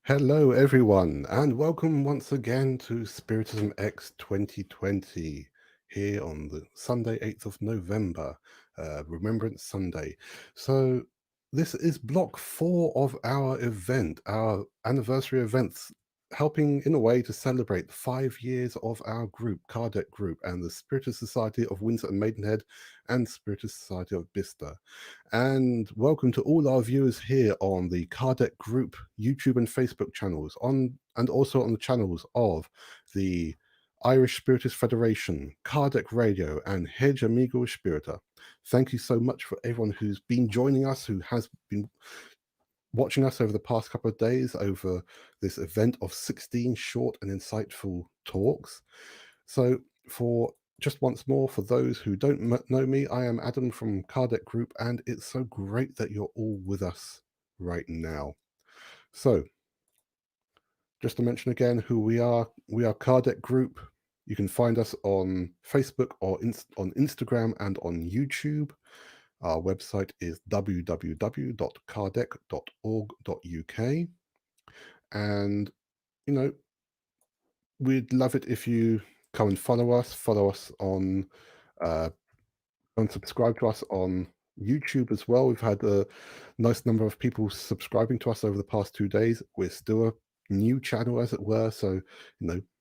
Hello, everyone, and welcome once again to SPIRITISMx 2020 here on the Sunday, 8th of November, Remembrance Sunday. So, this is block 4 of our event, our anniversary events, helping in a way to celebrate 5 years of our group, Kardec Group, and the Spiritist Society of Windsor and Maidenhead and Spiritist Society of Bicester. And welcome to all our viewers here on the Kardec Group YouTube and Facebook channels, and also on the channels of the Irish Spiritist Federation, Kardec Radio, and Hedge Amigo Espírita. Thank you so much for everyone who's been joining us, who has been watching us over the past couple of days over this event of 16 short and insightful talks. So for just once more, for those who don't know me, I am Adam from Kardec Group, and it's so great that you're all with us right now. So, just to mention again who we are Kardec Group. You can find us on Facebook or on Instagram and on YouTube. Our website is www.kardec.org.uk. And, you know, we'd love it if you come and follow us on and subscribe to us on YouTube as well. We've had a nice number of people subscribing to us over the past 2 days. We're still a new channel, as it were, so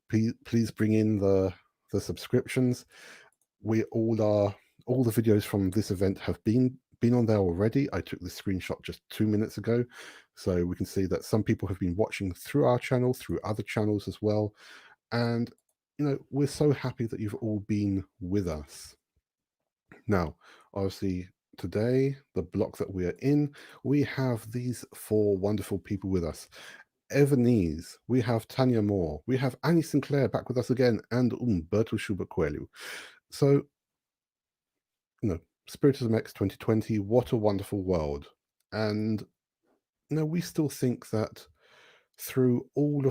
please bring in the subscriptions. We all the videos from this event have been on there already. I took the screenshot just 2 minutes ago, so we can see that some people have been watching through our channel, through other channels as well, and we're so happy that you've all been with us. Now, obviously, today, the block that we are in, we have these 4 wonderful people with us. Evanise, we have Tanya Moore, we have Annie Sinclair back with us again, and Humberto Schubert Coelho. So, SPIRITISMx 2020, what a wonderful world. And, we still think that through all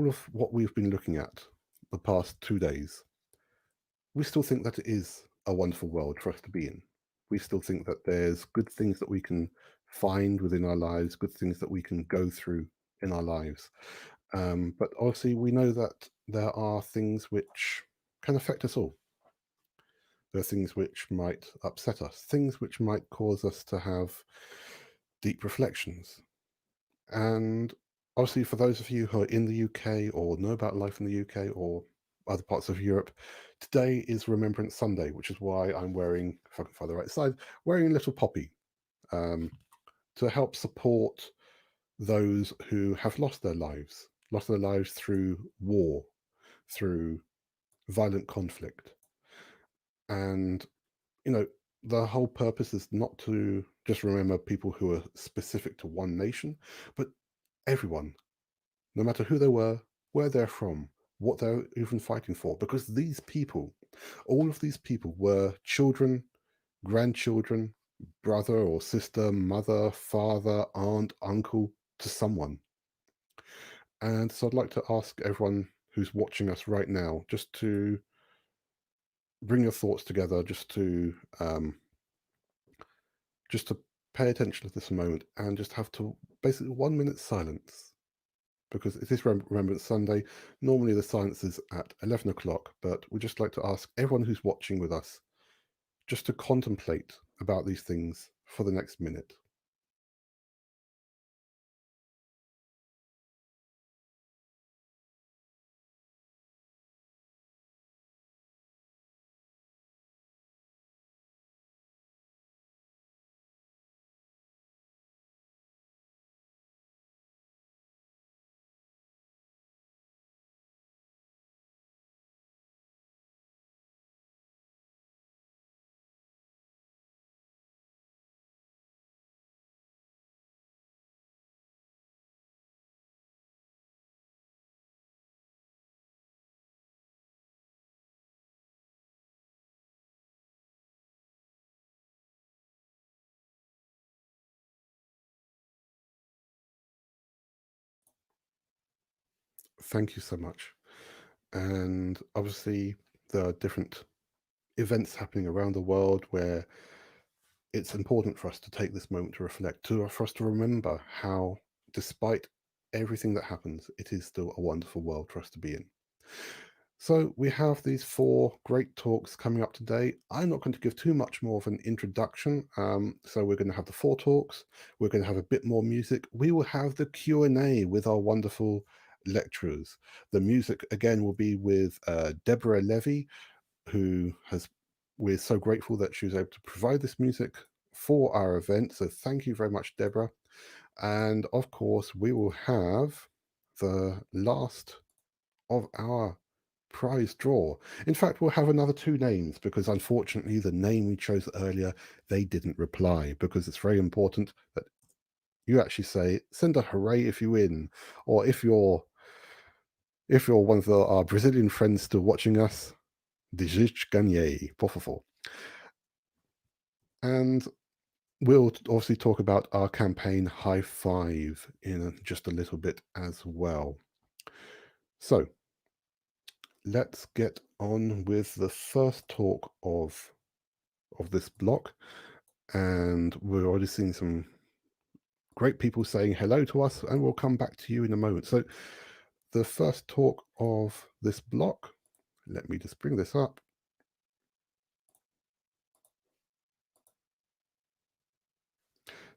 of what we've been looking at the past 2 days, we still think that it is a wonderful world for us to be in. We still think that there's good things that we can find within our lives, good things that we can go through in our lives. But obviously, we know that there are things which can affect us all. There are things which might upset us, things which might cause us to have deep reflections. And obviously, for those of you who are in the UK or know about life in the UK or other parts of Europe, today is Remembrance Sunday, which is why I'm wearing, if I can find the right side, wearing a little poppy to help support those who have lost their lives through war, through violent conflict. And, the whole purpose is not to just remember people who are specific to one nation, but everyone, no matter who they were, where they're from, what they're even fighting for, because these people, all of these people were children, grandchildren, brother or sister, mother, father, aunt, uncle to someone. And so I'd like to ask everyone who's watching us right now just to bring your thoughts together, just to pay attention to this moment and just have to basically 1 minute silence, because it is Remembrance Sunday. Normally the silence is at 11 o'clock, but we'd just like to ask everyone who's watching with us just to contemplate about these things for the next minute. thank you so much. And obviously, there are different events happening around the world where it's important for us to take this moment to reflect, for us to remember how, despite everything that happens, it is still a wonderful world for us to be in. So we have these 4 great talks coming up today. I'm not going to give too much more of an introduction. So we're going to have the 4 talks. We're going to have a bit more music. We will have the Q&A with our wonderful lecturers. The music, again, will be with Deborah Levy, we're so grateful that she was able to provide this music for our event. So thank you very much, Deborah. And of course, we will have the last of our prize draw. In fact, we'll have another 2 names because unfortunately the name we chose earlier, they didn't reply, because it's very important that you actually send a hooray if you win, or if you're one of our Brazilian friends still watching us, digite ganhei, por favor. And we'll obviously talk about our campaign High Five in just a little bit as well. So let's get on with the first talk of this block. And we're already seeing some great people saying hello to us, and we'll come back to you in a moment. So the first talk of this block, let me just bring this up.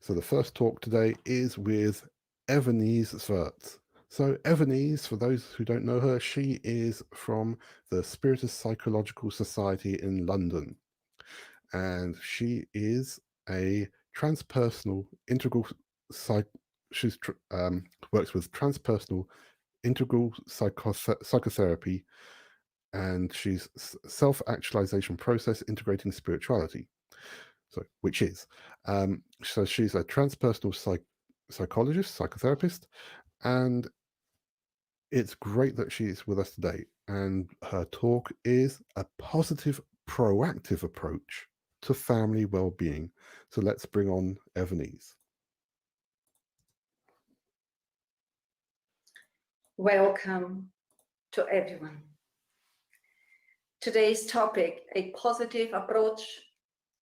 So the first talk today is with Evanise M Zwirtes. So Evanise, for those who don't know her, she is from the Spiritist Psychological Society in London. And she is a transpersonal integral works with transpersonal integral psychotherapy, and she's self-actualization process integrating spirituality. So, so she's a transpersonal psychologist, psychotherapist, and it's great that she's with us today. And her talk is a positive, proactive approach to family well-being. So let's bring on Evanise. Welcome to everyone. Today's topic, a positive approach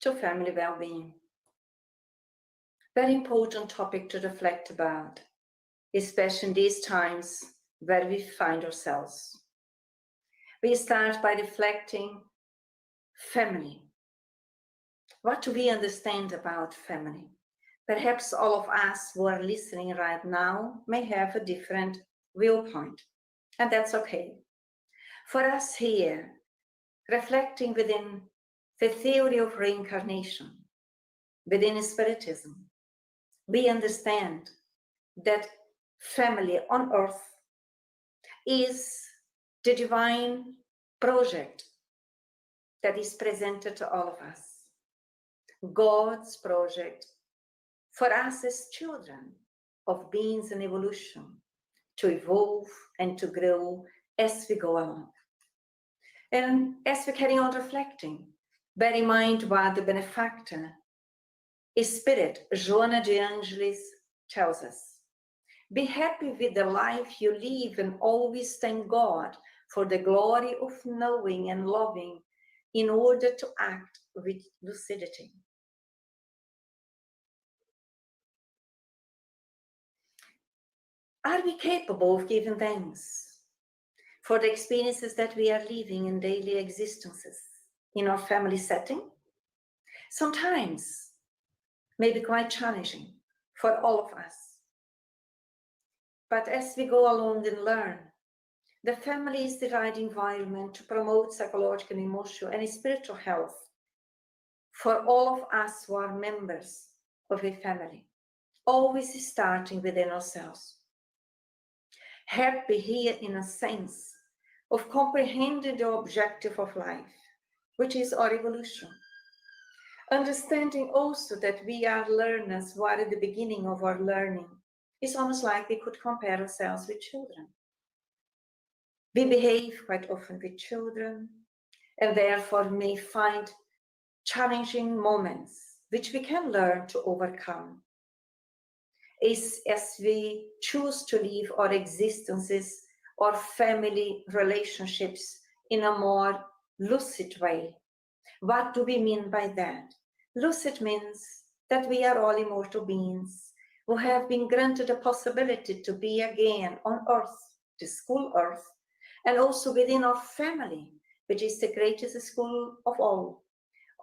to family well-being. Very important topic to reflect about, especially in these times where we find ourselves. We start by reflecting family. What do we understand about family? Perhaps all of us who are listening right now may have a different viewpoint, and that's okay. For us here, reflecting within the theory of reincarnation, within Spiritism, we understand that family on earth is the divine project that is presented to all of us. God's project for us as children of beings in evolution, to evolve and to grow as we go along. And as we carry on reflecting, bear in mind what the benefactor, Spirit Joana de Angelis, tells us. Be happy with the life you live and always thank God for the glory of knowing and loving in order to act with lucidity. Are we capable of giving thanks for the experiences that we are living in daily existences in our family setting? Sometimes may be quite challenging for all of us. But as we go along and learn, the family is the right environment to promote psychological, emotional, and spiritual health for all of us who are members of a family, always starting within ourselves. Happy here in a sense of comprehending the objective of life, which is our evolution. Understanding also that we are learners who are at the beginning of our learning. It's almost like we could compare ourselves with children. We behave quite often with children and therefore may find challenging moments which we can learn to overcome as we choose to live our existences or family relationships in a more lucid way. What do we mean by that? Lucid means that we are all immortal beings who have been granted the possibility to be again on earth, the school earth, and also within our family, which is the greatest school of all,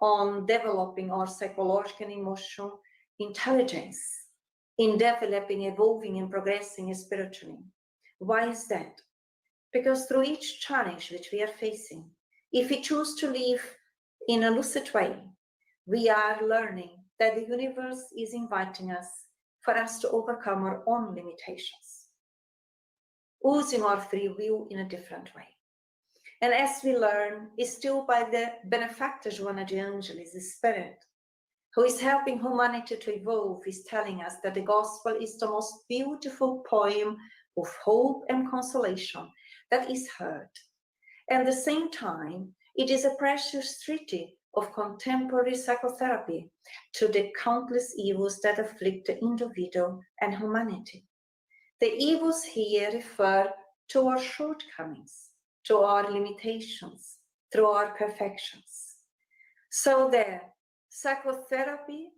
on developing our psychological and emotional intelligence, in developing, evolving, and progressing spiritually. Why is that? Because through each challenge which we are facing, if we choose to live in a lucid way, we are learning that the universe is inviting us for us to overcome our own limitations, using our free will in a different way. And as we learn, it's still by the benefactor Joana de Angelis, the Spirit, who is helping humanity to evolve, is telling us that the gospel is the most beautiful poem of hope and consolation that is heard. And at the same time, it is a precious treaty of contemporary psychotherapy to the countless evils that afflict the individual and humanity. The evils here refer to our shortcomings, to our limitations, to our perfections. So there, psychotherapy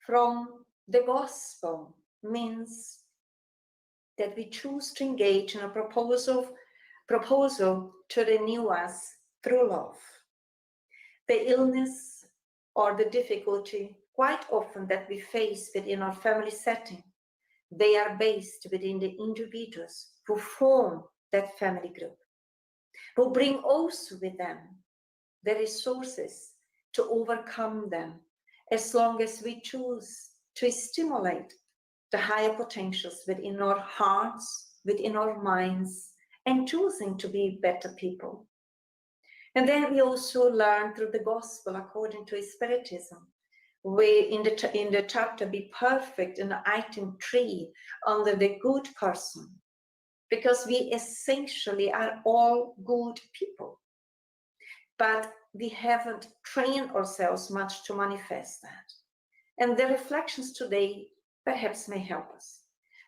from the gospel means that we choose to engage in a proposal to renew us through love. The illness or the difficulty quite often that we face within our family setting, they are based within the individuals who form that family group, who bring also with them the resources to overcome them, as long as we choose to stimulate the higher potentials within our hearts, within our minds, and choosing to be better people. And then we also learn through the gospel according to Spiritism. We in the chapter Be Perfect in item 3 under the good person, because we essentially are all good people, but we haven't trained ourselves much to manifest that. And the reflections today perhaps may help us.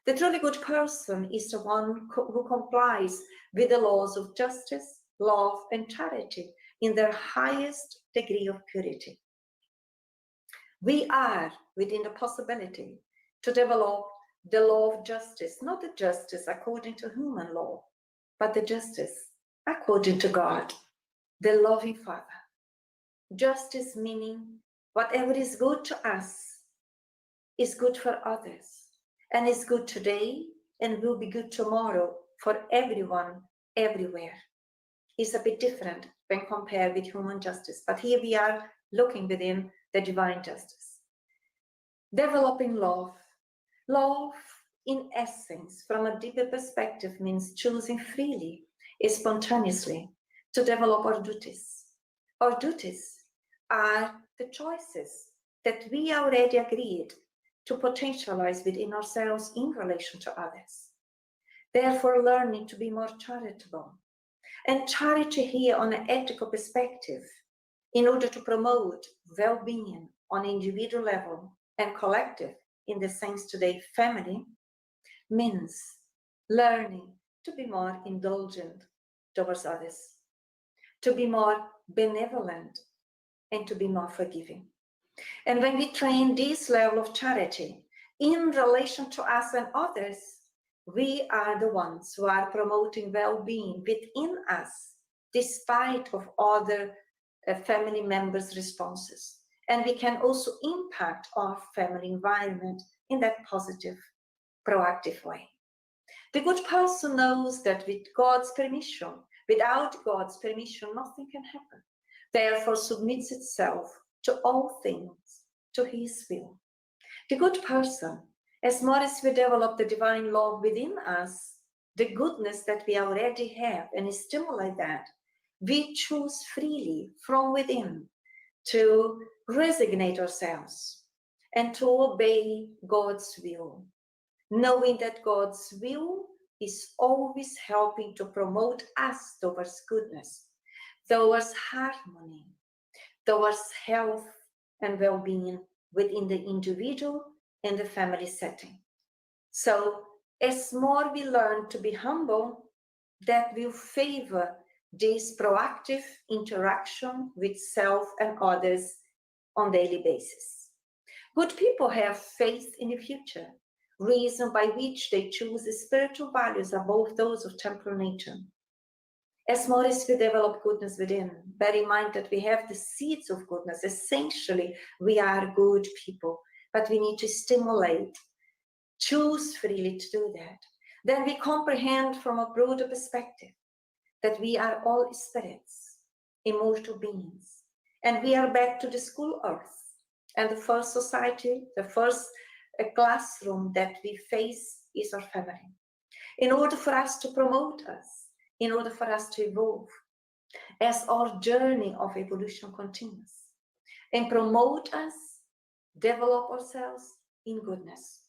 The truly good person is the one who complies with the laws of justice, love, and charity in their highest degree of purity. We are within the possibility to develop the law of justice, not the justice according to human law, but the justice according to God, the loving Father. Justice meaning whatever is good to us is good for others, and is good today and will be good tomorrow for everyone, everywhere. It's a bit different when compared with human justice, but here we are looking within the divine justice. Developing love. Love, in essence, from a deeper perspective, means choosing freely, spontaneously, to develop our duties. Our duties are the choices that we already agreed to potentialize within ourselves in relation to others. Therefore, learning to be more charitable. And charity here on an ethical perspective, in order to promote well-being on individual level and collective, in the sense today family, means learning to be more indulgent towards others, to be more benevolent, and to be more forgiving. And when we train this level of charity in relation to us and others, we are the ones who are promoting well-being within us, despite of other family members' responses. And we can also impact our family environment in that positive, proactive way. The good person knows that with God's permission, without God's permission, nothing can happen. Therefore submits itself to all things, to his will. The good person, as more as we develop the divine love within us, the goodness that we already have, and stimulate that, we choose freely from within to resignate ourselves and to obey God's will, knowing that God's will is always helping to promote us towards goodness, towards harmony, towards health and well-being within the individual and the family setting. So as more we learn to be humble, that will favor this proactive interaction with self and others on a daily basis. Good people have faith in the future, reason by which they choose the spiritual values above those of temporal nature. As more as we develop goodness within, bear in mind that we have the seeds of goodness. Essentially, we are good people, but we need to stimulate, choose freely to do that. Then we comprehend from a broader perspective that we are all spirits, immortal beings, and we are back to the school earth. And the first society, the first classroom that we face is our family. In order for us to promote us, in order for us to evolve, as our journey of evolution continues, and promote us, develop ourselves in goodness,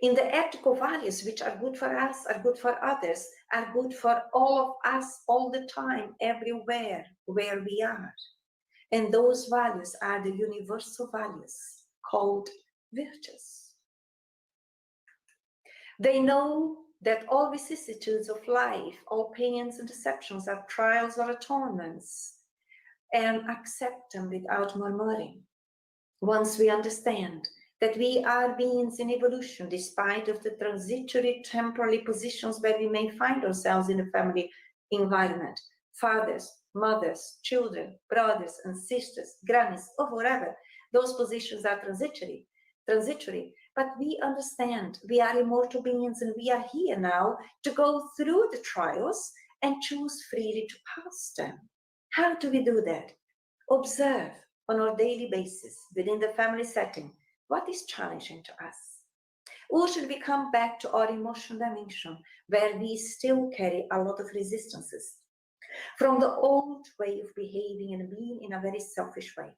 in the ethical values which are good for us, are good for others, are good for all of us, all the time, everywhere where we are. And those values are the universal values called virtues. They know that all vicissitudes of life, all pains and deceptions are trials or atonements, and accept them without murmuring. Once we understand that we are beings in evolution, despite of the transitory temporary positions where we may find ourselves in the family environment, fathers, mothers, children, brothers and sisters, grannies, or whatever, those positions are transitory, but we understand we are immortal beings and we are here now to go through the trials and choose freely to pass them. How do we do that? Observe on our daily basis within the family setting what is challenging to us. Or should we come back to our emotional dimension where we still carry a lot of resistances from the old way of behaving and being in a very selfish way?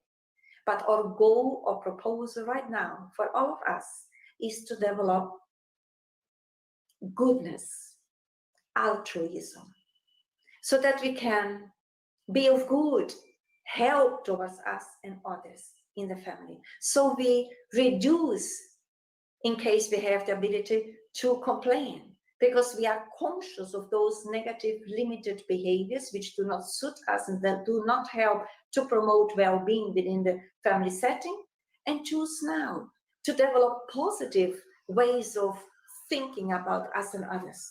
But our goal or proposal right now for all of us is to develop goodness, altruism, so that we can be of good help towards us and others in the family. So we reduce, in case we have the ability to complain, because we are conscious of those negative limited behaviors which do not suit us and that do not help to promote well-being within the family setting, and choose now to develop positive ways of thinking about us and others.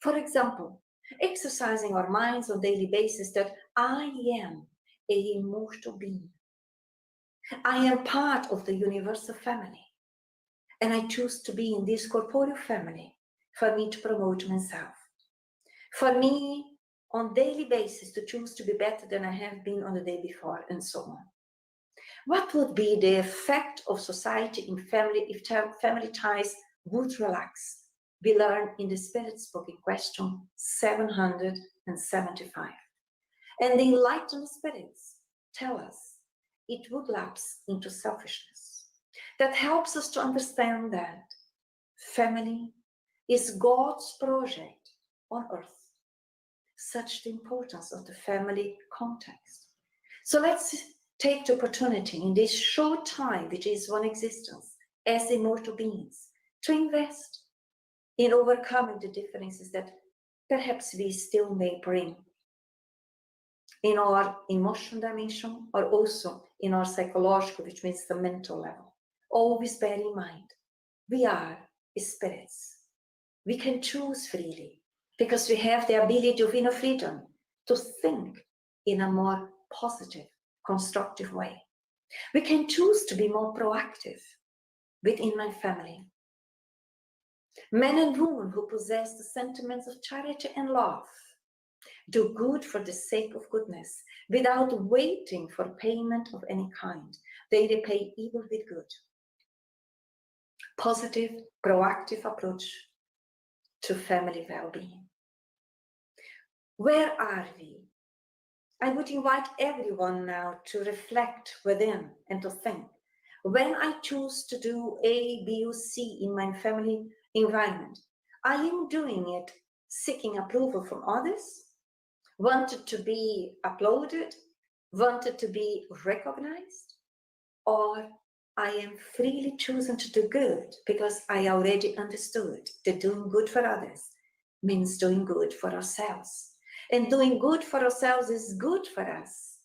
For example, exercising our minds on a daily basis that I am a immortal being. I am part of the universal family, and I choose to be in this corporeal family for me to promote myself. For me, on a daily basis, to choose to be better than I have been on the day before, and so on. What would be the effect of society in family if family ties would relax? We learn in the Spirit's book in question 775. And the enlightened spirits tell us it would lapse into selfishness. That helps us to understand that family is God's project on earth. Such the importance of the family context. So let's take the opportunity in this short time, which is one existence, as immortal beings, to invest in overcoming the differences that perhaps we still may bring in our emotional dimension, or also in our psychological, which means the mental level. Always bear in mind, we are spirits. We can choose freely because we have the ability of inner freedom to think in a more positive, constructive way. We can choose to be more proactive within my family. Men and women who possess the sentiments of charity and love do good for the sake of goodness without waiting for payment of any kind. They repay evil with good. Positive, proactive approach to family well-being. Where are we? I would invite everyone now to reflect within and to think. When I choose to do A, B, or C in my family environment, I am doing it seeking approval from others, wanted to be applauded, wanted to be recognized, or I am freely choosing to do good because I already understood that doing good for others means doing good for ourselves. And doing good for ourselves is good for us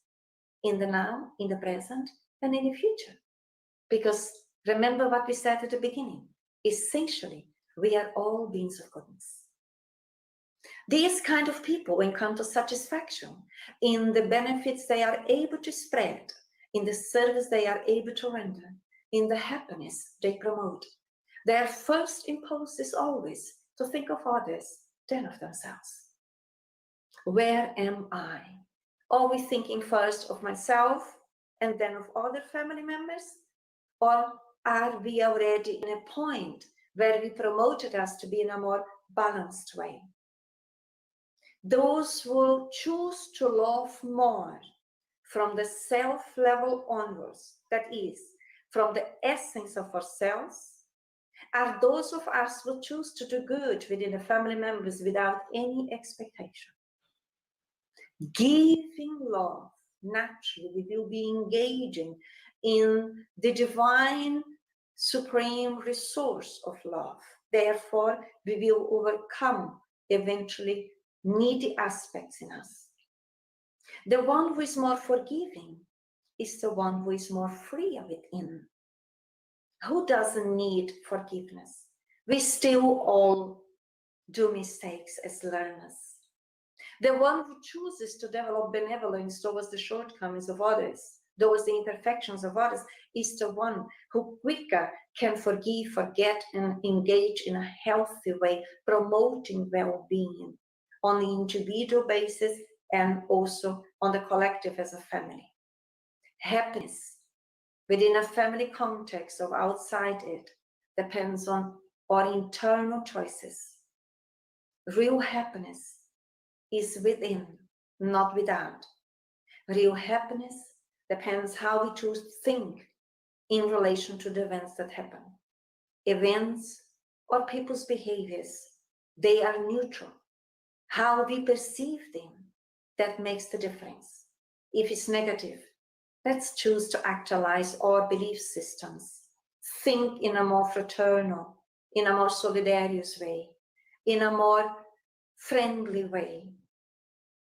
in the now, in the present, and in the future. Because remember what we said at the beginning, essentially, we are all beings of goodness. These kind of people encounter satisfaction in the benefits they are able to spread, in the service they are able to render, in the happiness they promote. Their first impulse is always to think of others, then of themselves. Where am I? Are we thinking first of myself and then of other family members? Or are we already in a point where we promoted us to be in a more balanced way? Those who choose to love more from the self level onwards, that is, from the essence of ourselves, are those of us who choose to do good within the family members without any expectation. Giving love, naturally, we will be engaging in the divine supreme resource of love. Therefore, we will overcome eventually needy aspects in us. The one who is more forgiving is the one who is more free within. Who doesn't need forgiveness? We still all do mistakes as learners. The one who chooses to develop benevolence towards the shortcomings of others, towards the imperfections of others, is the one who quicker can forgive, forget, and engage in a healthy way, promoting well-being on the individual basis and also on the collective as a family. Happiness within a family context or outside it depends on our internal choices. Real happiness is within, not without. Real happiness depends how we choose to think in relation to the events that happen. Events or people's behaviors, they are neutral. How we perceive them, that makes the difference. If it's negative, let's choose to actualize our belief systems. Think in a more fraternal, in a more solidarious way, in a more friendly way,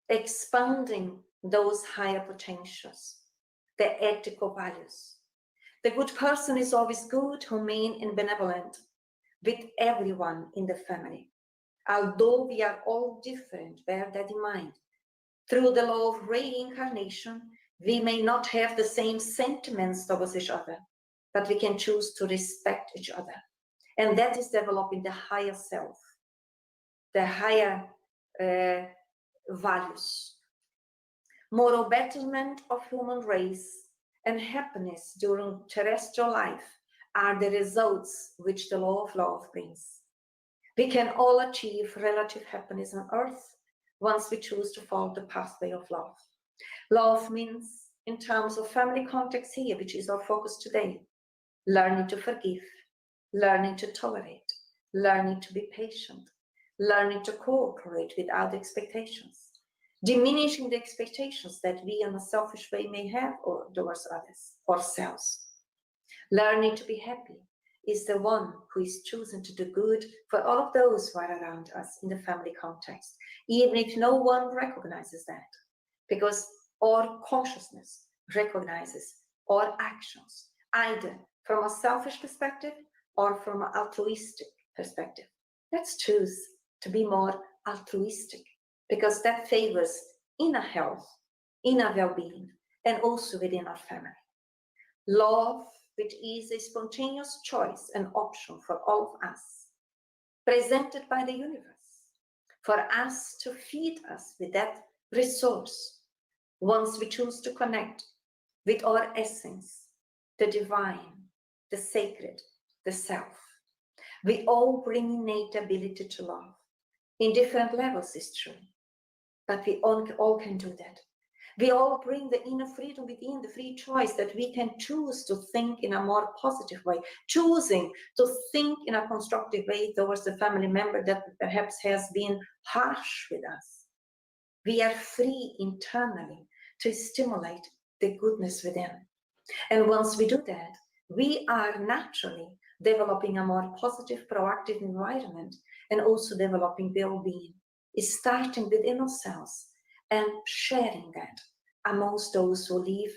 expanding those higher potentials, the ethical values. The good person is always good, humane, and benevolent with everyone in the family. Although we are all different, bear that in mind. Through the law of reincarnation, we may not have the same sentiments towards each other, but we can choose to respect each other. And that is developing the higher self, the higher values. Moral betterment of human race and happiness during terrestrial life are the results which the law of love brings. We can all achieve relative happiness on earth once we choose to follow the pathway of love. Love means, in terms of family context here, which is our focus today, learning to forgive, learning to tolerate, learning to be patient, learning to cooperate without expectations, diminishing the expectations that we in a selfish way may have towards others, ourselves. Learning to be happy is the one who is choosing to do good for all of those who are around us in the family context, even if no one recognizes that, because our consciousness recognizes our actions, either from a selfish perspective or from an altruistic perspective. Let's choose to be more altruistic, because that favors inner health, inner well-being, and also within our family. Love, which is a spontaneous choice and option for all of us, presented by the universe, for us to feed us with that resource once we choose to connect with our essence, the divine, the sacred, the self. We all bring innate ability to love. In different levels, is true, but we all can do that. We all bring the inner freedom within, the free choice that we can choose to think in a more positive way, choosing to think in a constructive way towards the family member that perhaps has been harsh with us. We are free internally to stimulate the goodness within. And once we do that, we are naturally developing a more positive, proactive environment and also developing well-being is starting within ourselves and sharing that amongst those who live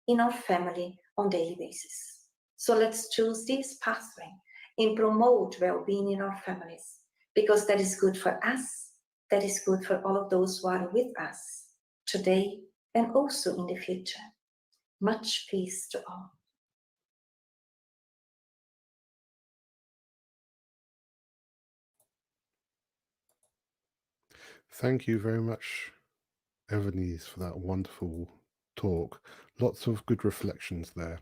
in our family on a daily basis. So let's choose this pathway and promote well-being in our families, because that is good for us, that is good for all of those who are with us today and also in the future. Much peace to all. Thank you very much, Evanise, for that wonderful talk. Lots of good reflections there.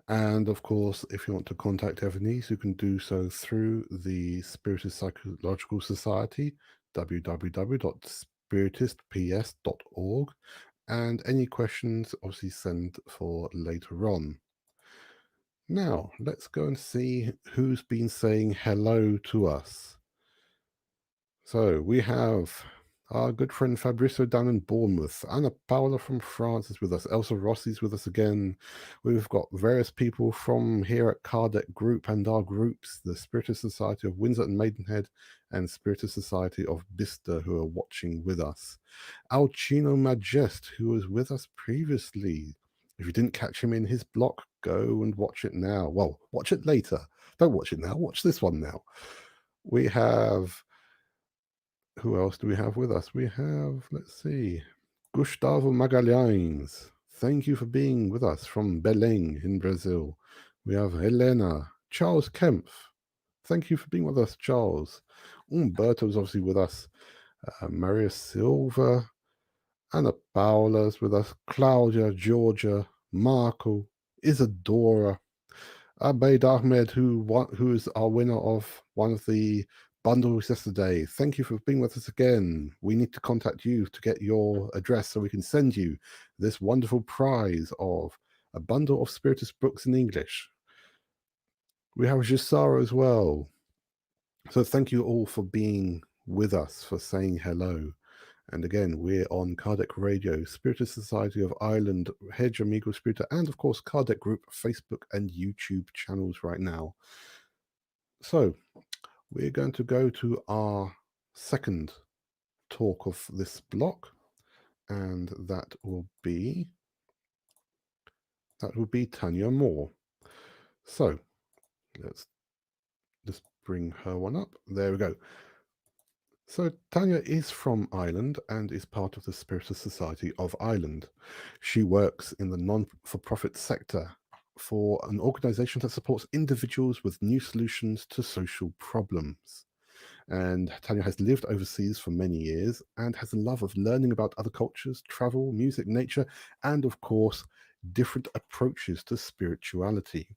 And of course, if you want to contact Evanise, you can do so through the Spiritist Psychological Society, www.spiritistps.org. And any questions, obviously, send for later on. Now, let's go and see who's been saying hello to us. So we have our good friend Fabrizio down in Bournemouth. Anna Paola from France is with us. Elsa Rossi's with us again. We've got various people from here at Kardec Group and our groups, the Spiritist Society of Windsor and Maidenhead and Spiritist Society of Bicester, who are watching with us. Alcino Majest, who was with us previously. If you didn't catch him in his block, go and watch it now. Well, watch it later. Don't watch it now. Watch this one now. We have... Who else do we have with us? We have, let's see, Gustavo Magalhães. Thank you for being with us from Belém in Brazil. We have Helena. Charles Kempf. Thank you for being with us, Charles. Humberto is obviously with us. Maria Silva. Anna Paula's with us. Claudia, Georgia, Marco, Isadora. Abaid Ahmed, who is our winner of one of the bundles yesterday. Thank you for being with us again. We need to contact you to get your address so we can send you this wonderful prize of a bundle of Spiritist books in English. We have Gisara as well. So thank you all for being with us, for saying hello. And again, we're on Kardec Radio, Spiritist Society of Ireland, Hedge Amigo Spirita, and of course, Kardec Group, Facebook and YouTube channels right now. So we're going to go to our second talk of this block, and that will be Tanya Moore. So let's just bring her one up. There we go. So Tanya is from Ireland and is part of the Spiritist Society of Ireland. She works in the non-for-profit sector for an organization that supports individuals with new solutions to social problems. And Tanya has lived overseas for many years and has a love of learning about other cultures, travel, music, nature, and of course, different approaches to spirituality.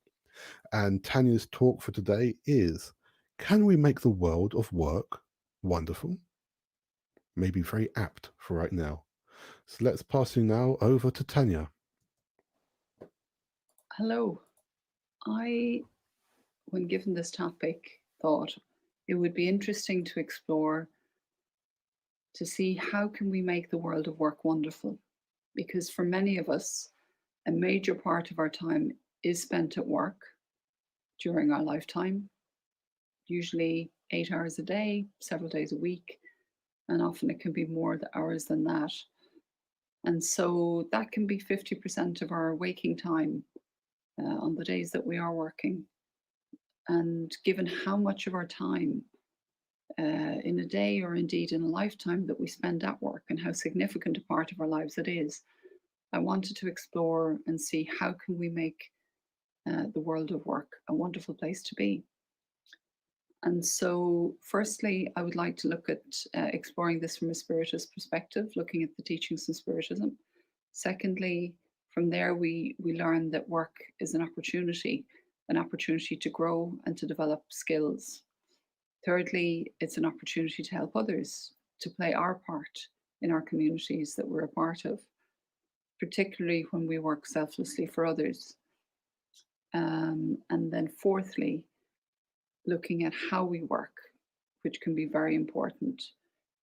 And Tanya's talk for today is, can we make the world of work wonderful? Maybe very apt for right now. So let's pass you now over to Tanya. Hello. When given this topic, thought it would be interesting to explore, to see how can we make the world of work wonderful? Because for many of us, a major part of our time is spent at work during our lifetime, usually 8 hours a day, several days a week, and often it can be more hours than that. And so that can be 50% of our waking time on the days that we are working. And given how much of our time in a day, or indeed in a lifetime, that we spend at work and how significant a part of our lives it is, I wanted to explore and see how can we make the world of work a wonderful place to be. And so firstly, I would like to look at exploring this from a Spiritist perspective, looking at the teachings of Spiritism. Secondly, from there, we learn that work is an opportunity to grow and to develop skills. Thirdly, it's an opportunity to help others, to play our part in our communities that we're a part of, particularly when we work selflessly for others. And then fourthly, looking at how we work, which can be very important,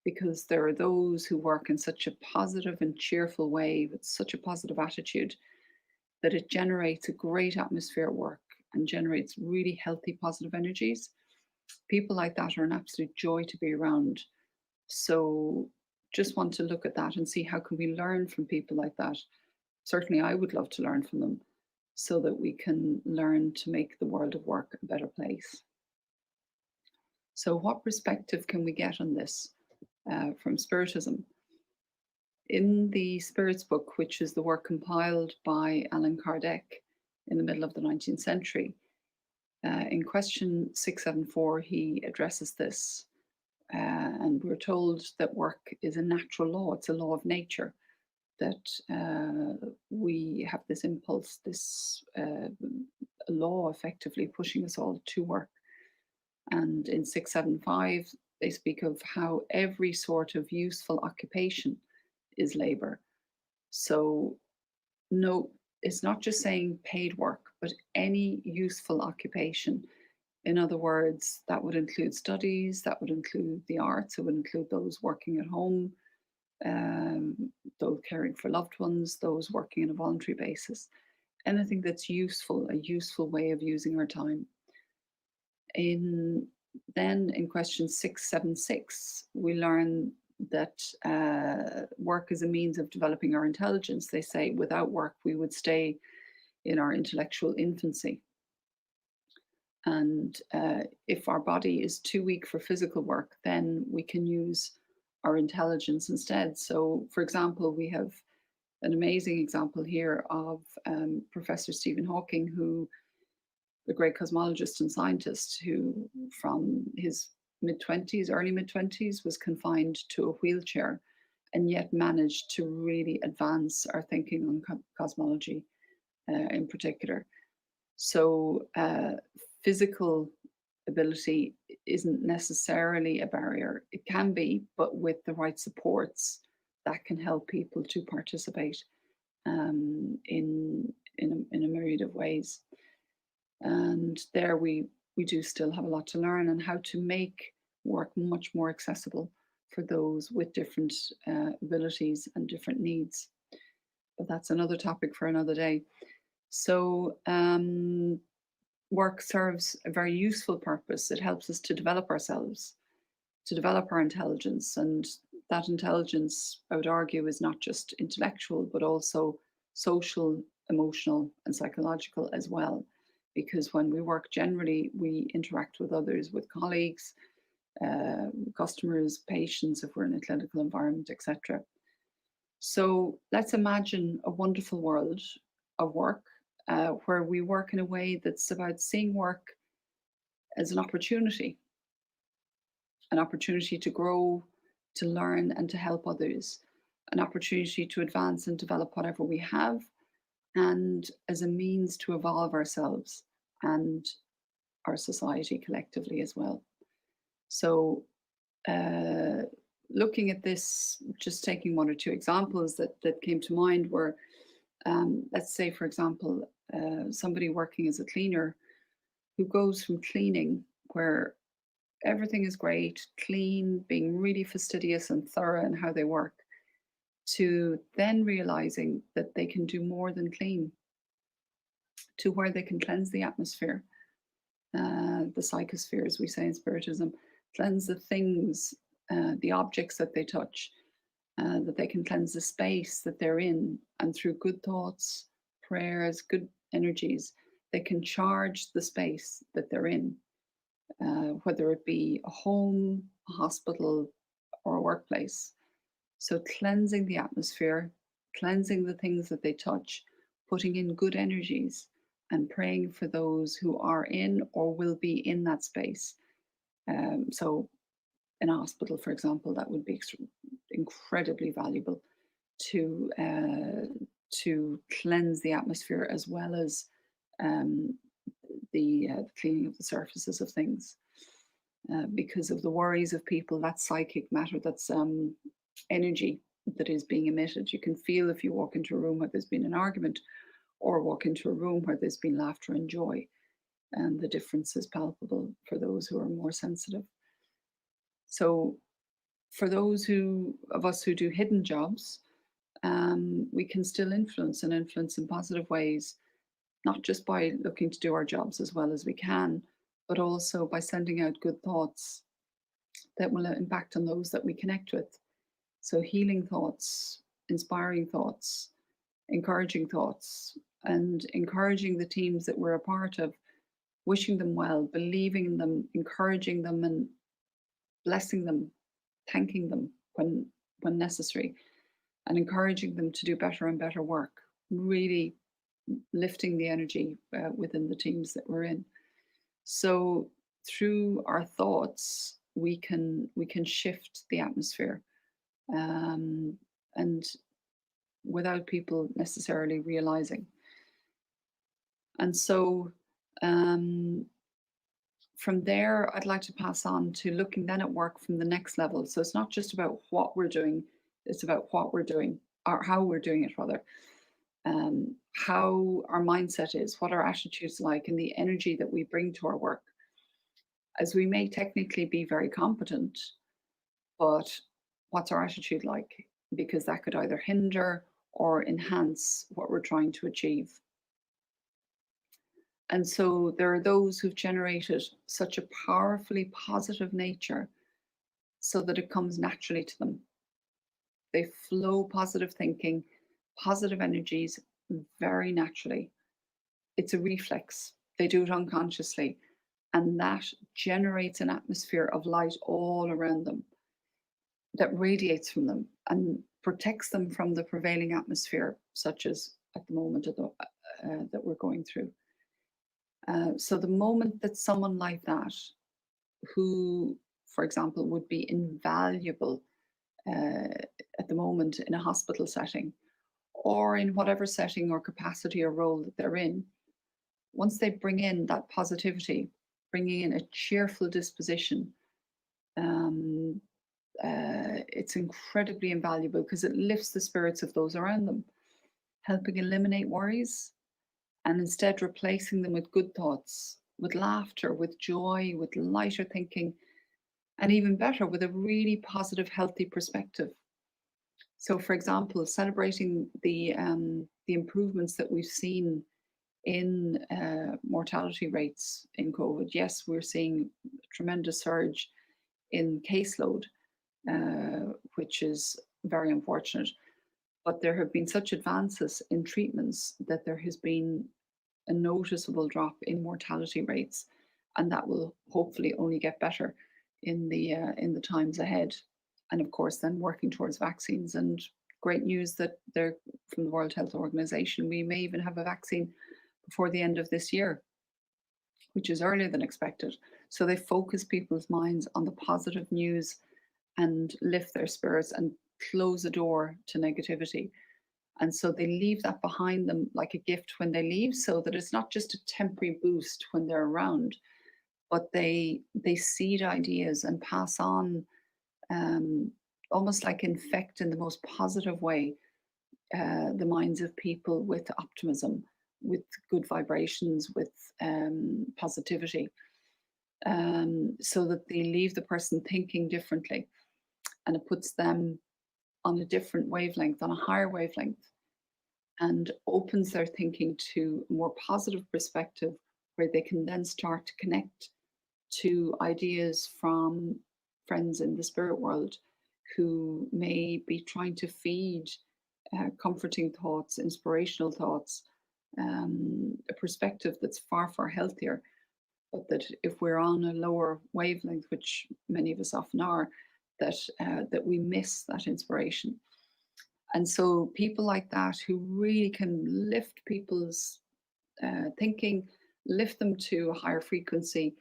because there are those who work in such a positive and cheerful way, with such a positive attitude, that it generates a great atmosphere at work and generates really healthy, positive energies. people like that are an absolute joy to be around. So just want to look at that and see how can we learn from people like that. Certainly I would love to learn from them so that we can learn to make the world of work a better place. So what perspective can we get on this from Spiritism? In the Spirits book, which is the work compiled by Allan Kardec in the middle of the 19th century, in question 674, he addresses this. And we're told that work is a natural law, it's a law of nature, that we have this impulse, this law effectively pushing us all to work. And in 675, they speak of how every sort of useful occupation is labor. So no, it's not just saying paid work, but any useful occupation. In other words, that would include studies, that would include the arts, it would include those working at home, those caring for loved ones, those working on a voluntary basis. Anything that's useful, a useful way of using our time. Then in question 676, we learn that work is a means of developing our intelligence. They say without work, we would stay in our intellectual infancy. And if our body is too weak for physical work, then we can use our intelligence instead. So, for example, we have an amazing example here of Professor Stephen Hawking, who, the great cosmologist and scientist, who from his early mid-20s, was confined to a wheelchair and yet managed to really advance our thinking on cosmology in particular. So physical ability isn't necessarily a barrier. It can be, but with the right supports, that can help people to participate in a myriad of ways. And there we do still have a lot to learn on how to make work much more accessible for those with different abilities and different needs. But that's another topic for another day. So work serves a very useful purpose. It helps us to develop ourselves, to develop our intelligence. And that intelligence, I would argue, is not just intellectual, but also social, emotional, and psychological as well. Because when we work, generally, we interact with others, with colleagues, customers, patients, if we're in a clinical environment, etc. So let's imagine a wonderful world of work where we work in a way that's about seeing work as an opportunity to grow, to learn, and to help others, an opportunity to advance and develop whatever we have, and as a means to evolve ourselves and our society collectively as well. So looking at this, just taking one or two examples that came to mind were, let's say, for example, somebody working as a cleaner who goes from cleaning where everything is great, clean, being really fastidious and thorough in how they work, to then realizing that they can do more than clean, to where they can cleanse the atmosphere, the psychosphere, as we say in Spiritism, cleanse the things, the objects that they touch, that they can cleanse the space that they're in, and through good thoughts, prayers, good energies, they can charge the space that they're in, whether it be a home, a hospital, or a workplace. So cleansing the atmosphere, cleansing the things that they touch, putting in good energies, and praying for those who are in or will be in that space. So in a hospital, for example, that would be incredibly valuable to cleanse the atmosphere, as well as the cleaning of the surfaces of things. Because of the worries of people, that's psychic matter, that's energy that is being emitted. You can feel if you walk into a room where there's been an argument, or walk into a room where there's been laughter and joy, and the difference is palpable for those who are more sensitive. So for those of us who do hidden jobs, we can still influence in positive ways, not just by looking to do our jobs as well as we can, but also by sending out good thoughts that will impact on those that we connect with. So healing thoughts, inspiring thoughts, encouraging thoughts, and encouraging the teams that we're a part of, wishing them well, believing in them, encouraging them, and blessing them, thanking them when necessary, and encouraging them to do better and better work, really lifting the energy within the teams that we're in. So through our thoughts, we can shift the atmosphere, and without people necessarily realizing. And so from there, I'd like to pass on to looking then at work from the next level. So it's not just about what we're doing, it's about what we're doing, or how we're doing it rather. How our mindset is, what our attitude's like, and the energy that we bring to our work. As we may technically be very competent, but what's our attitude like? Because that could either hinder or enhance what we're trying to achieve. And so there are those who've generated such a powerfully positive nature so that it comes naturally to them. They flow positive thinking, positive energies very naturally. It's a reflex. They do it unconsciously. And that generates an atmosphere of light all around them that radiates from them and protects them from the prevailing atmosphere, such as at the moment that we're going through. So the moment that someone like that, who, for example, would be invaluable at the moment in a hospital setting, or in whatever setting or capacity or role that they're in, once they bring in that positivity, bringing in a cheerful disposition, it's incredibly invaluable because it lifts the spirits of those around them, helping eliminate worries, and instead replacing them with good thoughts, with laughter, with joy, with lighter thinking, and even better, with a really positive, healthy perspective. So, for example, celebrating the improvements that we've seen in mortality rates in COVID. Yes, we're seeing a tremendous surge in caseload, which is very unfortunate. But there have been such advances in treatments that there has been a noticeable drop in mortality rates, and that will hopefully only get better in the times ahead. And of course, then working towards vaccines. And great news that they're from the World Health Organization, we may even have a vaccine before the end of this year, which is earlier than expected. So they focus people's minds on the positive news and lift their spirits and close the door to negativity. And so they leave that behind them like a gift when they leave, so that it's not just a temporary boost when they're around, but they seed ideas and pass on, almost like infect in the most positive way the minds of people with optimism, with good vibrations, with positivity, so that they leave the person thinking differently, and it puts them on a different wavelength, on a higher wavelength, and opens their thinking to a more positive perspective, where they can then start to connect to ideas from friends in the spirit world who may be trying to feed comforting thoughts, inspirational thoughts, a perspective that's far, far healthier. But that if we're on a lower wavelength, which many of us often are, that we miss that inspiration. And so people like that, who really can lift people's thinking, lift them to a higher frequency,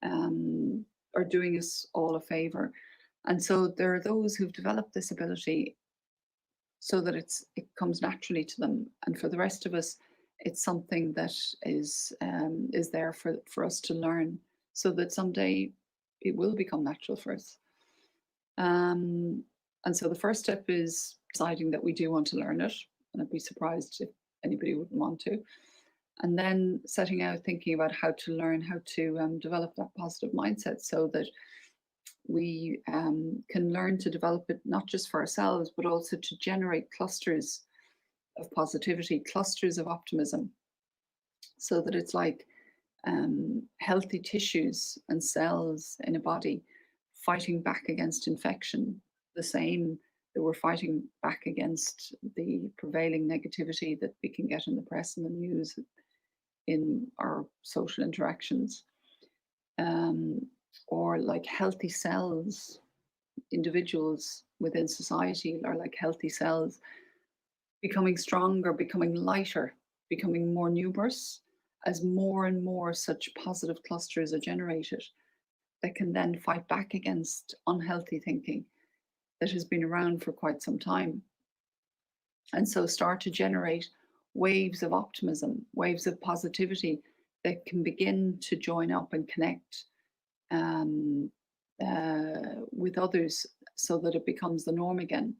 are doing us all a favor. And so there are those who've developed this ability so that it comes naturally to them. And for the rest of us, it's something that is there for us to learn, so that someday it will become natural for us. And so the first step is deciding that we do want to learn it, and I'd be surprised if anybody wouldn't want to. And then setting out, thinking about how to learn, how to develop that positive mindset, so that we can learn to develop it not just for ourselves, but also to generate clusters of positivity, clusters of optimism, so that it's like healthy tissues and cells in a body fighting back against infection, the same that we're fighting back against the prevailing negativity that we can get in the press and the news, in our social interactions, or like healthy cells. Individuals within society are like healthy cells, becoming stronger, becoming lighter, becoming more numerous, as more and more such positive clusters are generated that can then fight back against unhealthy thinking that has been around for quite some time. And so start to generate waves of optimism, waves of positivity that can begin to join up and connect with others, so that it becomes the norm again.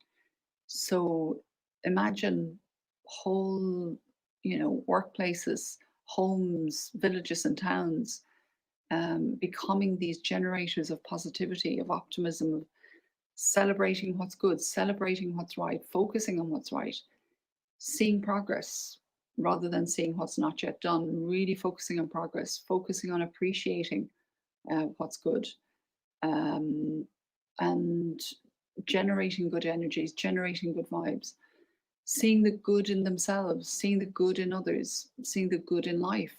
So imagine whole, workplaces, homes, villages and towns becoming these generators of positivity, of optimism, of celebrating what's good, celebrating what's right, focusing on what's right, seeing progress rather than seeing what's not yet done, really focusing on progress, focusing on appreciating what's good, and generating good energies, generating good vibes, seeing the good in themselves, seeing the good in others, seeing the good in life,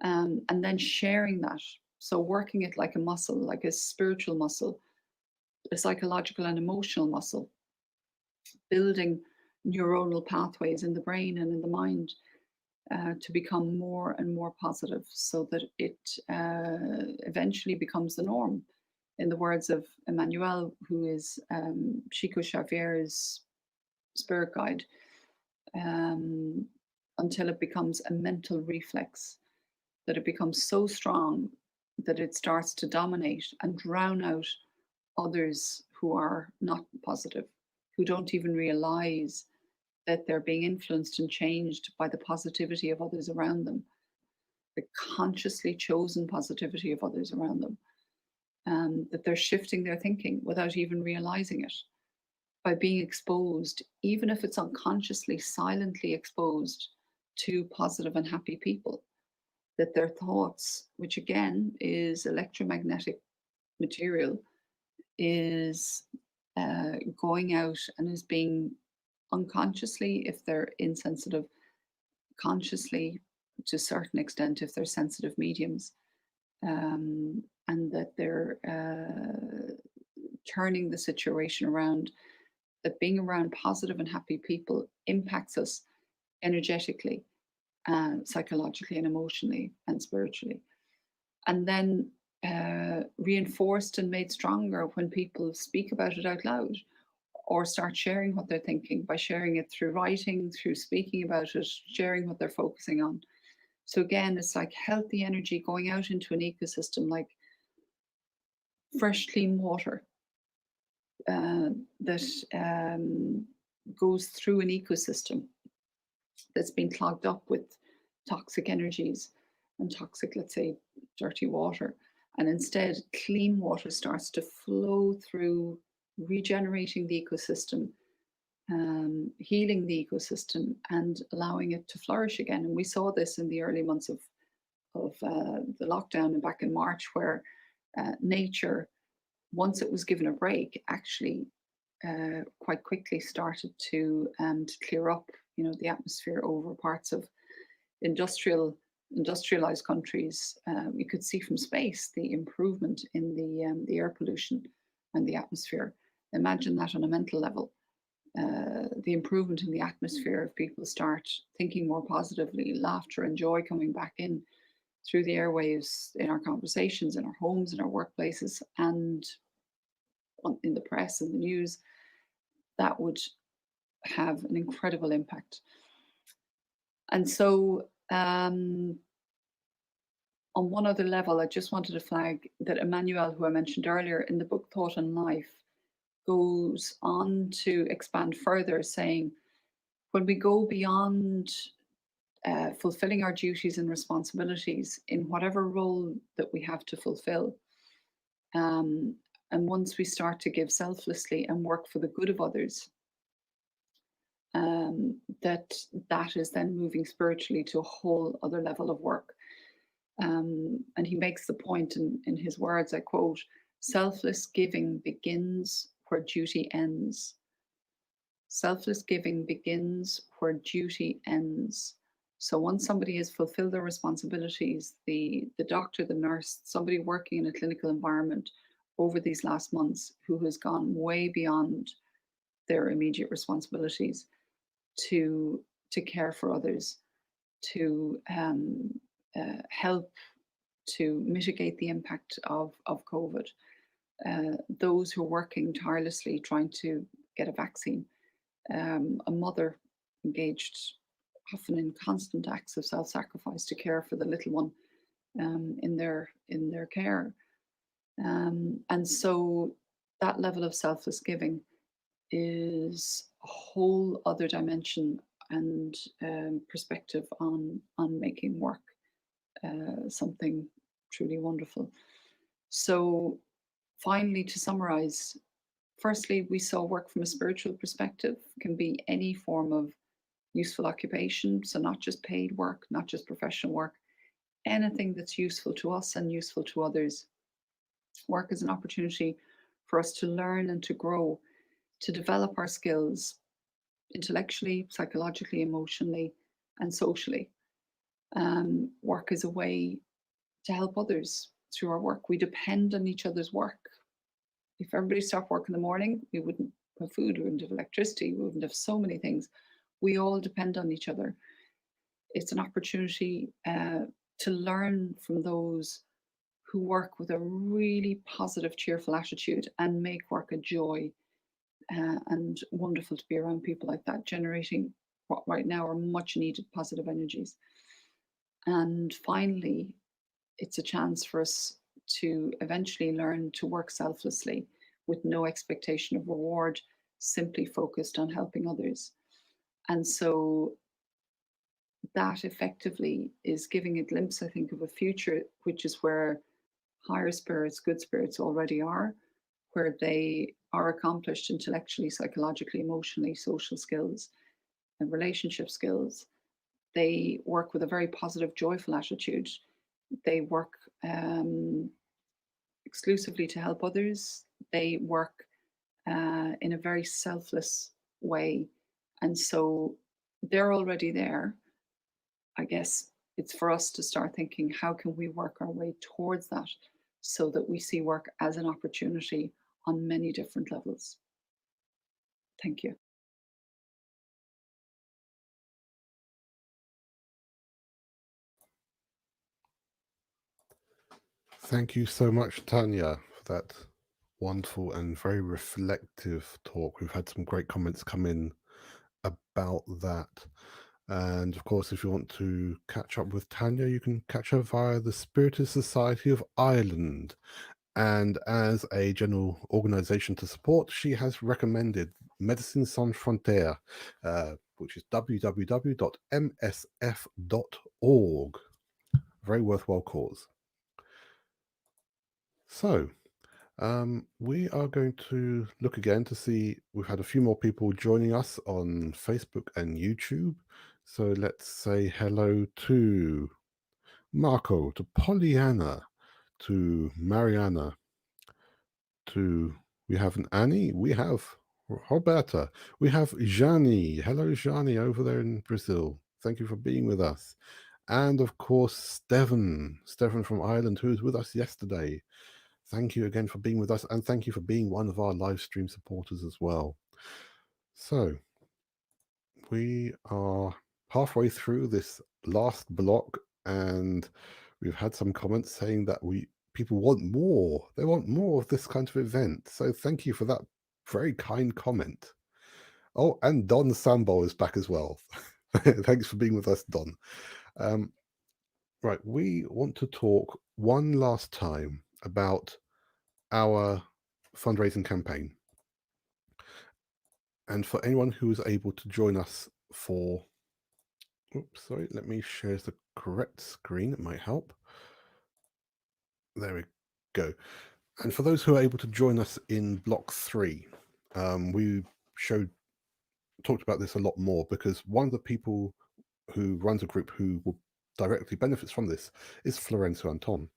and then sharing that. So working it like a muscle, like a spiritual muscle, a psychological and emotional muscle, building neuronal pathways in the brain and in the mind to become more and more positive, so that it eventually becomes the norm. In the words of Emmanuel, who is Chico Xavier's spirit guide, until it becomes a mental reflex, that it becomes so strong that it starts to dominate and drown out others who are not positive, who don't even realize that they're being influenced and changed by the positivity of others around them, the consciously chosen positivity of others around them, that they're shifting their thinking without even realizing it, by being exposed, even if it's unconsciously, silently exposed to positive and happy people, that their thoughts, which again is electromagnetic material, is going out and is being unconsciously, if they're insensitive, consciously to a certain extent if they're sensitive mediums, and that they're turning the situation around, that being around positive and happy people impacts us energetically, psychologically and emotionally and spiritually. And then reinforced and made stronger when people speak about it out loud, or start sharing what they're thinking by sharing it through writing, through speaking about it, sharing what they're focusing on. So again, it's like healthy energy going out into an ecosystem, like fresh, clean water that goes through an ecosystem that's been clogged up with toxic energies and toxic, let's say, dirty water. And instead, clean water starts to flow through, regenerating the ecosystem, healing the ecosystem, and allowing it to flourish again. And we saw this in the early months of the lockdown and back in March, where nature, once it was given a break, actually quite quickly started to clear up, the atmosphere over parts of industrialized countries. You could see from space the improvement in the air pollution and the atmosphere. Imagine that on a mental level. The improvement in the atmosphere, if people start thinking more positively, laughter and joy coming back in through the airwaves, in our conversations, in our homes, in our workplaces, and in the press and the news, that would have an incredible impact. And so on one other level, I just wanted to flag that Emmanuel, who I mentioned earlier, in the book Thought and Life, goes on to expand further, saying, when we go beyond fulfilling our duties and responsibilities in whatever role that we have to fulfill, and once we start to give selflessly and work for the good of others, that is then moving spiritually to a whole other level of work. And he makes the point in his words, I quote, "Selfless giving begins where duty ends." Selfless giving begins where duty ends. So once somebody has fulfilled their responsibilities, the doctor, the nurse, somebody working in a clinical environment over these last months who has gone way beyond their immediate responsibilities to care for others, to help to mitigate the impact of COVID. Those who are working tirelessly trying to get a vaccine, a mother engaged often in constant acts of self-sacrifice to care for the little one in their care. And so that level of selfless giving is a whole other dimension and perspective on making work something truly wonderful. So finally, to summarize, firstly, we saw work from a spiritual perspective can be any form of useful occupation. So not just paid work, not just professional work, anything that's useful to us and useful to others. Work is an opportunity for us to learn and to grow, to develop our skills intellectually, psychologically, emotionally, and socially. Work is a way to help others through our work. We depend on each other's work. If everybody stopped work in the morning, we wouldn't have food, we wouldn't have electricity, we wouldn't have so many things. We all depend on each other. It's an opportunity to learn from those who work with a really positive, cheerful attitude and make work a joy, and wonderful to be around people like that, generating what right now are much needed positive energies. And finally, it's a chance for us to eventually learn to work selflessly with no expectation of reward, simply focused on helping others. And so that effectively is giving a glimpse, I think, of a future, which is where higher spirits, good spirits already are, where they are accomplished intellectually, psychologically, emotionally, social skills, and relationship skills. They work with a very positive, joyful attitude. They work exclusively to help others. They work in a very selfless way. And so they're already there. I guess it's for us to start thinking, how can we work our way towards that so that we see work as an opportunity on many different levels? Thank you. Thank you so much, Tanya, for that wonderful and very reflective talk. We've had some great comments come in about that. And of course, if you want to catch up with Tanya, you can catch her via the Spiritist Society of Ireland. And as a general organization to support, she has recommended Médecins Sans Frontières, which is www.msf.org. Very worthwhile cause. So, we are going to look again to see, we've had a few more people joining us on Facebook and YouTube. So let's say hello to Marco, to Pollyanna, to Mariana, we have an Annie, we have Roberta, we have Jani. Hello, Jani, over there in Brazil. Thank you for being with us. And of course, Stephen from Ireland, who was with us yesterday. Thank you again for being with us, and thank you for being one of our live stream supporters as well. So, we are halfway through this last block, and we've had some comments saying that people want more. They want more of this kind of event. So thank you for that very kind comment. Oh, and Don Sambo is back as well. Thanks for being with us, Don. Right, we want to talk one last time about our fundraising campaign. And for anyone who is able to join us for, oops, sorry, let me share the correct screen. It might help. There we go. And for those who are able to join us in block 3, we talked about this a lot more, because one of the people who runs a group who will directly benefits from this is Florencio Anton.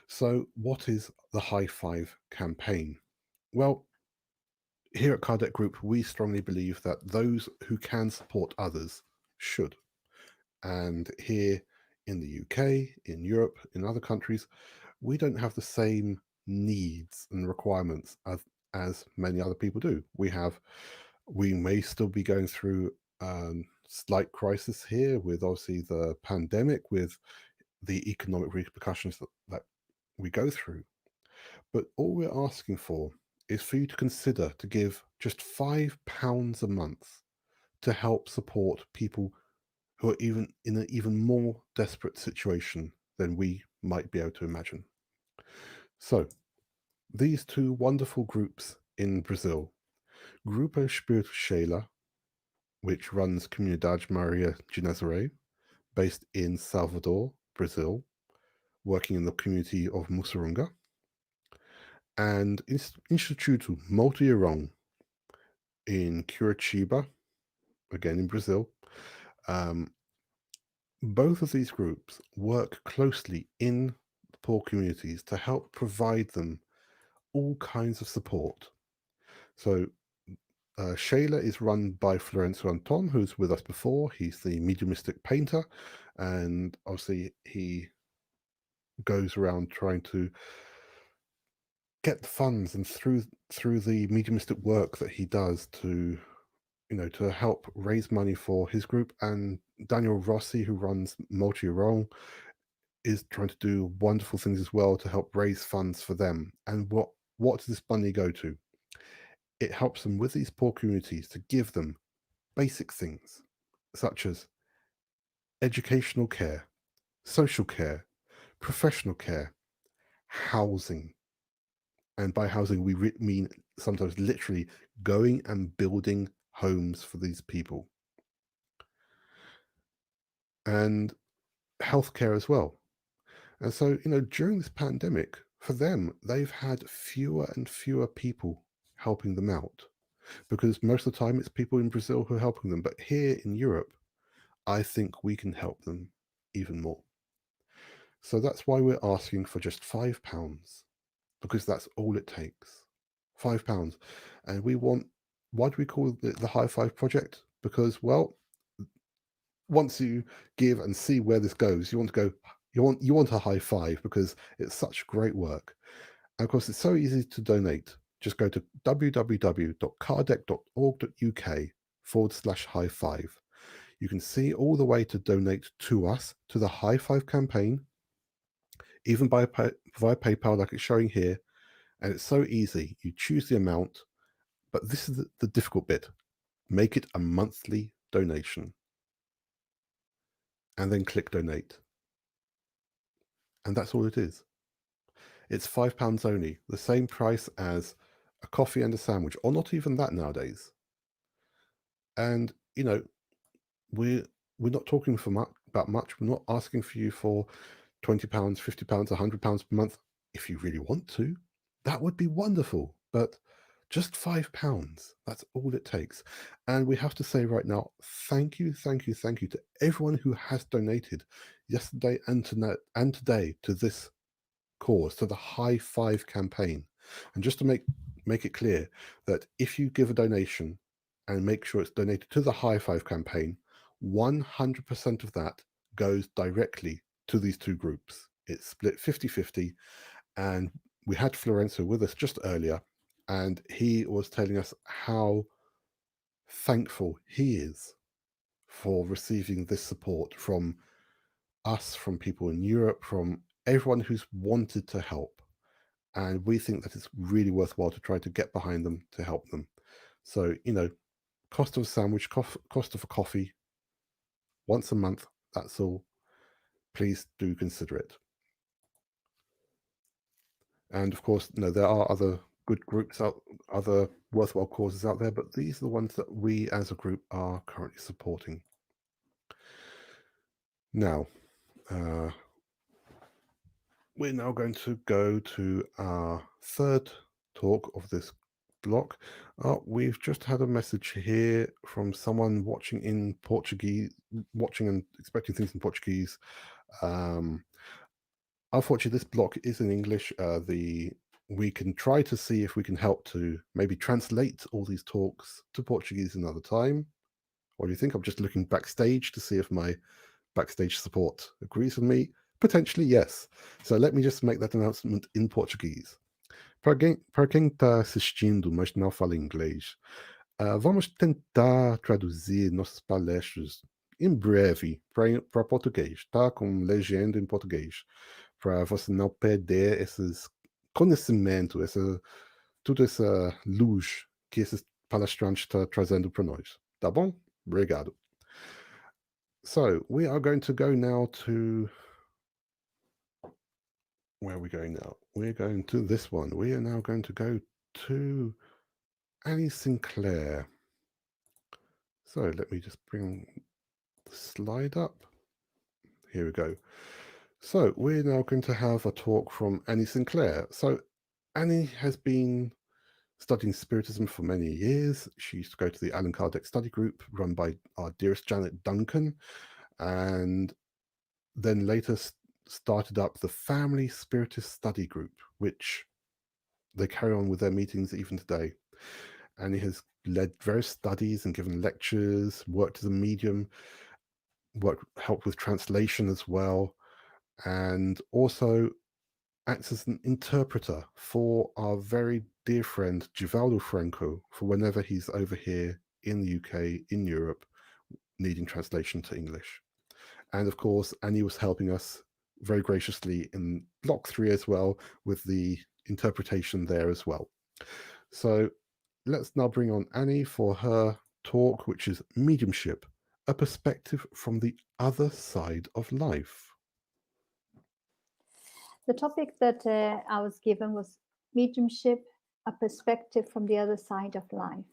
So what is the High Five campaign? Well, here at Kardec Group, we strongly believe that those who can support others should. And here in the UK, in Europe, in other countries, we don't have the same needs and requirements as many other people do. We may still be going through slight crisis here with obviously the pandemic, with the economic repercussions that we go through. But all we're asking for is for you to consider to give just £5 a month to help support people who are even in an even more desperate situation than we might be able to imagine. So, these two wonderful groups in Brazil, Grupo Spiritist, which runs Comunidade Maria de Nazaré, based in Salvador, Brazil, working in the community of Mussurunga, and Instituto Multirão in Curitiba, again in Brazil. Both of these groups work closely in the poor communities to help provide them all kinds of support. So Shayla is run by Florencio Anton, who's with us before. He's the mediumistic painter, and obviously he goes around trying to get the funds, and through the mediumistic work that he does to help raise money for his group. And Daniel Rossi, who runs Multirão, is trying to do wonderful things as well to help raise funds for them. And what does this money go to? It helps them with these poor communities to give them basic things such as educational care, social care, professional care, housing. And by housing, we mean sometimes literally going and building homes for these people. And healthcare as well. And so, during this pandemic, for them, they've had fewer and fewer people helping them out, because most of the time it's people in Brazil who are helping them. But here in Europe, I think we can help them even more. So that's why we're asking for just £5, because that's all it takes. £5. And why do we call it the High Five Project? Because, well, once you give and see where this goes, you want a high five, because it's such great work. And of course, it's so easy to donate. Just go to www.kardec.org.uk/high five. You can see all the way to donate to us, to the High Five campaign, even via PayPal, like it's showing here. And it's so easy. You choose the amount, but this is the difficult bit. Make it a monthly donation. And then click donate. And that's all it is. It's £5 only, the same price as a coffee and a sandwich, or not even that nowadays. And, we're not talking about much. We're not asking for you for £20, £50, £100 per month. If you really want to, that would be wonderful. But just £5, that's all it takes. And we have to say right now, thank you to everyone who has donated yesterday and today to this cause, to the High Five campaign. And just to make it clear that if you give a donation and make sure it's donated to the High Five campaign, 100% of that goes directly to these two groups. It's split 50-50. And we had Florencio with us just earlier, and he was telling us how thankful he is for receiving this support from us, from people in Europe, from everyone who's wanted to help. And we think that it's really worthwhile to try to get behind them to help them. So, cost of a sandwich, cost of a coffee, once a month, that's all. Please do consider it. And of course, there are other good groups other worthwhile causes out there, but these are the ones that we as a group are currently supporting. Now, we're now going to go to our third talk of this block. We've just had a message here from someone watching in Portuguese, watching and expecting things in Portuguese. Unfortunately, this block is in English. We can try to see if we can help to maybe translate all these talks to Portuguese another time. What do you think? I'm just looking backstage to see if my backstage support agrees with me. Potentially, yes. So let me just make that announcement in Portuguese. Para quem está assistindo, mas não fala inglês, vamos tentar traduzir nossas palestras em breve para português, tá? Com legenda em português, para você não perder esses conhecimento, toda essa luz que esses palestrantes estão trazendo para nós. Tá bom? Obrigado. So we are going to go now to, where are we going now? We're going to this one. We are now going to go to Annie Sinclair. So let me just bring the slide up. Here we go. So we're now going to have a talk from Annie Sinclair. So Annie has been studying Spiritism for many years. She used to go to the Allan Kardec study group run by our dearest Janet Duncan, and then later started up the Family Spiritist Study Group, which they carry on with their meetings even today. Annie has led various studies and given lectures, worked as a medium, helped with translation as well, and also acts as an interpreter for our very dear friend Givaldo Franco for whenever he's over here in the UK, in Europe, needing translation to English. And of course, Annie was helping us very graciously in block 3 as well, with the interpretation there as well. So let's now bring on Annie for her talk, which is Mediumship, a perspective from the other side of life. The topic that I was given was Mediumship, a perspective from the other side of life.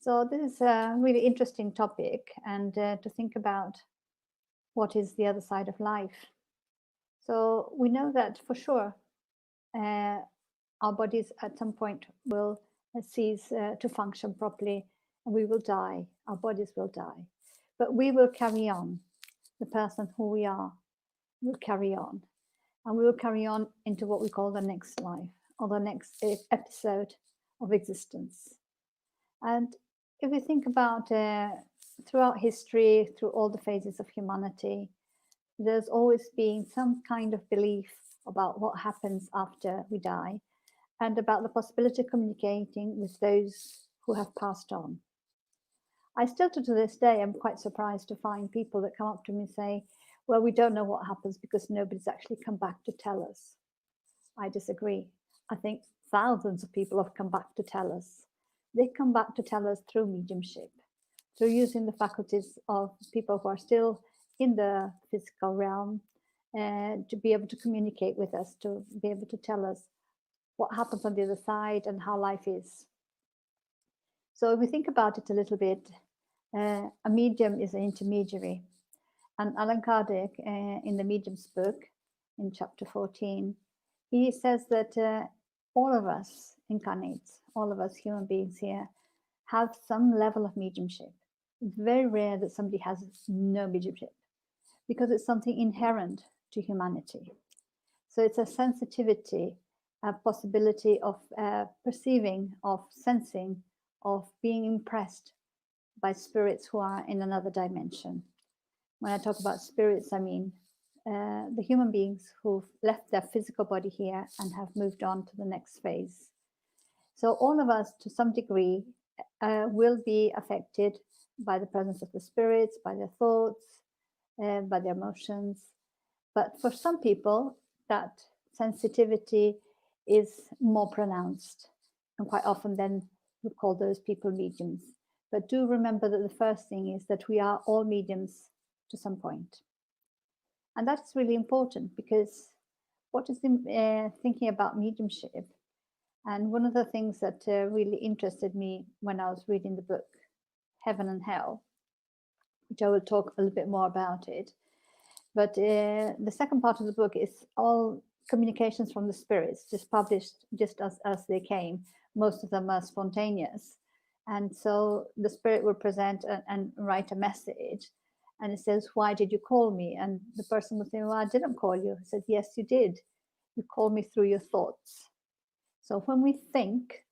So this is a really interesting topic, and to think about what is the other side of life. So we know that for sure our bodies at some point will cease to function properly, and we will die. Our bodies will die, but we will carry on. The person who we are will carry on, and we will carry on into what we call the next life, or the next episode of existence. And if we think about throughout history, through all the phases of humanity, there's always been some kind of belief about what happens after we die, and about the possibility of communicating with those who have passed on. I still, to this day, am quite surprised to find people that come up to me and say, well, we don't know what happens because nobody's actually come back to tell us. I disagree. I think thousands of people have come back to tell us. They come back to tell us through mediumship, through using the faculties of people who are still in the physical realm, to be able to communicate with us, to be able to tell us what happens on the other side and how life is. So if we think about it a little bit, a medium is an intermediary. And Allan Kardec, in the Medium's book, in chapter 14, he says that all of us incarnates, all of us human beings here, have some level of mediumship. It's very rare that somebody has no mediumship, because it's something inherent to humanity. So it's a sensitivity, a possibility of perceiving, of sensing, of being impressed by spirits who are in another dimension. When I talk about spirits, I mean the human beings who've left their physical body here and have moved on to the next phase. So all of us, to some degree, will be affected by the presence of the spirits, by their thoughts, by their emotions. But for some people, that sensitivity is more pronounced. And quite often then we call those people mediums. But do remember that the first thing is that we are all mediums to some point. And that's really important, because what is thinking about mediumship? And one of the things that really interested me when I was reading the book, Heaven and Hell, which I will talk a little bit more about it. But the second part of the book is all communications from the spirits, just published just as they came. Most of them are spontaneous. And so the spirit will present and write a message. and it says, why did you call me? And the person will say, well, I didn't call you. I said, yes, you did. You called me through your thoughts. So when we think,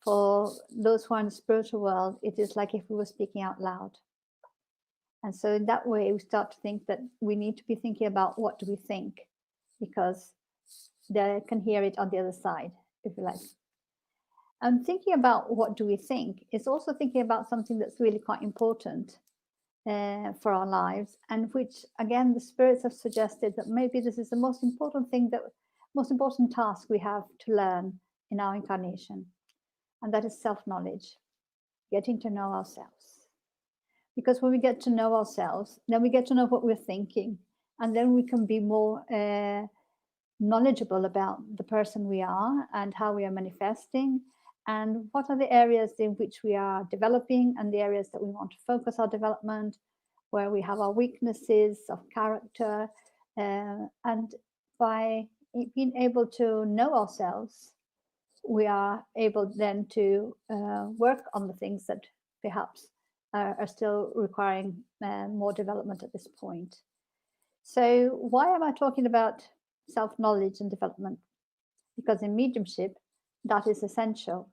for those who are in the spiritual world, it is like if we were speaking out loud. And so in that way, we start to think that we need to be thinking about what do we think, because they can hear it on the other side, if you like. And thinking about what do we think is also thinking about something that's really quite important for our lives, and which, again, the spirits have suggested that maybe this is the most important task we have to learn in our incarnation, and that is self-knowledge, getting to know ourselves. Because when we get to know ourselves, then we get to know what we're thinking, and then we can be more knowledgeable about the person we are and how we are manifesting, and what are the areas in which we are developing and the areas that we want to focus our development, where we have our weaknesses of character. And by being able to know ourselves, we are able then to work on the things that perhaps are still requiring more development at this point. So why am I talking about self-knowledge and development? Because in mediumship, that is essential.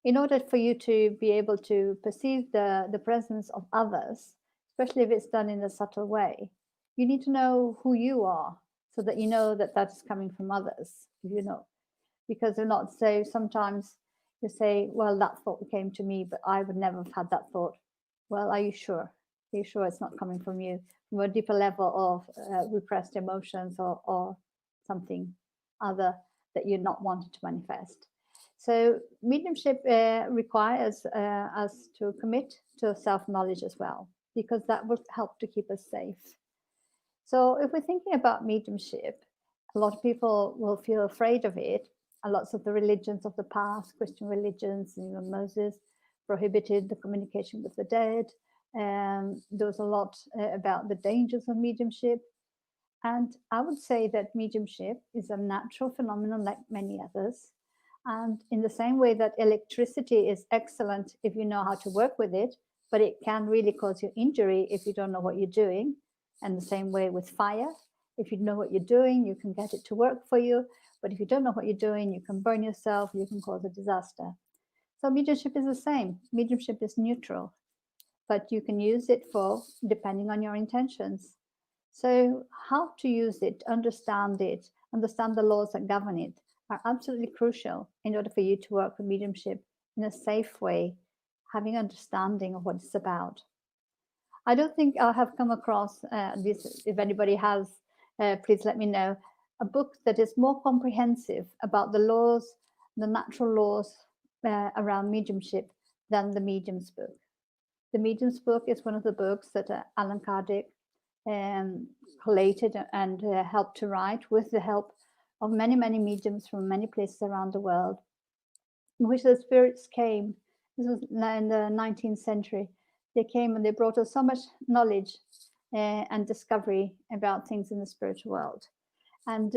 In order for you to be able to perceive the presence of others, especially if it's done in a subtle way, you need to know who you are, so that you know that that's coming from others, you know, because they're not. So sometimes you say, well, that thought came to me, but I would never have had that thought. Well, are you sure? Are you sure it's not coming from you, from a deeper level of repressed emotions or something other that you're not wanting to manifest? So mediumship requires us to commit to self-knowledge as well, because that will help to keep us safe. So if we're thinking about mediumship, a lot of people will feel afraid of it. And lots of the religions of the past, Christian religions, Moses prohibited the communication with the dead. There was a lot about the dangers of mediumship. And I would say that mediumship is a natural phenomenon like many others. And in the same way that electricity is excellent if you know how to work with it, but it can really cause you injury if you don't know what you're doing. And the same way with fire, if you know what you're doing, you can get it to work for you. But if you don't know what you're doing, you can burn yourself, you can cause a disaster. So mediumship is the same. Mediumship is neutral, but you can use it for depending on your intentions. So how to use it, understand the laws that govern it, are absolutely crucial in order for you to work with mediumship in a safe way, having understanding of what it's about. I don't think I have come across this. If anybody has, please let me know, a book that is more comprehensive about the laws, the natural laws around mediumship than the Medium's book. The Medium's book is one of the books that Allan Kardec collated and helped to write with the help of many, many mediums from many places around the world, in which the spirits came. This was in the 19th century. They came and they brought us so much knowledge and discovery about things in the spiritual world. And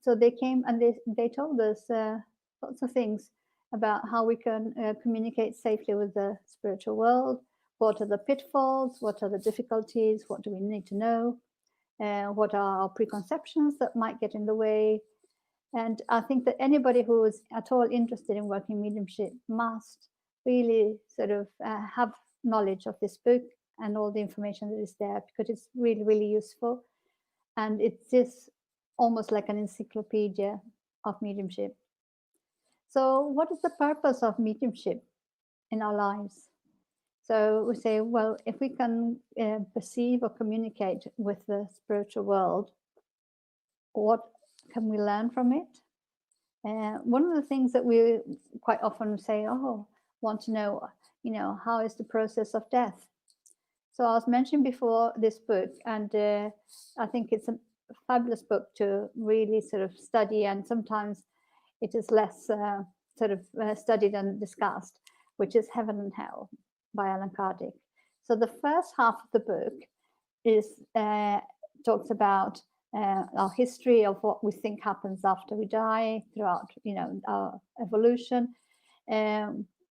so they came and they told us lots of things about how we can communicate safely with the spiritual world. What are the pitfalls? What are the difficulties? What do we need to know? What are our preconceptions that might get in the way? And I think that anybody who is at all interested in working mediumship must really sort of have knowledge of this book and all the information that is there, because it's really, really useful. And it's just almost like an encyclopedia of mediumship. So what is the purpose of mediumship in our lives? So we say, well, if we can perceive or communicate with the spiritual world, what can we learn from it? One of the things that we quite often say, want to know, how is the process of death? So I was mentioning before this book, and I think it's a fabulous book to really sort of study, and sometimes it is less studied and discussed, which is Heaven and Hell by Allan Kardec. So the first half of the book is talks about our history of what we think happens after we die, throughout our evolution,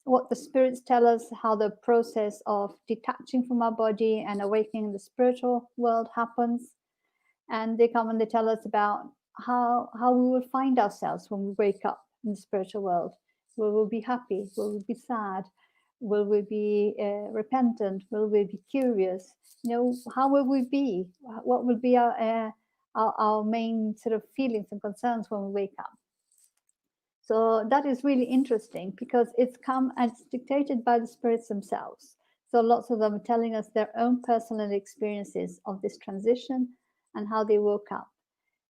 what the spirits tell us, how the process of detaching from our body and awakening the spiritual world happens. And they come and they tell us about how we will find ourselves when we wake up in the spiritual world. Will we be happy? Will we be sad? Will we be repentant? Will we be curious? You know, how will we be? What will be our main sort of feelings and concerns when we wake up? So that is really interesting because it's come and it's dictated by the spirits themselves. So lots of them are telling us their own personal experiences of this transition and how they woke up.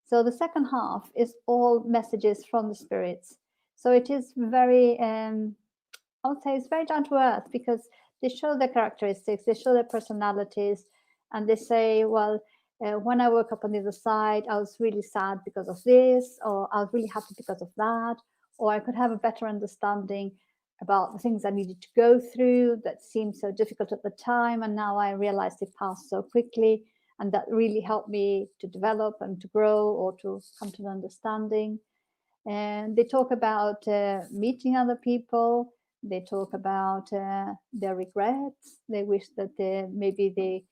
So the second half is all messages from the spirits. So it is very, I would say it's very down to earth because they show their characteristics, they show their personalities, and they say, well, when I woke up on the other side, I was really sad because of this, or I was really happy because of that, or I could have a better understanding about the things I needed to go through that seemed so difficult at the time, and now I realized they passed so quickly, and that really helped me to develop and to grow or to come to an understanding. And they talk about meeting other people. They talk about their regrets. They wish that maybe they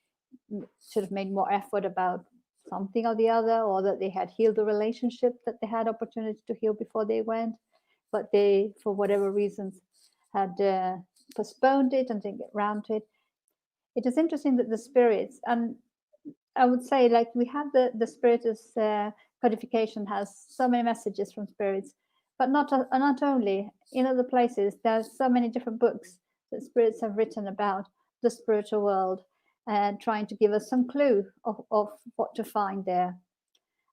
should have made more effort about something or the other, or that they had healed the relationship that they had opportunity to heal before they went, but they, for whatever reasons, had postponed it and didn't get around to it. It is interesting that the spirits, and I would say, like, we have the Spiritist codification has so many messages from spirits, but not only. In other places, there's so many different books that spirits have written about the spiritual world, trying to give us some clue of what to find there.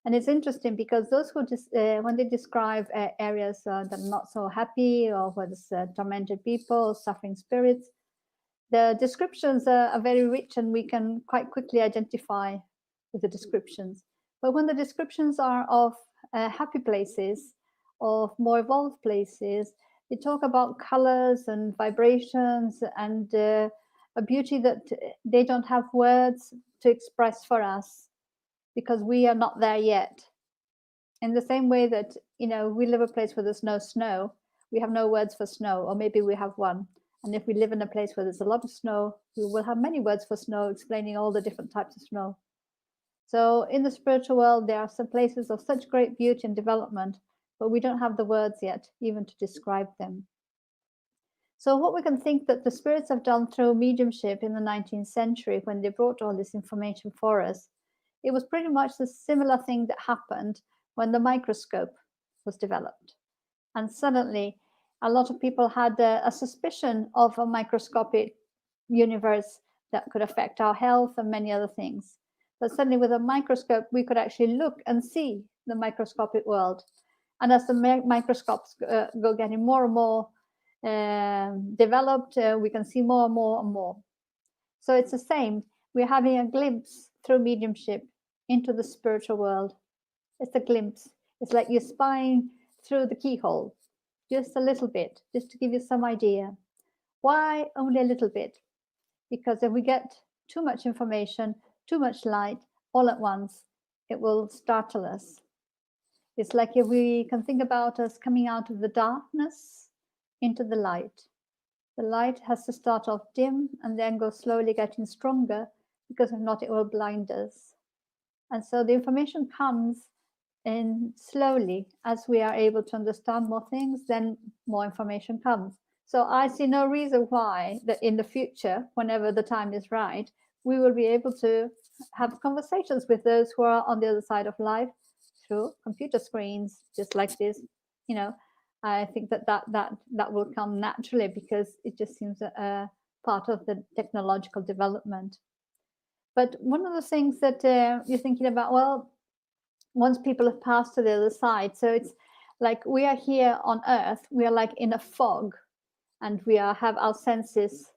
And it's interesting because those who just when they describe areas that are not so happy, or where there's tormented people, suffering spirits, the descriptions are very rich, and we can quite quickly identify with the descriptions. But when the descriptions are of happy places, of more evolved places, they talk about colors and vibrations and a beauty that they don't have words to express for us, because we are not there yet. In the same way that, you know, we live a place where there's no snow, we have no words for snow, or maybe we have one. And if we live in a place where there's a lot of snow, we will have many words for snow, explaining all the different types of snow. So in the spiritual world, there are some places of such great beauty and development, but we don't have the words yet, even to describe them. So what we can think that the spirits have done through mediumship in the 19th century, when they brought all this information for us, it was pretty much the similar thing that happened when the microscope was developed. And suddenly, a lot of people had a suspicion of a microscopic universe that could affect our health and many other things. But suddenly with a microscope, we could actually look and see the microscopic world. And as the microscopes go getting more and more developed, we can see more and more and more. So it's the same. We're having a glimpse through mediumship into the spiritual world. It's a glimpse. It's like you're spying through the keyhole, just a little bit, just to give you some idea. Why only a little bit? Because if we get too much information, too much light all at once, it will startle us. It's like if we can think about us coming out of the darkness into the light. The light has to start off dim and then go slowly getting stronger, because if not, it will blind us. And so the information comes in slowly. As we are able to understand more things, then more information comes. So I see no reason why that in the future, whenever the time is right, we will be able to have conversations with those who are on the other side of life through computer screens, just like this. You know, I think that will come naturally, because it just seems a part of the technological development. But one of the things that you're thinking about, well, once people have passed to the other side, so it's like we are here on Earth, we are like in a fog, and we have our senses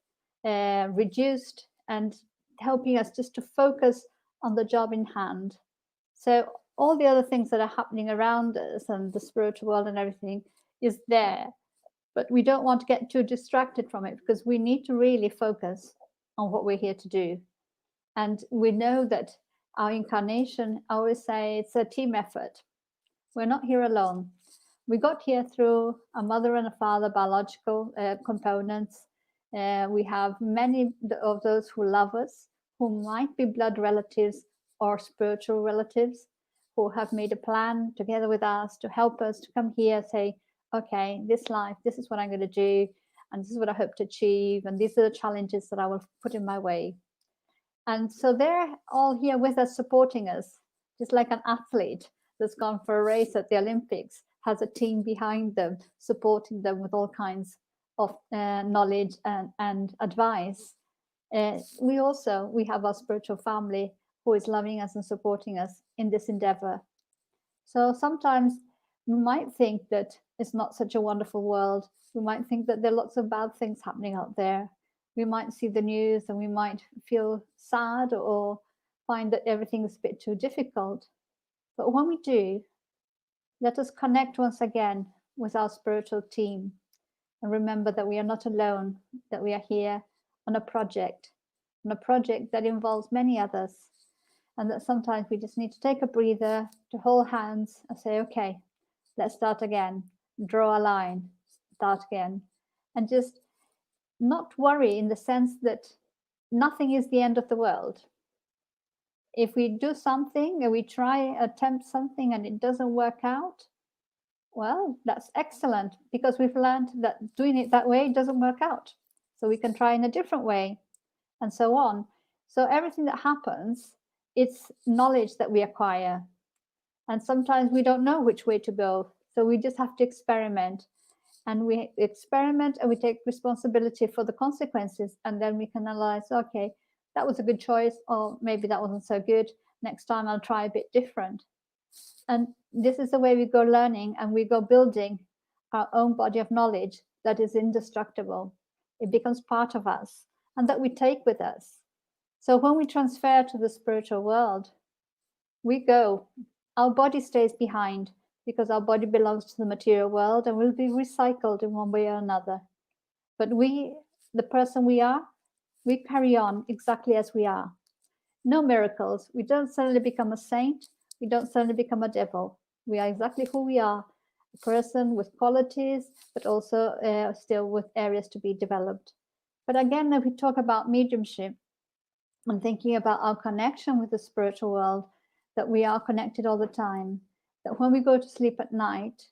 reduced and helping us just to focus on the job in hand. So all the other things that are happening around us and the spiritual world and everything is there, but we don't want to get too distracted from it, because we need to really focus on what we're here to do. And we know that our incarnation, I always say, it's a team effort. We're not here alone. We got here through a mother and a father, biological components. We have many of those who love us, who might be blood relatives or spiritual relatives, who have made a plan together with us to help us to come here, say, okay, this life, this is what I'm going to do, and this is what I hope to achieve, and these are the challenges that I will put in my way. And so they're all here with us, supporting us, just like an athlete that's gone for a race at the Olympics has a team behind them, supporting them with all kinds of knowledge and advice. We have our spiritual family who is loving us and supporting us in this endeavor. So sometimes we might think that it's not such a wonderful world. We might think that there are lots of bad things happening out there. We might see the news and we might feel sad or find that everything is a bit too difficult. But when we do, let us connect once again with our spiritual team and remember that we are not alone, that we are here on a project that involves many others, and that sometimes we just need to take a breather, to hold hands and say, okay, let's start again, draw a line, start again, and just not worry in the sense that nothing is the end of the world. If we do something and we attempt something and it doesn't work out, well, that's excellent, because we've learned that doing it that way doesn't work out. So we can try in a different way, and so on. So everything that happens, it's knowledge that we acquire. And sometimes we don't know which way to go. So we just have to experiment. And we experiment and we take responsibility for the consequences. And then we can analyze, okay, that was a good choice, or maybe that wasn't so good. Next time I'll try a bit different. And this is the way we go learning, and we go building our own body of knowledge that is indestructible. It becomes part of us and that we take with us. So when we transfer to the spiritual world, we go, our body stays behind, because our body belongs to the material world and will be recycled in one way or another. But we, the person we are, we carry on exactly as we are. No miracles. We don't suddenly become a saint. We don't suddenly become a devil. We are exactly who we are, a person with qualities, but also still with areas to be developed. But again, if we talk about mediumship and thinking about our connection with the spiritual world, that we are connected all the time, that when we go to sleep at night,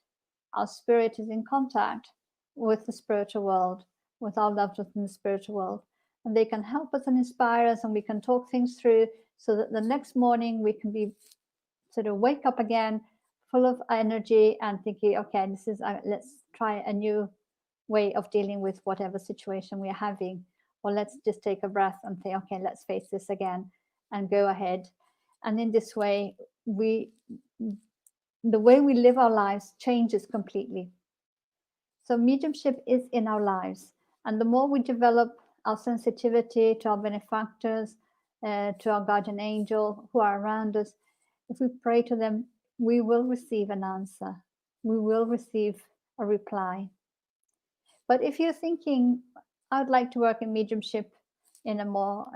our spirit is in contact with the spiritual world, with our loved ones in the spiritual world. And they can help us and inspire us, and we can talk things through so that the next morning we can be sort of wake up again full of energy and thinking, okay, this is let's try a new way of dealing with whatever situation we are having, or let's just take a breath and say, okay, let's face this again and go ahead. And in this way, the way we live our lives changes completely. So mediumship is in our lives, and the more we develop our sensitivity to our benefactors, to our guardian angel who are around us, if we pray to them, we will receive an answer. We will receive a reply. But if you're thinking, I'd like to work in mediumship in a more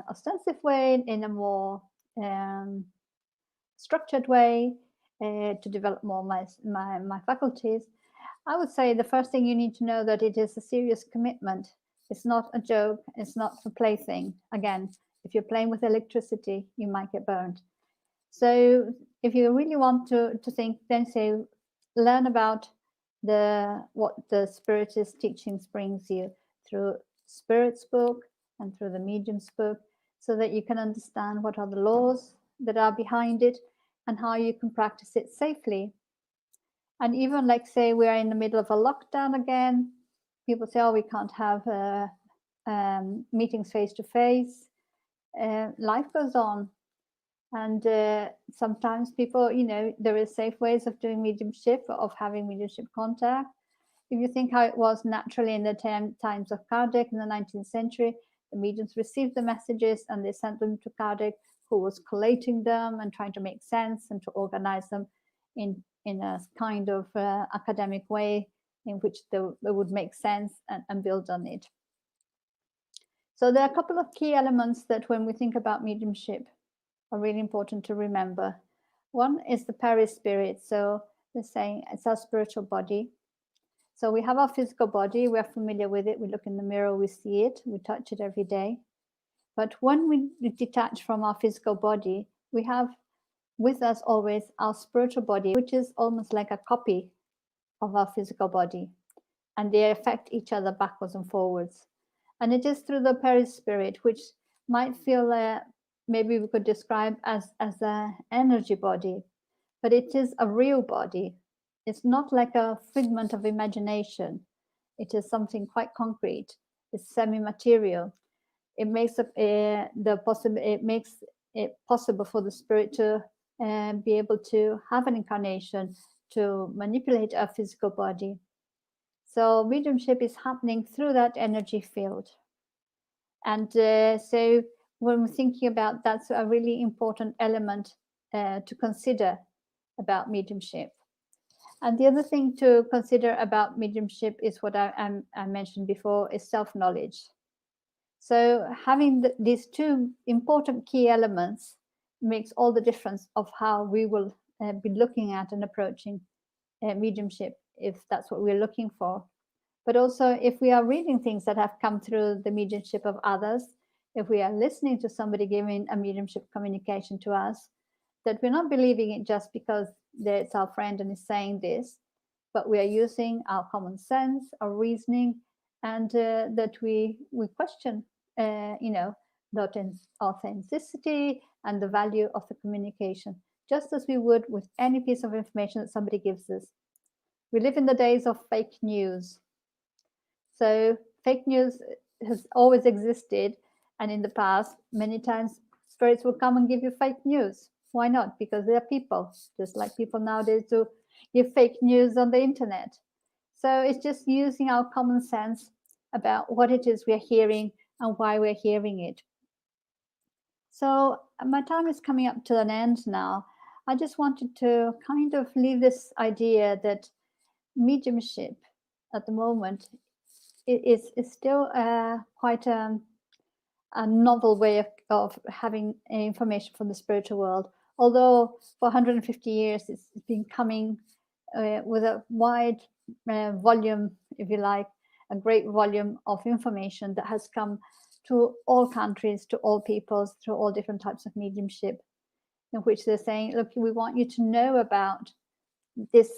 ostensive way, in a more structured way, to develop more my faculties, I would say the first thing you need to know that it is a serious commitment. It's not a joke. It's not a plaything. Again, if you're playing with electricity, you might get burned. So if you really want to think, then say, learn about what the Spiritist teachings brings you through Spirit's book and through the Medium's book, so that you can understand what are the laws that are behind it and how you can practice it safely. And even like, say, we are in the middle of a lockdown again, people say, oh, we can't have meetings face to face. Life goes on. And sometimes people, there is safe ways of doing mediumship, of having mediumship contact. If you think how it was naturally in the times of Kardec in the 19th century, the mediums received the messages and they sent them to Kardec, who was collating them and trying to make sense and to organize them in a kind of academic way in which they would make sense and build on it. So there are a couple of key elements that when we think about mediumship are really important to remember. One is the perispirit. So they're saying it's our spiritual body. So we have our physical body, we're familiar with it, we look in the mirror, we see it, we touch it every day. But when we detach from our physical body, we have with us always our spiritual body, which is almost like a copy of our physical body. And they affect each other backwards and forwards. And it is through the perispirit, which might feel maybe we could describe as an energy body, but it is a real body. It's not like a figment of imagination. It is something quite concrete. It's semi-material. It makes it makes it possible for the spirit to be able to have an incarnation, to manipulate our physical body. So mediumship is happening through that energy field. And so when we're thinking about, that's a really important element to consider about mediumship. And the other thing to consider about mediumship is what I mentioned before, is self-knowledge. So having these two important key elements makes all the difference of how we will be looking at and approaching mediumship, if that's what we're looking for. But also, if we are reading things that have come through the mediumship of others, if we are listening to somebody giving a mediumship communication to us, that we're not believing it just because it's our friend and is saying this, but we are using our common sense, our reasoning, and that we question, the authenticity and the value of the communication, just as we would with any piece of information that somebody gives us. We live in the days of fake news. So fake news has always existed, and in the past, many times spirits will come and give you fake news. Why not? Because they're people, just like people nowadays do give fake news on the internet. So it's just using our common sense about what it is we're hearing and why we're hearing it. So my time is coming up to an end now. I just wanted to kind of leave this idea that mediumship at the moment is still quite a novel way of having information from the spiritual world. Although for 150 years it's been coming with a wide volume, if you like, a great volume of information that has come to all countries, to all peoples, through all different types of mediumship, in which they're saying, look, we want you to know about this,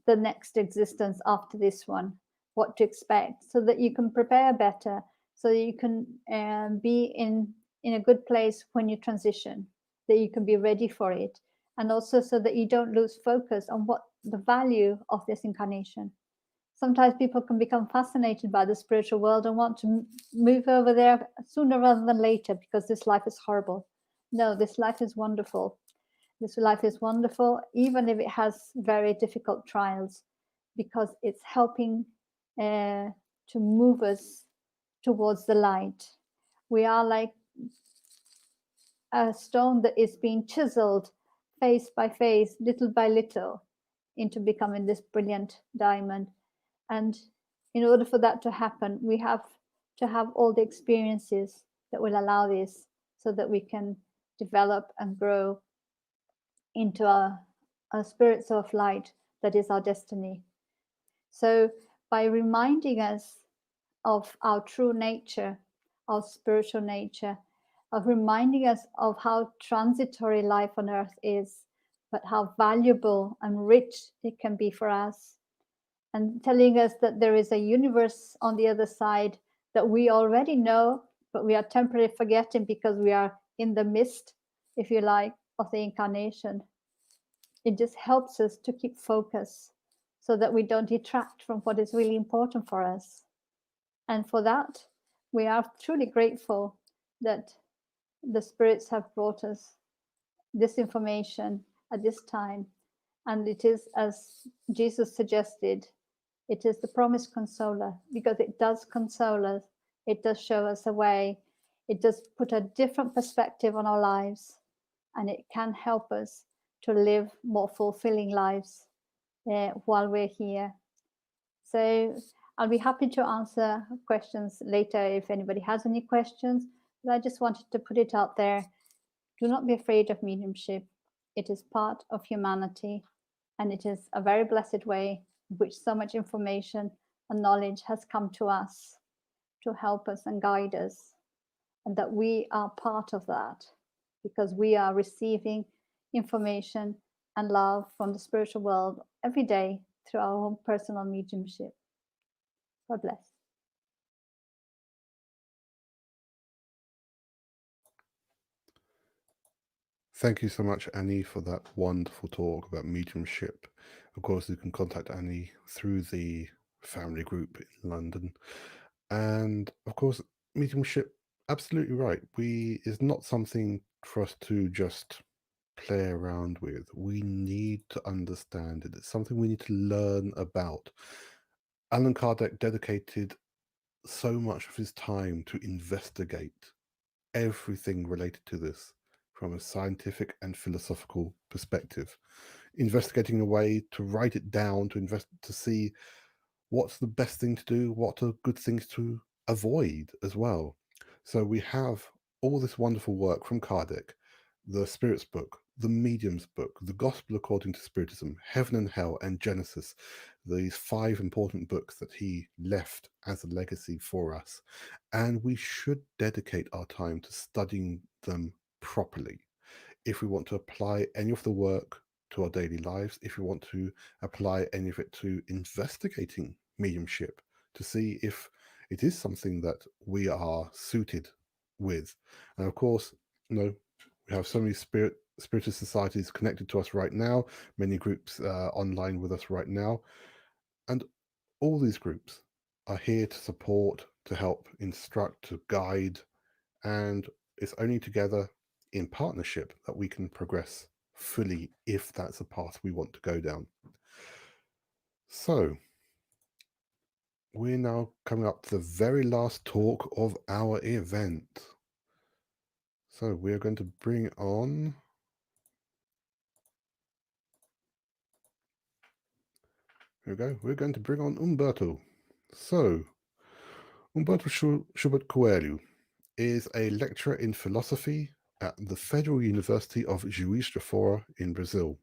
the next existence after this one, what to expect, so that you can prepare better, so that you can be in a good place when you transition, that you can be ready for it, and also so that you don't lose focus on what the value of this incarnation. Sometimes people can become fascinated by the spiritual world and want to move over there sooner rather than later because this life is horrible. No, this life is wonderful. This life is wonderful, even if it has very difficult trials, because it's helping to move us towards the light. We are like a stone that is being chiseled face by face, little by little, into becoming this brilliant diamond. And in order for that to happen, we have to have all the experiences that will allow this, so that we can develop and grow into a spirits of light that is our destiny. So by reminding us of our true nature, our spiritual nature, of reminding us of how transitory life on earth is, but how valuable and rich it can be for us, and telling us that there is a universe on the other side that we already know, but we are temporarily forgetting because we are in the midst, if you like, of the incarnation. It just helps us to keep focus so that we don't detract from what is really important for us. And for that, we are truly grateful that the spirits have brought us this information at this time. And it is, as Jesus suggested, it is the promised consoler, because it does console us. It does show us a way. It does put a different perspective on our lives, and it can help us to live more fulfilling lives while we're here. So I'll be happy to answer questions later if anybody has any questions, but I just wanted to put it out there. Do not be afraid of mediumship. It is part of humanity. And it is a very blessed way in which so much information and knowledge has come to us to help us and guide us, and that we are part of that because we are receiving information and love from the spiritual world every day through our own personal mediumship. God bless. Thank you so much, Annie, for that wonderful talk about mediumship. Of course, you can contact Annie through the family group in London. And of course, mediumship, absolutely right. Is not something for us to just play around with. We need to understand it. It's something we need to learn about. Allan Kardec dedicated so much of his time to investigate everything related to this from a scientific and philosophical perspective, investigating a way to write it down, to see what's the best thing to do, what are good things to avoid as well. So we have all this wonderful work from Kardec, the Spirits book, the Medium's book, the Gospel According to Spiritism, Heaven and Hell, and Genesis, these 5 important books that he left as a legacy for us. And we should dedicate our time to studying them properly. If we want to apply any of the work to our daily lives, if we want to apply any of it to investigating mediumship, to see if it is something that we are suited with. And of course, we have so many Spiritist societies connected to us right now, many groups online with us right now, and all these groups are here to support, to help, instruct, to guide, and it's only together in partnership that we can progress fully if that's a path we want to go down. So we're now coming up to the very last talk of our event. So we're going to bring on we're going to bring on Humberto. So Humberto Schubert Coelho is a lecturer in philosophy at the Federal University of Juiz de Fora in Brazil.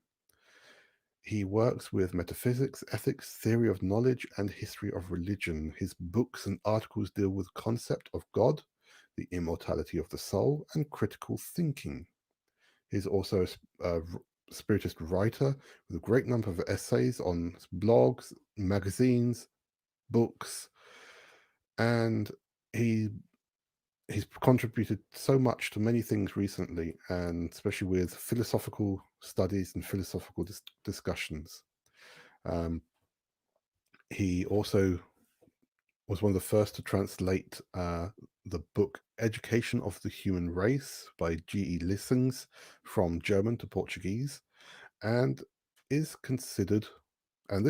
He works with metaphysics, ethics, theory of knowledge, and history of religion. His books and articles deal with the concept of God, the immortality of the soul, and critical thinking. He's also a Spiritist writer with a great number of essays on blogs, magazines, books, and he's contributed so much to many things recently, and especially with philosophical studies and philosophical discussions. He also was one of the first to translate the book Education of the Human Race by G.E. Lissings from German to Portuguese, and this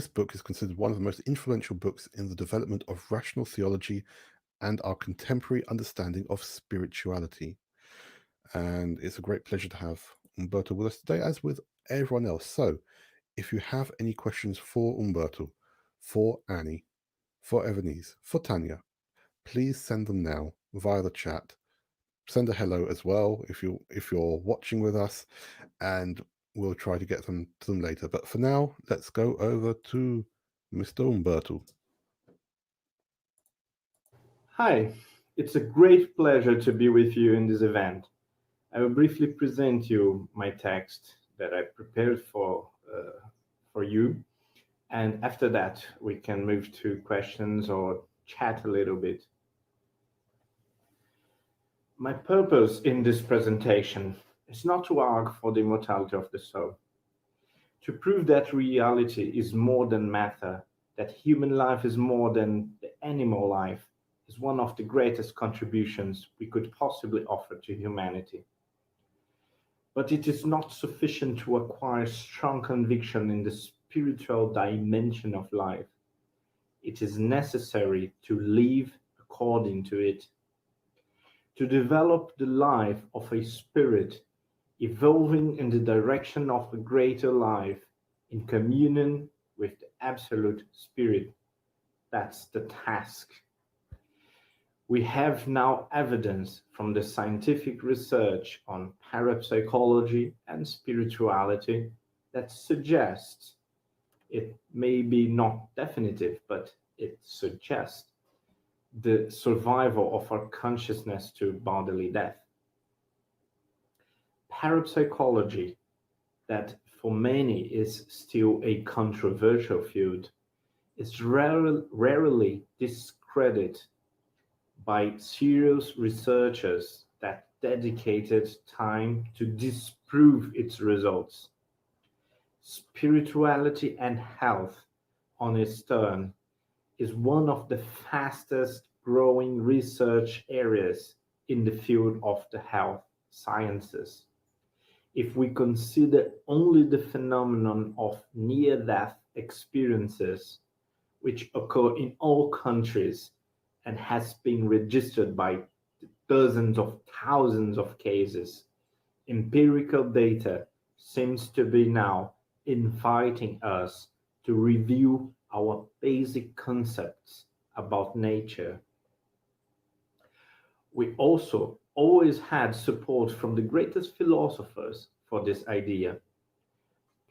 book is considered one of the most influential books in the development of rational theology and our contemporary understanding of spirituality. And it's a great pleasure to have Humberto with us today, as with everyone else. So if you have any questions for Humberto, for Annie, for Evanise, for Tanya, please send them now via the chat. Send a hello as well if you're watching with us, and we'll try to get them to them later. But for now, let's go over to Mr. Humberto. Hi, it's a great pleasure to be with you in this event. I will briefly present you my text that I prepared for you, and after that we can move to questions or chat a little bit. My purpose in this presentation is not to argue for the immortality of the soul, to prove that reality is more than matter, that human life is more than the animal life, is one of the greatest contributions we could possibly offer to humanity. But it is not sufficient to acquire strong conviction in the spiritual dimension of life. It is necessary to live according to it, to develop the life of a spirit evolving in the direction of a greater life in communion with the Absolute Spirit. That's the task. We have now evidence from the scientific research on parapsychology and spirituality that suggests It may be not definitive, but it suggests the survival of our consciousness to bodily death. Parapsychology, that for many is still a controversial field, is rarely discredited by serious researchers that dedicated time to disprove its results. Spirituality and health, on its turn, is one of the fastest growing research areas in the field of the health sciences. If we consider only the phenomenon of near-death experiences, which occur in all countries and has been registered by dozens of thousands of cases, empirical data seems to be now inviting us to review our basic concepts about nature. We also always had support from the greatest philosophers for this idea.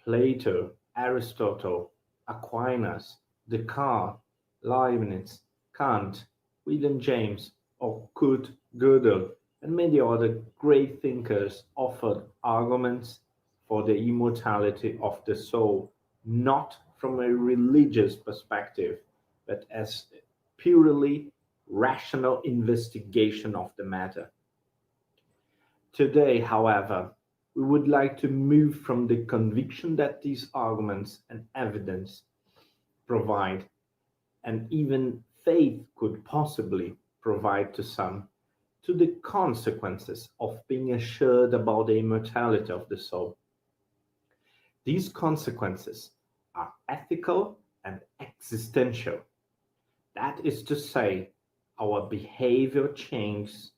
Plato, Aristotle, Aquinas, Descartes, Leibniz, Kant, William James, or Kurt Gödel, and many other great thinkers offered arguments for the immortality of the soul, not from a religious perspective, but as a purely rational investigation of the matter. Today, however, we would like to move from the conviction that these arguments and evidence provide, and even faith could possibly provide to some, to the consequences of being assured about the immortality of the soul. These consequences are ethical and existential. That is to say, our behavior changes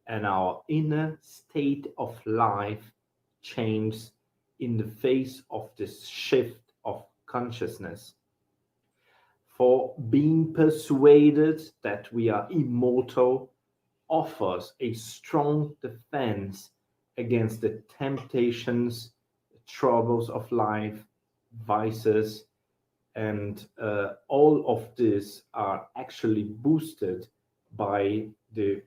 and our inner state of life changes in the face of this shift of consciousness. For being persuaded that we are immortal offers a strong defense against the temptations, the troubles of life, vices, and all of this are actually boosted by the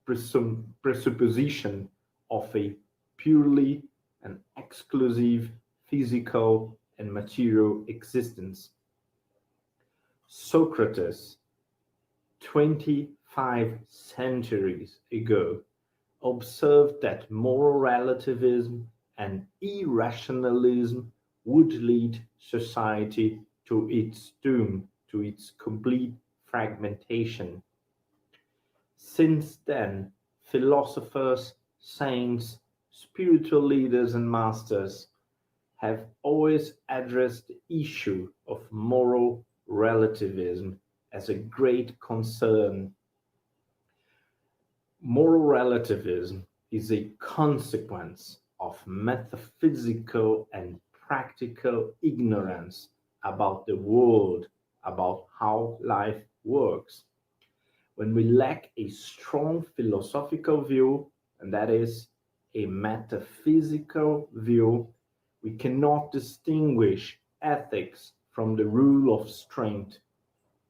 presupposition of a purely and exclusive physical and material existence. Socrates, 25 centuries ago, observed that moral relativism and irrationalism would lead society to its doom, to its complete fragmentation. Since then, philosophers, saints, spiritual leaders, and masters have always addressed the issue of moral relativism as a great concern. Moral relativism is a consequence of metaphysical and practical ignorance about the world, about how life works. When we lack a strong philosophical view, and that is a metaphysical view, we cannot distinguish ethics from the rule of strength,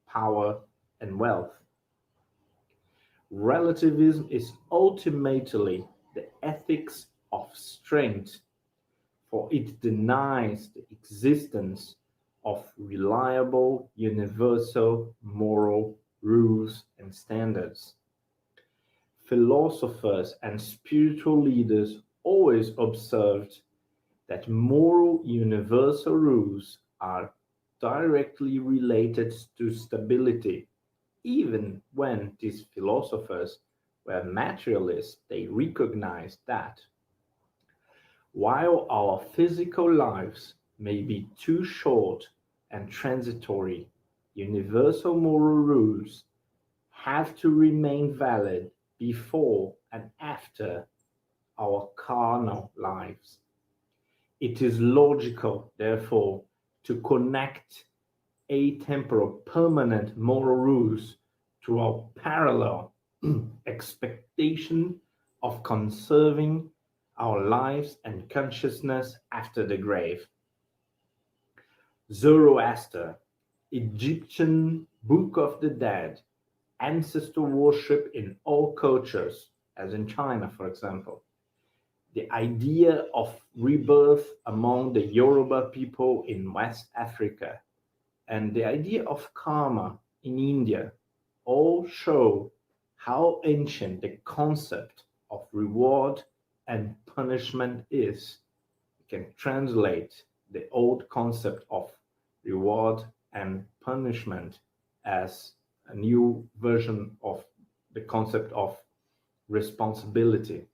power, and wealth. Relativism is ultimately the ethics of strength, for it denies the existence of reliable, universal moral rules and standards. Philosophers and spiritual leaders always observed that moral universal rules are directly related to stability. Even when these philosophers were materialists, they recognized that while our physical lives may be too short and transitory, universal moral rules have to remain valid before and after our carnal lives. It is logical, therefore, to connect atemporal permanent moral rules to our parallel expectation of conserving our lives and consciousness after the grave. Zoroaster, Egyptian Book of the Dead, ancestor worship in all cultures, as in China, for example. The idea of rebirth among the Yoruba people in West Africa, and the idea of karma in India all show how ancient the concept of reward and punishment is. We can translate the old concept of reward and punishment as a new version of the concept of responsibility.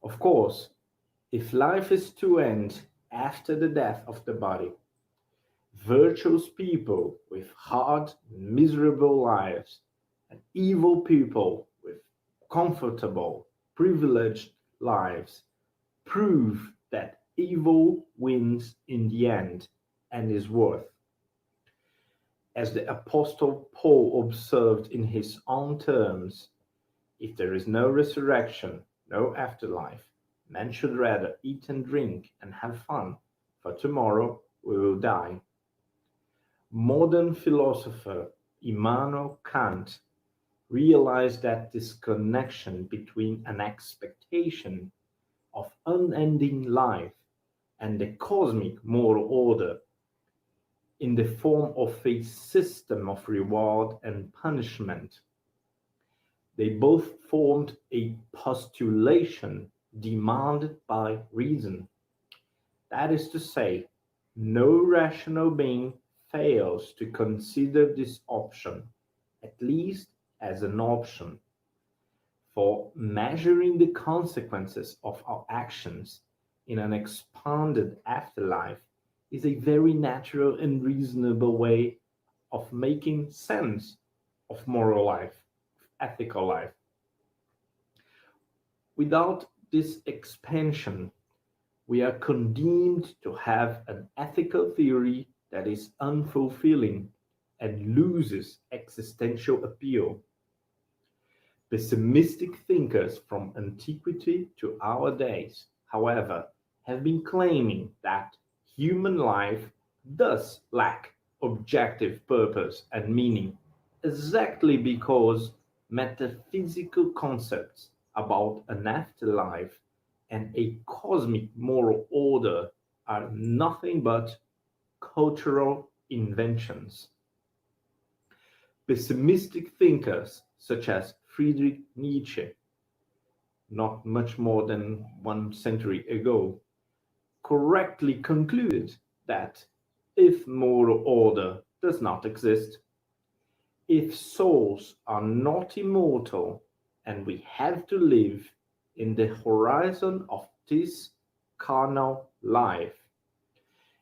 Of course, if life is to end after the death of the body, virtuous people with hard, miserable lives, and evil people with comfortable, privileged lives prove that evil wins in the end and is worth. As the Apostle Paul observed in his own terms, if there is no resurrection, no afterlife, men should rather eat and drink and have fun, for tomorrow we will die. Modern philosopher Immanuel Kant realized that this connection between an expectation of unending life and the cosmic moral order in the form of a system of reward and punishment. They both formed a postulation demanded by reason. That is to say, no rational being fails to consider this option, at least as an option. For measuring the consequences of our actions in an expanded afterlife is a very natural and reasonable way of making sense of moral life, ethical life. Without this expansion, we are condemned to have an ethical theory that is unfulfilling and loses existential appeal. Pessimistic thinkers from antiquity to our days, however, have been claiming that human life does lack objective purpose and meaning, exactly because metaphysical concepts about an afterlife and a cosmic moral order are nothing but cultural inventions. Pessimistic thinkers such as Friedrich Nietzsche, not much more than 1 century ago, correctly concluded that if moral order does not exist, if souls are not immortal and we have to live in the horizon of this carnal life,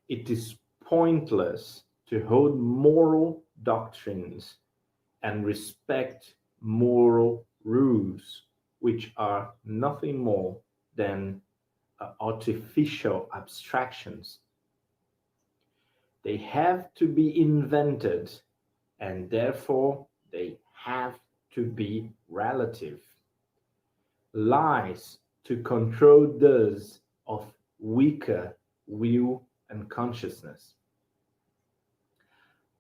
it is pointless to hold moral doctrines and respect moral rules, which are nothing more than artificial abstractions. They have to be invented, and therefore they have to be relative. Lies to control those of weaker will and consciousness.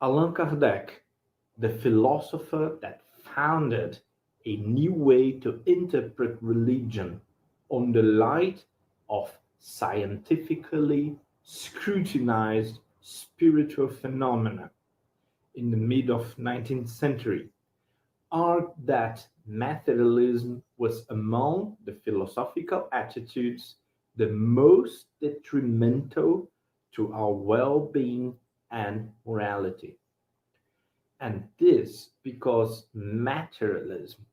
Allan Kardec, the philosopher that founded a new way to interpret religion on the light of scientifically scrutinized spiritual phenomena in the mid of 19th century, argued that materialism was among the philosophical attitudes the most detrimental to our well-being and morality. And this because materialism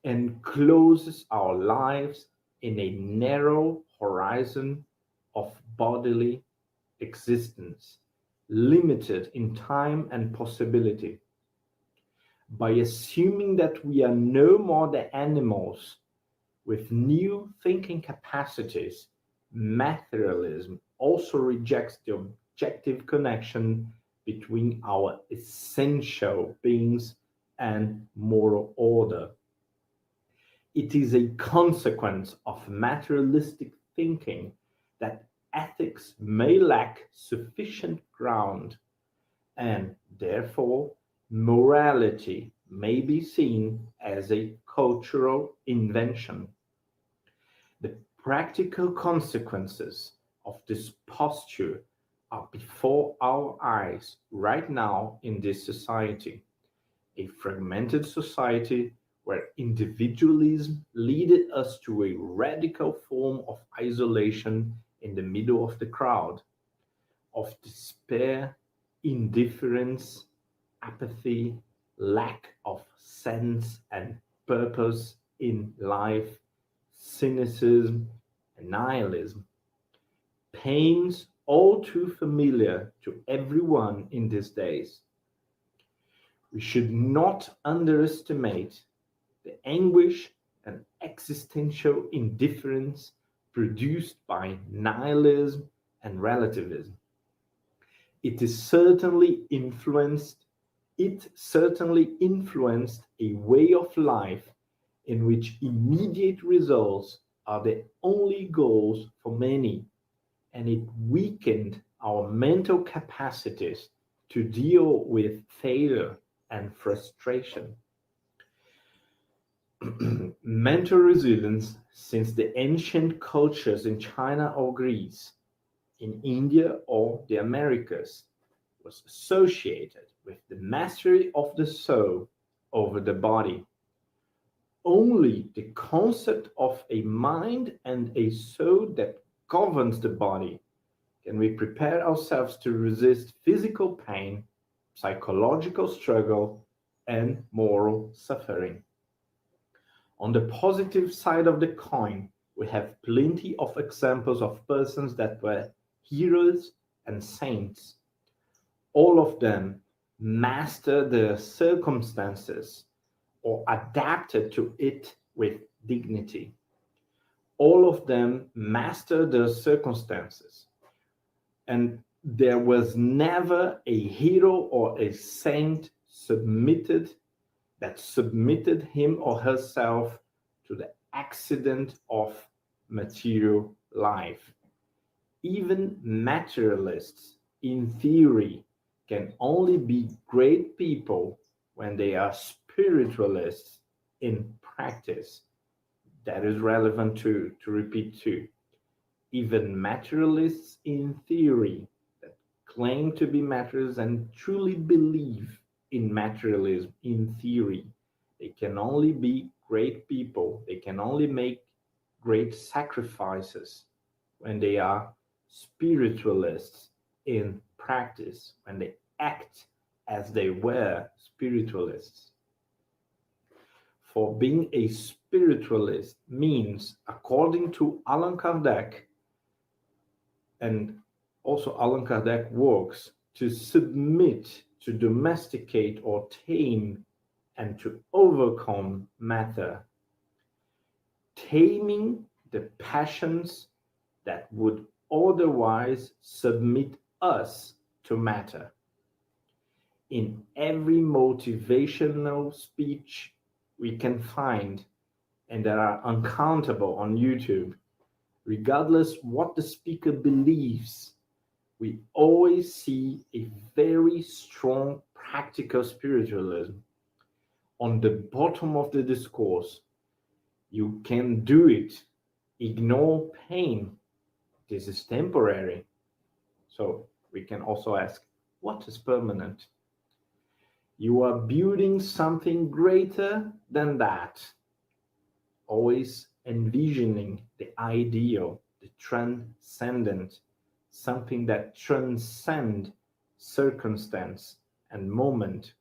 encloses our lives in a narrow horizon of bodily existence, limited in time and possibility. By assuming that we are no more than animals with new thinking capacities, materialism also rejects the objective connection between our essential beings and moral order. It is a consequence of materialistic thinking that ethics may lack sufficient ground, and therefore morality may be seen as a cultural invention. The practical consequences of this posture are before our eyes right now in this society, a fragmented society where individualism leaded us to a radical form of isolation in the middle of the crowd, of despair, indifference, apathy, lack of sense and purpose in life, cynicism, and nihilism. Pains all too familiar to everyone in these days. We should not underestimate the anguish and existential indifference produced by nihilism and relativism. It certainly influenced a way of life in which immediate results are the only goals for many, and it weakened our mental capacities to deal with failure and frustration. Mental resilience, since the ancient cultures in China or Greece, in India or the Americas, was associated with the mastery of the soul over the body. Only the concept of a mind and a soul that governs the body can we prepare ourselves to resist physical pain, psychological struggle, and moral suffering. On the positive side of the coin, we have plenty of examples of persons that were heroes and saints. All of them mastered their circumstances or adapted to it with dignity. All of them mastered their circumstances. And there was never a hero or a saint that submitted him or herself to the accident of material life. Even materialists, in theory, can only be great people when they are spiritualists in practice. That is relevant to repeat too. Even materialists in theory that claim to be materialists and truly believe in materialism in theory, they can only be great people. They can only make great sacrifices when they are spiritualists in practice, when they act as they were spiritualists. For being a spiritualist means, according to Allan Kardec, and also Allan Kardec works, to submit, to domesticate or tame, and to overcome matter, taming the passions that would otherwise submit us to matter. In every motivational speech we can find, and there are uncountable on YouTube, regardless what the speaker believes, we always see a very strong practical spiritualism. On the bottom of the discourse, you can do it. Ignore pain. This is temporary. So we can also ask, what is permanent? You are building something greater than that. Always envisioning the ideal, the transcendent, something that transcends circumstance and moment.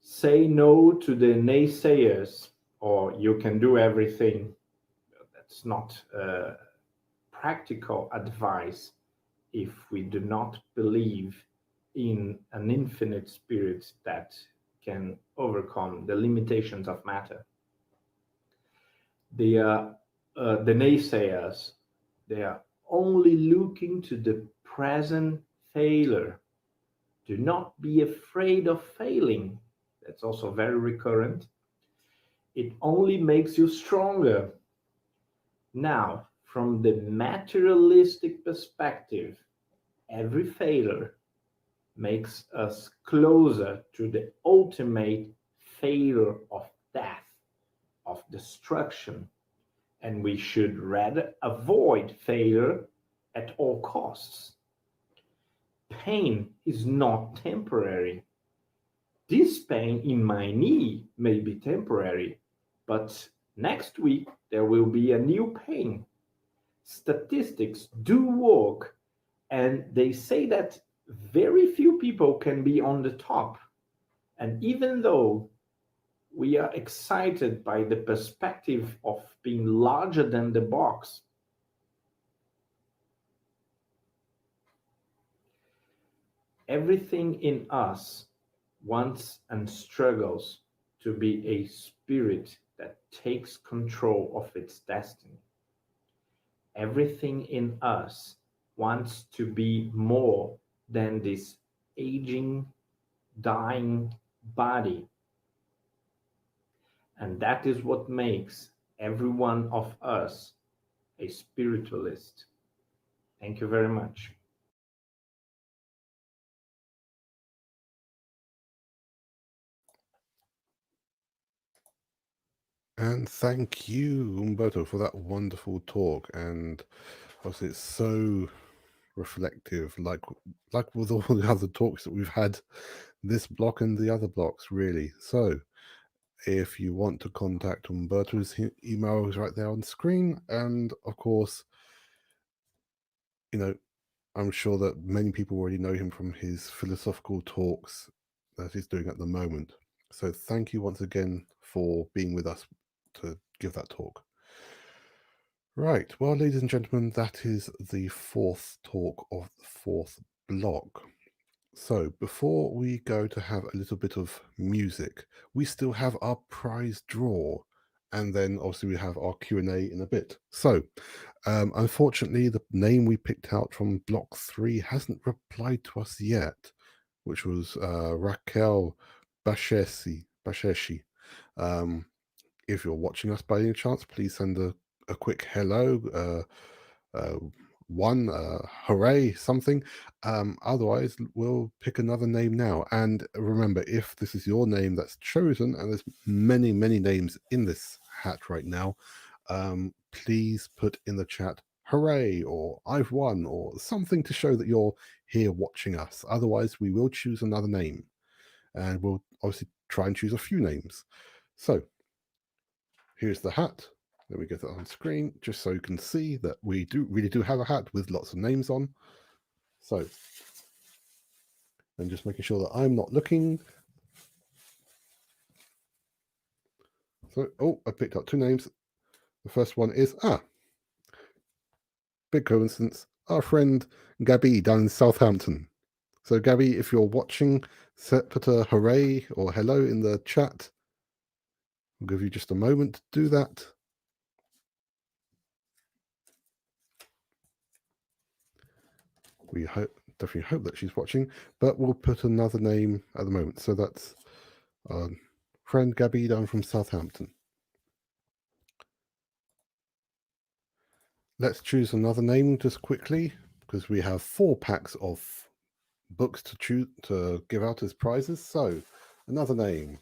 Say no to the naysayers, or you can do everything. That's not practical advice if we do not believe in an infinite spirit that can overcome the limitations of matter. The naysayers, they are only looking to the present failure. Do not be afraid of failing. That's also very recurrent. It only makes you stronger. Now, from the materialistic perspective, every failure makes us closer to the ultimate failure of death, of destruction, and we should rather avoid failure at all costs. Pain is not temporary. This pain in my knee may be temporary, but next week there will be a new pain. Statistics do work, and they say that very few people can be on the top. And even though we are excited by the perspective of being larger than the box, everything in us wants and struggles to be a spirit that takes control of its destiny. Everything in us wants to be more than this aging, dying body. And that is what makes every one of us a spiritualist. Thank you very much. And thank you, Humberto, for that wonderful talk. And obviously, it's so reflective, like with all the other talks that we've had this block and the other blocks, really. So if you want to contact Humberto's email is right there on screen. And of course, you know, I'm sure that many people already know him from his philosophical talks that he's doing at the moment. So thank you once again for being with us to give that talk. Right, well, ladies and gentlemen, that is the fourth talk of the fourth block. So before we go to have a little bit of music, we still have our prize draw, and then obviously we have our Q&A in a bit. So unfortunately, the name we picked out from block 3 hasn't replied to us yet, which was Raquel Basheshi. If you're watching us by any chance, please send a quick hello, hooray, something. Otherwise, we'll pick another name now. And remember, if this is your name that's chosen, and there's many, many names in this hat right now, please put in the chat hooray, or I've won, or something to show that you're here watching us. Otherwise, we will choose another name, and we'll obviously try and choose a few names. So here's the hat. Let me get it on screen just so you can see that we really do have a hat with lots of names on. So, and just making sure that I'm not looking. So, oh, I picked up 2 names. The first one is, big coincidence, our friend Gabby down in Southampton. So Gabby, if you're watching, put a hooray or hello in the chat. I'll give you just a moment to do that. We definitely hope that she's watching, but we'll put another name at the moment. So that's our friend Gabby down from Southampton. Let's choose another name just quickly, because we have 4 packs of books to choose to give out as prizes. So another name.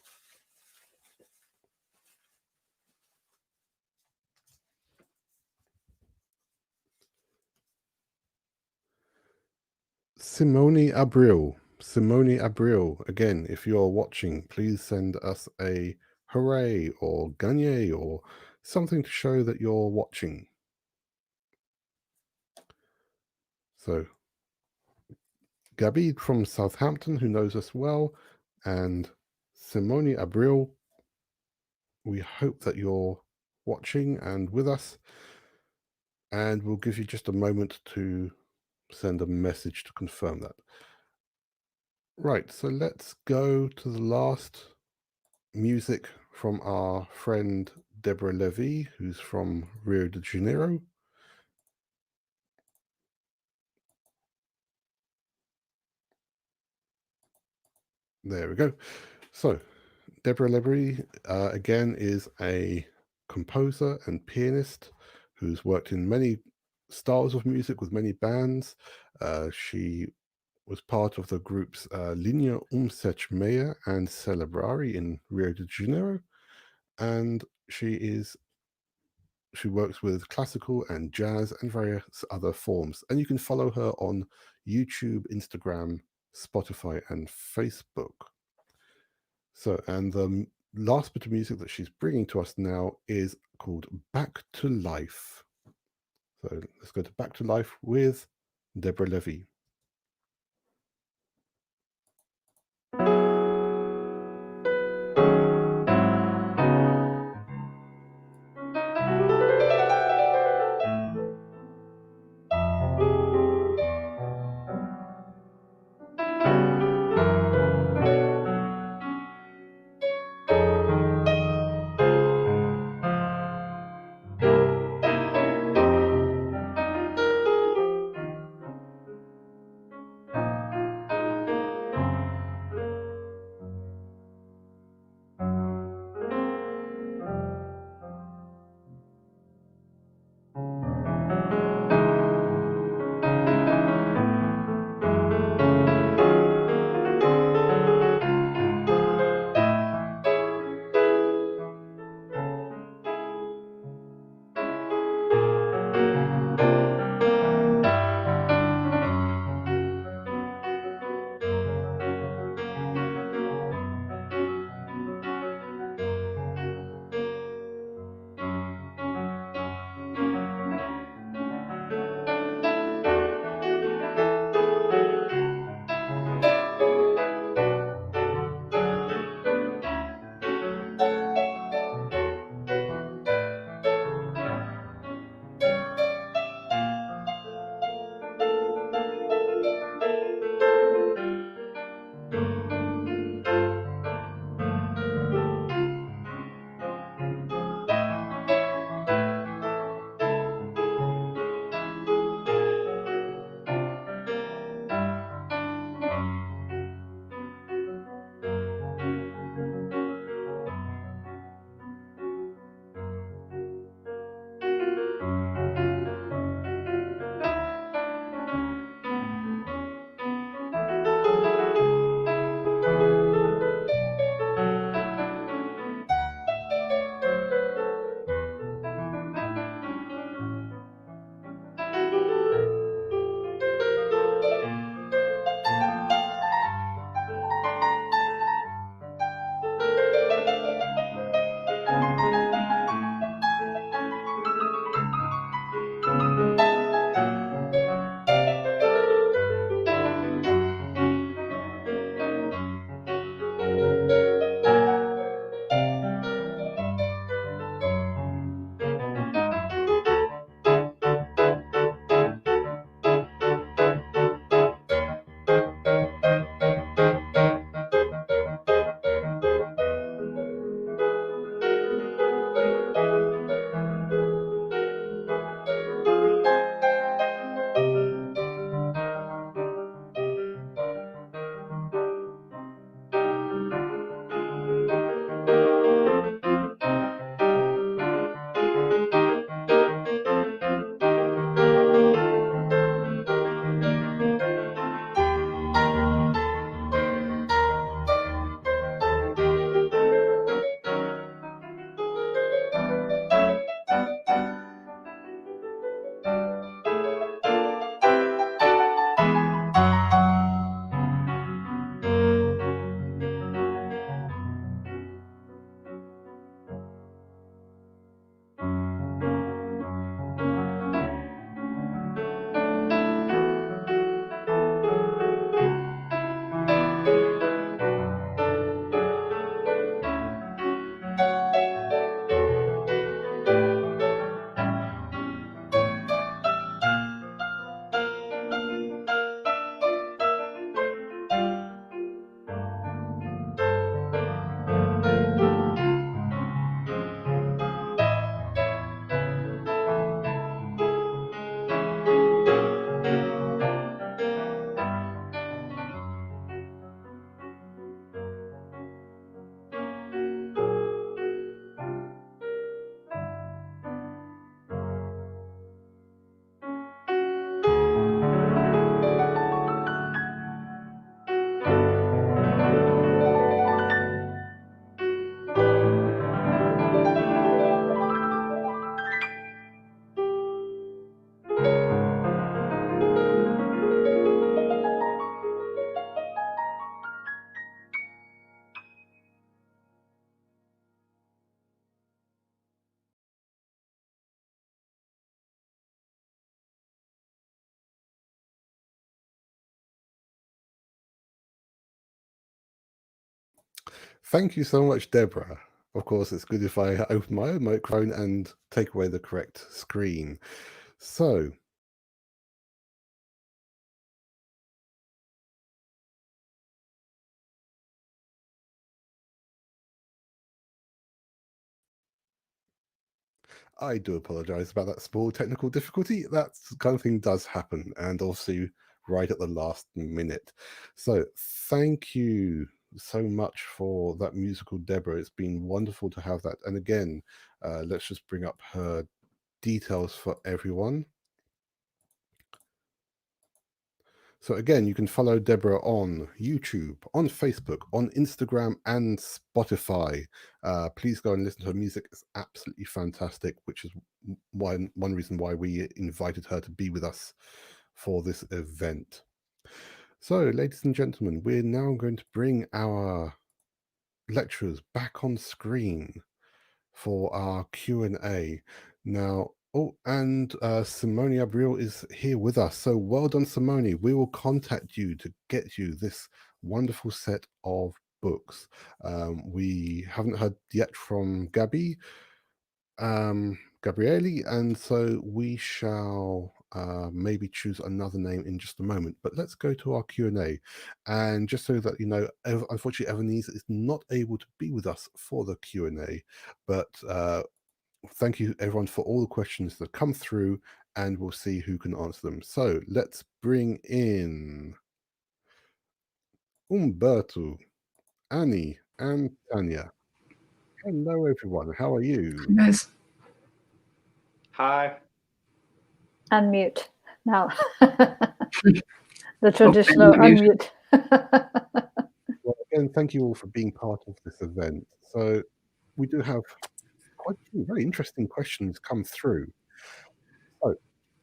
Simone Abril. Simone Abril. Again, if you're watching, please send us a hooray or gagne or something to show that you're watching. So Gabi from Southampton, who knows us well, and Simone Abril, we hope that you're watching and with us, and we'll give you just a moment to send a message to confirm that. Right, so let's go to the last music from our friend Deborah Levy, who's from Rio de Janeiro. There we go. So Deborah Levy, again, is a composer and pianist who's worked in many styles of music with many bands. She was part of the groups Linha 176 and Celebrare in Rio de Janeiro, and she works with classical and jazz and various other forms. And you can follow her on YouTube, Instagram, Spotify, and Facebook. So, and the last bit of music that she's bringing to us now is called Back to Life. So let's go to Back to Life with Deborah Levy. Thank you so much, Deborah. Of course, it's good if I open my own microphone and take away the correct screen. So, I do apologize about that small technical difficulty. That kind of thing does happen, and obviously right at the last minute. So thank you so much for that musical, Deborah. It's been wonderful to have that. And again, let's just bring up her details for everyone. So again, you can follow Deborah on YouTube, on Facebook, on Instagram, and Spotify. Please go and listen to her music. It's absolutely fantastic, which is one reason why we invited her to be with us for this event. So, ladies and gentlemen, we're now going to bring our lecturers back on screen for our Q&A. Now, oh, and Simone Abril is here with us. So well done, Simone. We will contact you to get you this wonderful set of books. We haven't heard yet from Gabriele, and so we shall maybe choose another name in just a moment. But let's go to our Q&A. And just so that you know, unfortunately, Evanise is not able to be with us for the Q&A, but thank you everyone for all the questions that come through, and we'll see who can answer them. So let's bring in Humberto, Annie, and Tanya. Hello everyone, how are you? Yes. Hi. Unmute now. The traditional unmute. Well, again, thank you all for being part of this event. So we do have quite a few very interesting questions come through. So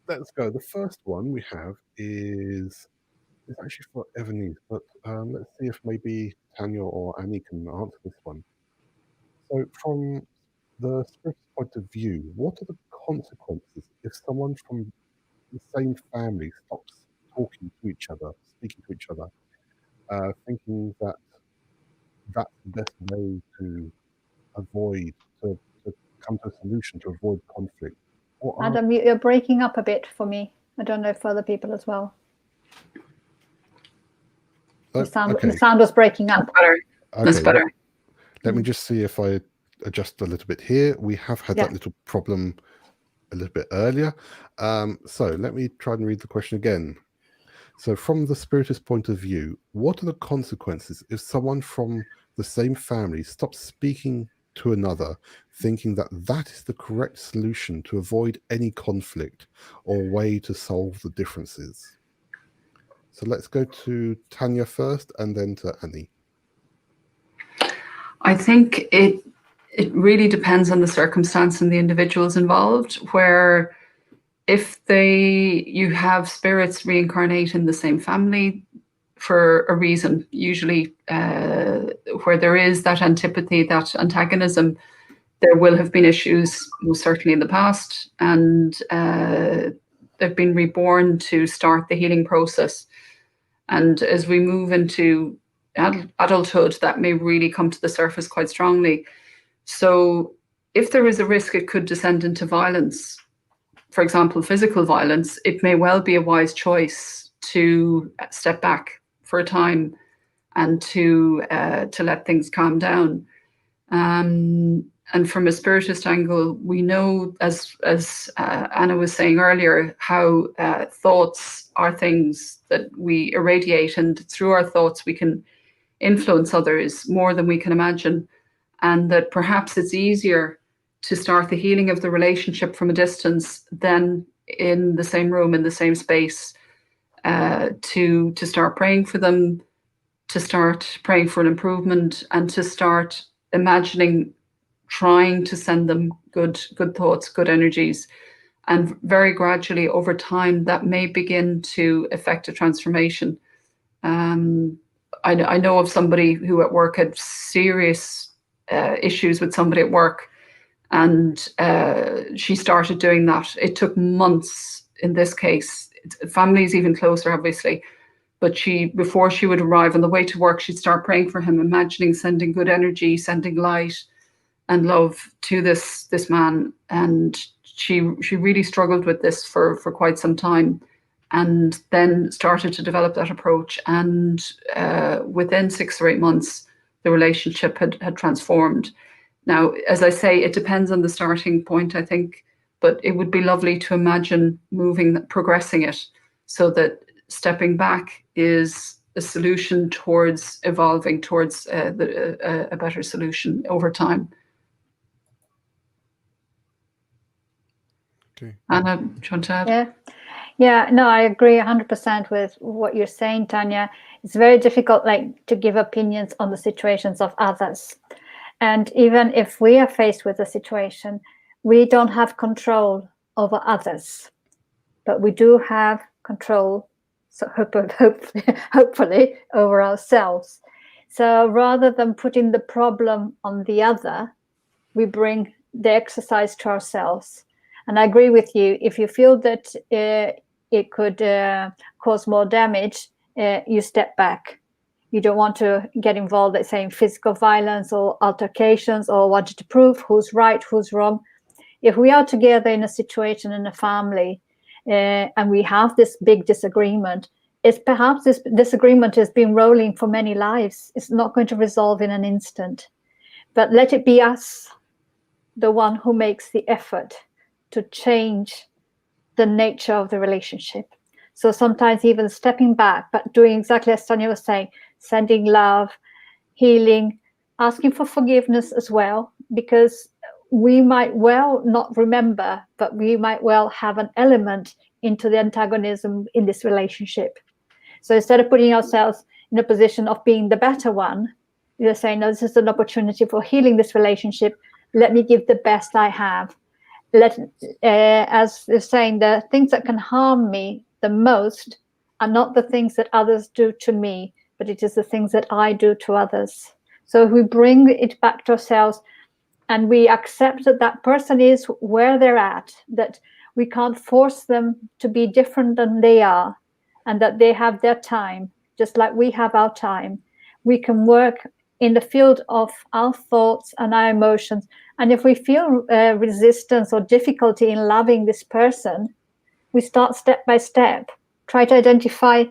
let's go. The first one we have is actually for Evanise, but let's see if maybe Tanya or Annie can answer this one. So from the spiritist point of view, what are the consequences if someone from the same family stops talking to each other, speaking to each other, thinking that that's the best way to avoid, to come to a solution, to avoid conflict? Adam, you're breaking up a bit for me. I don't know if for other people as well. Oh, the sound was breaking up. That's better. Let me just see if I adjust a little bit here. We have had that little problem a little bit earlier. So let me try and read the question again. So from the spiritist point of view, what are the consequences if someone from the same family stops speaking to another, thinking that that is the correct solution to avoid any conflict or way to solve the differences? So let's go to Tanya first and then to Annie. I think it really depends on the circumstance and the individuals involved, where if you have spirits reincarnate in the same family for a reason, usually where there is that antipathy, that antagonism, there will have been issues, most certainly in the past, and they've been reborn to start the healing process. And as we move into adulthood, that may really come to the surface quite strongly. So if there is a risk it could descend into violence, for example, physical violence, it may well be a wise choice to step back for a time and to let things calm down. And from a spiritist angle, we know, as Anna was saying earlier, how thoughts are things that we irradiate, and through our thoughts we can influence others more than we can imagine, and that perhaps it's easier to start the healing of the relationship from a distance than in the same room, in the same space, to start praying for them, to start praying for an improvement, and to start imagining trying to send them good thoughts, good energies. And very gradually over time, that may begin to affect a transformation. I know of somebody who at work had serious issues with somebody at work, and she started doing that. It took months in this case. Families even closer, obviously. But before she would arrive on the way to work, she'd start praying for him, imagining sending good energy, sending light and love to this man. And she really struggled with this for quite some time, and then started to develop that approach. And within 6 or 8 months, the relationship had transformed. Now, as I say, it depends on the starting point, I think, but it would be lovely to imagine progressing it, so that stepping back is a solution towards evolving towards a better solution over time. Okay. Anna, do you want to add? Yeah, no, I agree 100% with what you're saying, Tanya. It's very difficult, to give opinions on the situations of others. And even if we are faced with a situation, we don't have control over others, but we do have control, so hopefully, over ourselves. So rather than putting the problem on the other, we bring the exercise to ourselves. And I agree with you. If you feel that it could cause more damage, you step back. You don't want to get involved, let's say, in physical violence or altercations, or wanting to prove who's right, who's wrong. If we are together in a situation in a family and we have this big disagreement, it's perhaps this disagreement has been rolling for many lives. It's not going to resolve in an instant. But let it be us, the one who makes the effort to change the nature of the relationship. So sometimes even stepping back, but doing exactly as Tanya was saying, sending love, healing, asking for forgiveness as well, because we might well not remember, but we might well have an element into the antagonism in this relationship. So instead of putting ourselves in a position of being the better one, you're saying, no, this is an opportunity for healing this relationship. Let me give the best I have. As they're saying, the things that can harm me the most are not the things that others do to me, but it is the things that I do to others. So if we bring it back to ourselves and we accept that that person is where they're at, that we can't force them to be different than they are, and that they have their time, just like we have our time, we can work in the field of our thoughts and our emotions. And if we feel resistance or difficulty in loving this person, we start step by step, try to identify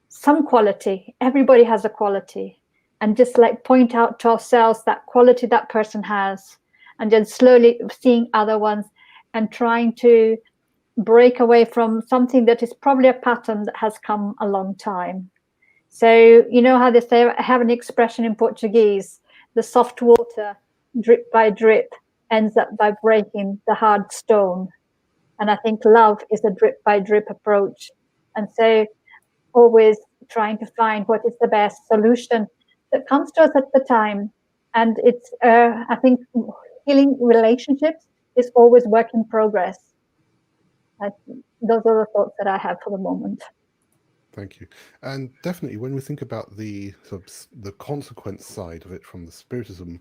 some quality. Everybody has a quality. And just point out to ourselves that quality that person has, and then slowly seeing other ones and trying to break away from something that is probably a pattern that has come a long time. So you know how they say, I have an expression in Portuguese, the soft water, drip by drip, ends up by breaking the hard stone. And I think love is a drip by drip approach. And so always trying to find what is the best solution that comes to us at the time. And it's, I think, healing relationships is always work in progress. Those are the thoughts that I have for the moment. Thank you. And definitely, when we think about the consequence side of it from the Spiritism,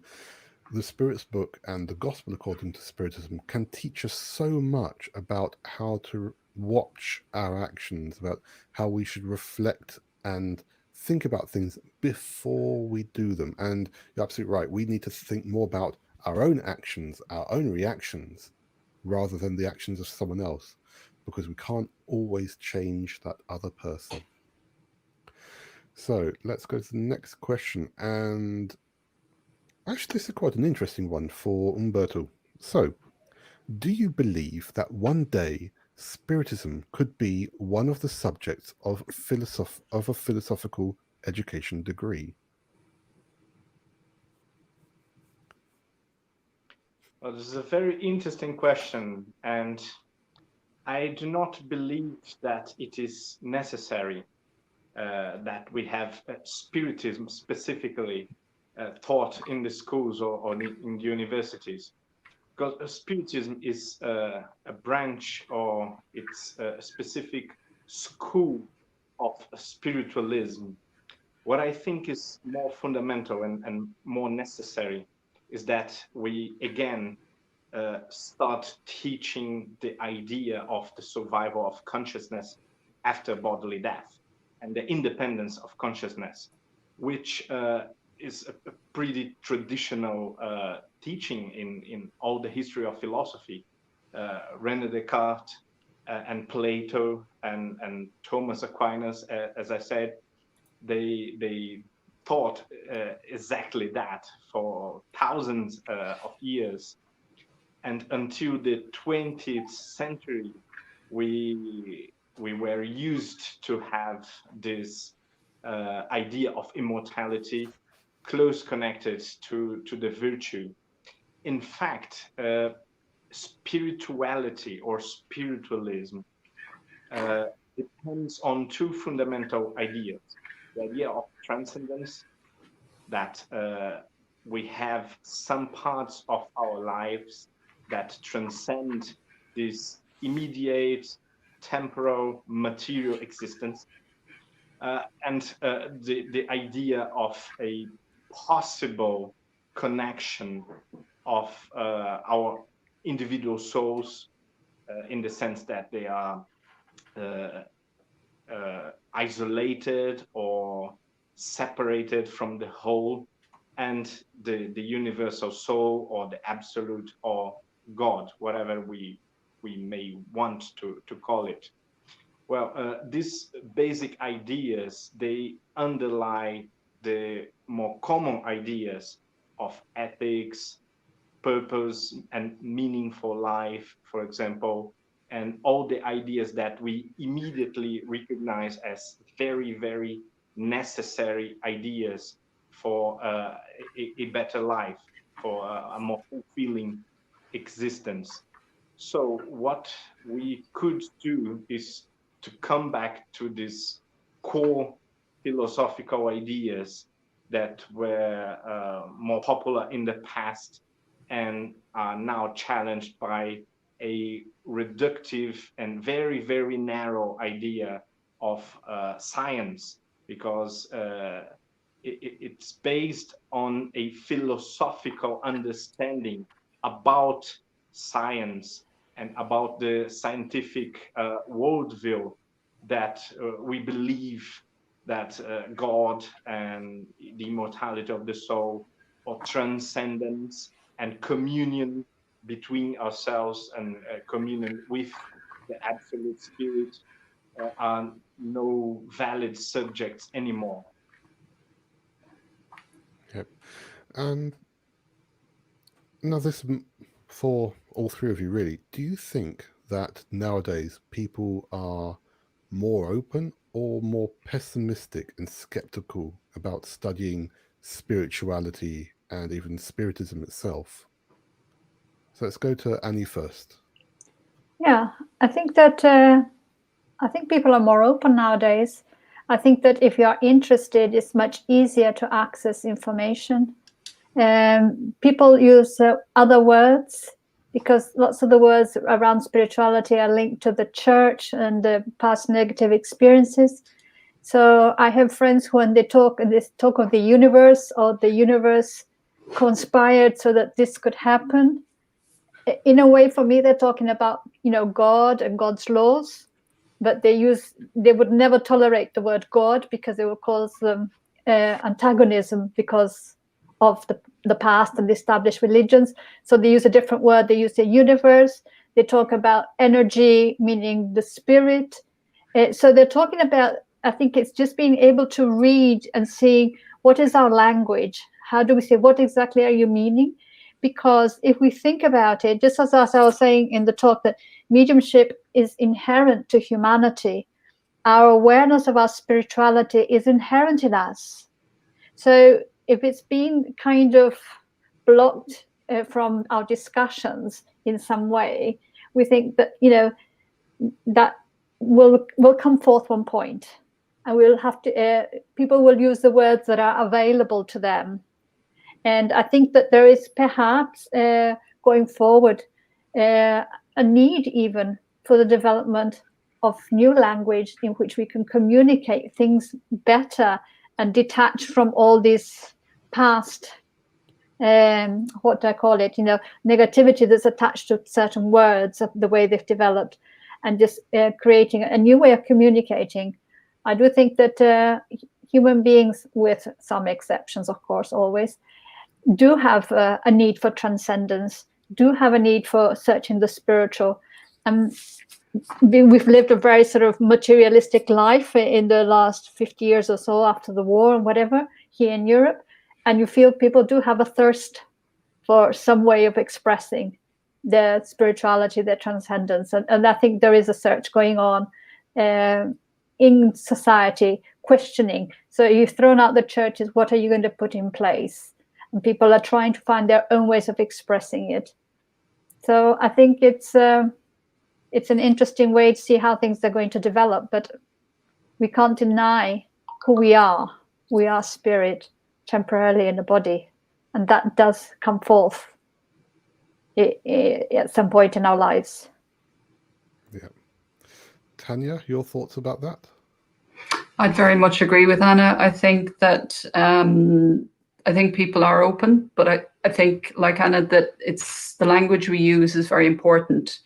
the Spirit's book and the Gospel according to Spiritism can teach us so much about how to watch our actions, about how we should reflect and think about things before we do them. And you're absolutely right. We need to think more about our own actions, our own reactions, rather than the actions of someone else, because we can't always change that other person. So let's go to the next question. And actually, this is quite an interesting one for Humberto. So, do you believe that one day Spiritism could be one of the subjects of a philosophical education degree? Well, this is a very interesting question, and I do not believe that it is necessary that we have Spiritism specifically taught in the schools or in the universities, because Spiritism is a branch, or it's a specific school of spiritualism. What I think is more fundamental and more necessary is that we again start teaching the idea of the survival of consciousness after bodily death. and the independence of consciousness, which is a pretty traditional teaching in all the history of philosophy. René Descartes and Plato and Thomas Aquinas, as I said, they taught exactly that for thousands of years. And until the 20th century, we were used to have this idea of immortality close connected to the virtue. In fact, spirituality or spiritualism depends on two fundamental ideas. The idea of transcendence, that we have some parts of our lives that transcend this immediate, temporal, material existence, and the idea of a possible connection of our individual souls in the sense that they are isolated or separated from the whole, and the universal soul or the absolute or God, whatever we may want to call it. Well, these basic ideas, they underlie the more common ideas of ethics, purpose and meaningful life, for example, and all the ideas that we immediately recognize as very, very necessary ideas for a better life, for a more fulfilling existence. So what we could do is to come back to these core philosophical ideas that were more popular in the past and are now challenged by a reductive and very, very narrow idea of science, because it's based on a philosophical understanding about science and about the scientific worldview, that we believe that God and the immortality of the soul, or transcendence and communion between ourselves and communion with the absolute spirit are no valid subjects anymore. Yep. And now this for all three of you, really. Do you think that nowadays people are more open or more pessimistic and skeptical about studying spirituality and even Spiritism itself? So let's go to Annie first. Yeah, I think that I think people are more open nowadays. I think that if you are interested, it's much easier to access information. People use other words, because lots of the words around spirituality are linked to the church and the past negative experiences. So I have friends who, when they talk of the universe, or the universe conspired so that this could happen. In a way, for me, they're talking about, God and God's laws, but they would never tolerate the word God, because it would cause them antagonism because of the past and the established religions. So they use a different word. They use the universe. They talk about energy, meaning the spirit. So they're talking about, I think it's just being able to read and see what is our language. How do we say, what exactly are you meaning? Because if we think about it, just as I was saying in the talk, that mediumship is inherent to humanity. Our awareness of our spirituality is inherent in us. So if it's been kind of blocked from our discussions in some way, we think that, that will come forth one point, and we'll have to, people will use the words that are available to them. And I think that there is perhaps going forward a need even for the development of new language in which we can communicate things better and detach from all this past, what do I call it, negativity that's attached to certain words, of the way they've developed, and just creating a new way of communicating. I do think that human beings, with some exceptions, of course, always, do have a need for transcendence, do have a need for searching the spiritual. We've lived a very sort of materialistic life in the last 50 years or so after the war and whatever here in Europe, and you feel people do have a thirst for some way of expressing their spirituality, their transcendence, and I think there is a search going on in society, questioning. So you've thrown out the churches, what are you going to put in place? And people are trying to find their own ways of expressing it. So I think it's an interesting way to see how things are going to develop, but we can't deny who we are. We are spirit temporarily in a body, and that does come forth at some point in our lives. Yeah. Tanya, your thoughts about that? I'd very much agree with Anna. I think that I think people are open, but I think, like Anna, that it's the language we use is very important.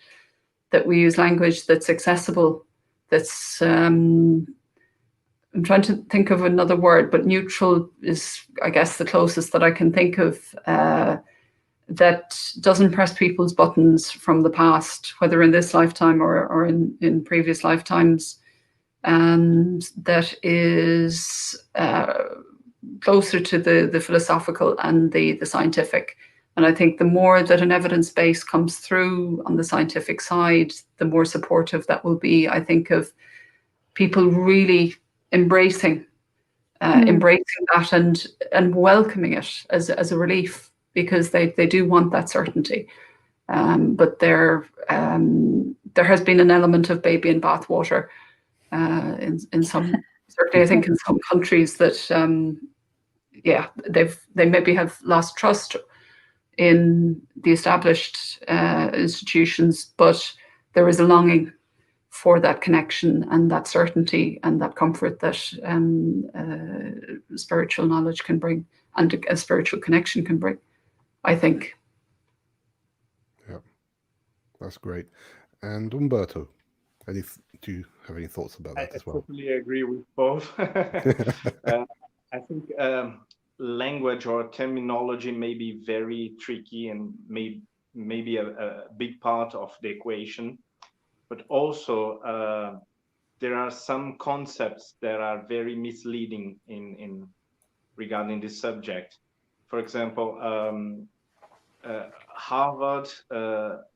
That we use language that's accessible, that's I'm trying to think of another word, but neutral is, I guess, the closest that I can think of, that doesn't press people's buttons from the past, whether in this lifetime or in previous lifetimes, and that is closer to the philosophical and the scientific. And I think the more that an evidence base comes through on the scientific side, the more supportive that will be, I think, of people really embracing that and welcoming it as a relief, because they do want that certainty. But there has been an element of baby in bathwater in some, certainly I think in some countries, that they maybe have lost trust in the established institutions, but there is a longing for that connection and that certainty and that comfort that spiritual knowledge can bring, and a spiritual connection can bring, I think. Yeah, that's great. And Humberto, do you have any thoughts about that as well? I totally agree with both. I think language or terminology may be very tricky and maybe a big part of the equation, but also there are some concepts that are very misleading in regarding this subject. For example, Harvard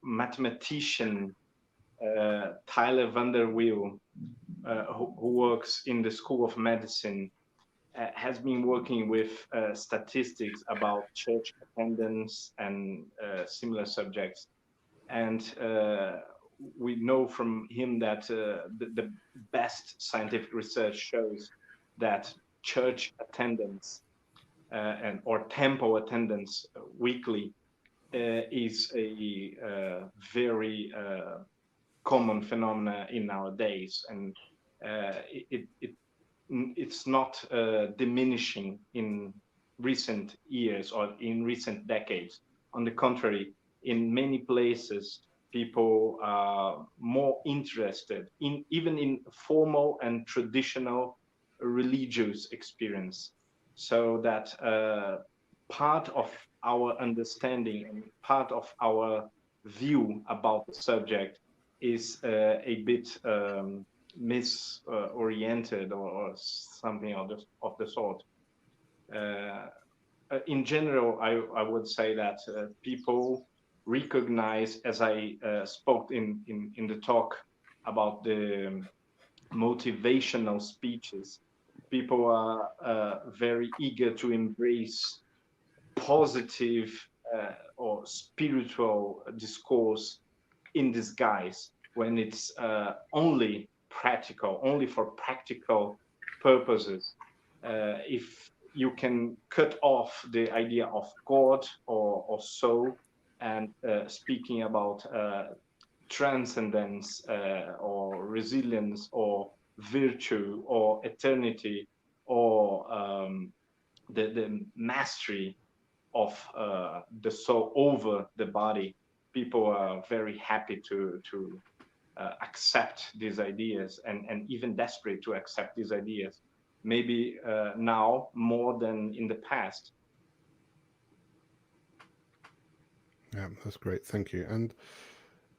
mathematician Tyler Vanderweel, who works in the School of Medicine, has been working with statistics about church attendance and similar subjects. And we know from him that the best scientific research shows that church attendance or temple attendance weekly is a very common phenomena in our days, and it's not diminishing in recent years or in recent decades. On the contrary, in many places, people are more interested in even in formal and traditional religious experience, so that part of our understanding and part of our view about the subject is a bit misoriented or something of the sort. In general, I would say that people recognize, as I spoke in the talk about the motivational speeches, people are very eager to embrace positive or spiritual discourse in disguise when it's only for practical purposes. If you can cut off the idea of God or soul and speaking about transcendence or resilience or virtue or eternity or the mastery of the soul over the body, people are very happy to accept these ideas, and even desperate to accept these ideas, maybe now more than in the past. Yeah, that's great. Thank you. And,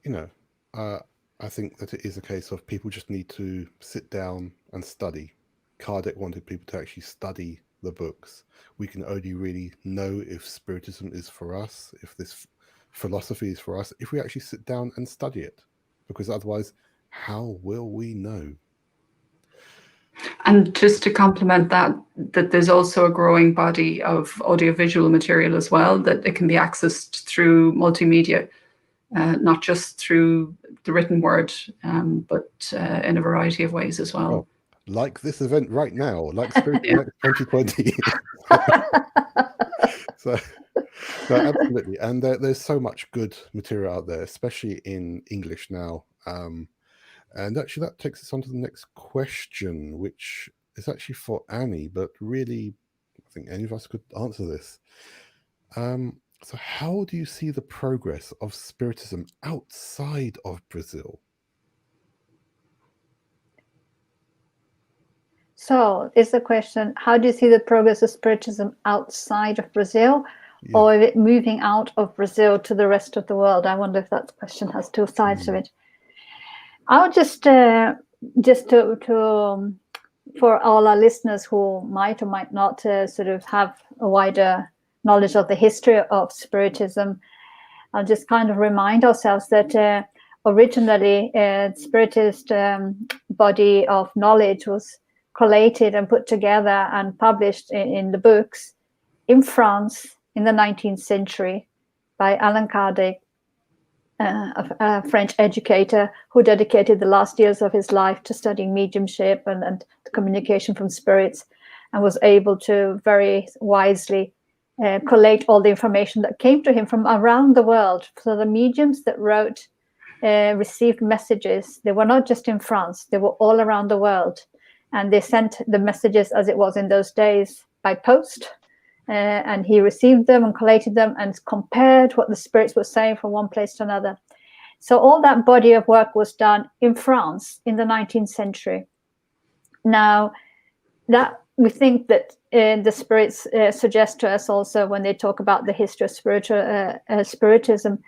you know, I think that it is a case of people just need to sit down and study. Kardec wanted people to actually study the books. We can only really know if Spiritism is for us, if this philosophy is for us, if we actually sit down and study it. Because otherwise, how will we know? And just to complement that there's also a growing body of audiovisual material as well, that it can be accessed through multimedia, not just through the written word, but in a variety of ways as well. Oh, like this event right now, like Spiritist 2020. So no, absolutely. And there's so much good material out there, especially in English now. And actually that takes us on to the next question, which is actually for Annie, but really, I think any of us could answer this. So how do you see the progress of Spiritism outside of Brazil? So is the question, how do you see the progress of Spiritism outside of Brazil, Yeah. or is it moving out of Brazil to the rest of the world? I wonder if that question has two sides of it. I would just to for all our listeners who might or might not sort of have a wider knowledge of the history of Spiritism, I'll just kind of remind ourselves that originally Spiritist body of knowledge was collated and put together and published in the books in France in the 19th century by Allan Kardec, a French educator who dedicated the last years of his life to studying mediumship and the communication from spirits, and was able to very wisely collate all the information that came to him from around the world. So the mediums that wrote, received messages, they were not just in France, they were all around the world. And they sent the messages, as it was in those days, by post. And he received them and collated them and compared what the spirits were saying from one place to another. So all that body of work was done in France in the 19th century. Now, that we think that the spirits suggest to us also when they talk about the history of Spiritism,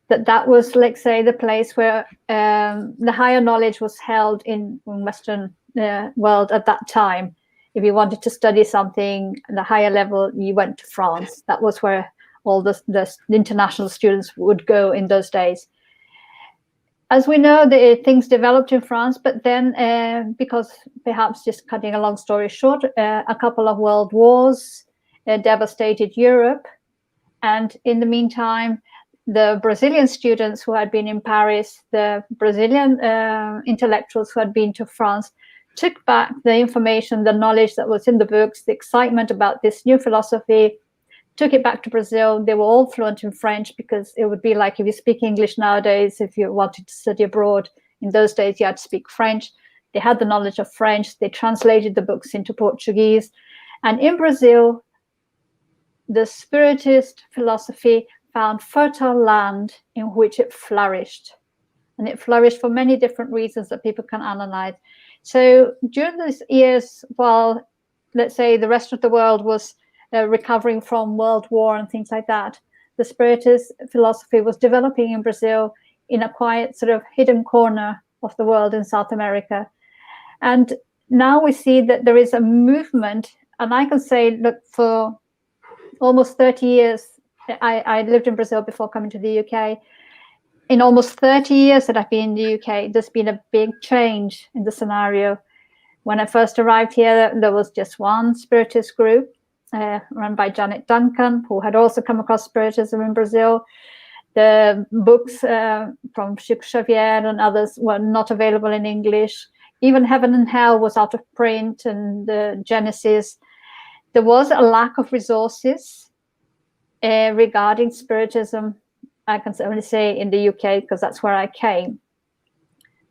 that was, like, say, the place where the higher knowledge was held in Western world at that time. If you wanted to study something at a higher level, you went to France. That was where all the international students would go in those days. As we know, things developed in France, but then because perhaps, just cutting a long story short, a couple of world wars devastated Europe. And in the meantime, the Brazilian students who had been in Paris, the Brazilian intellectuals who had been to France, took back the information, the knowledge that was in the books, the excitement about this new philosophy, took it back to Brazil. They were all fluent in French, because it would be like if you speak English nowadays, if you wanted to study abroad, in those days you had to speak French. They had the knowledge of French. They translated the books into Portuguese. And in Brazil, the Spiritist philosophy found fertile land in which it flourished. And it flourished for many different reasons that people can analyze. So during these years, while, let's say, the rest of the world was recovering from World War and things like that, the Spiritist philosophy was developing in Brazil in a quiet sort of hidden corner of the world in South America. And now we see that there is a movement, and I can say, look, for almost 30 years, I lived in Brazil before coming to the UK. In almost 30 years that I've been in the UK, there's been a big change in the scenario. When I first arrived here, there was just one Spiritist group run by Janet Duncan, who had also come across Spiritism in Brazil. The books from Schubert and others were not available in English. Even Heaven and Hell was out of print, and the Genesis. There was a lack of resources regarding Spiritism, I can only say in the UK, because that's where I came.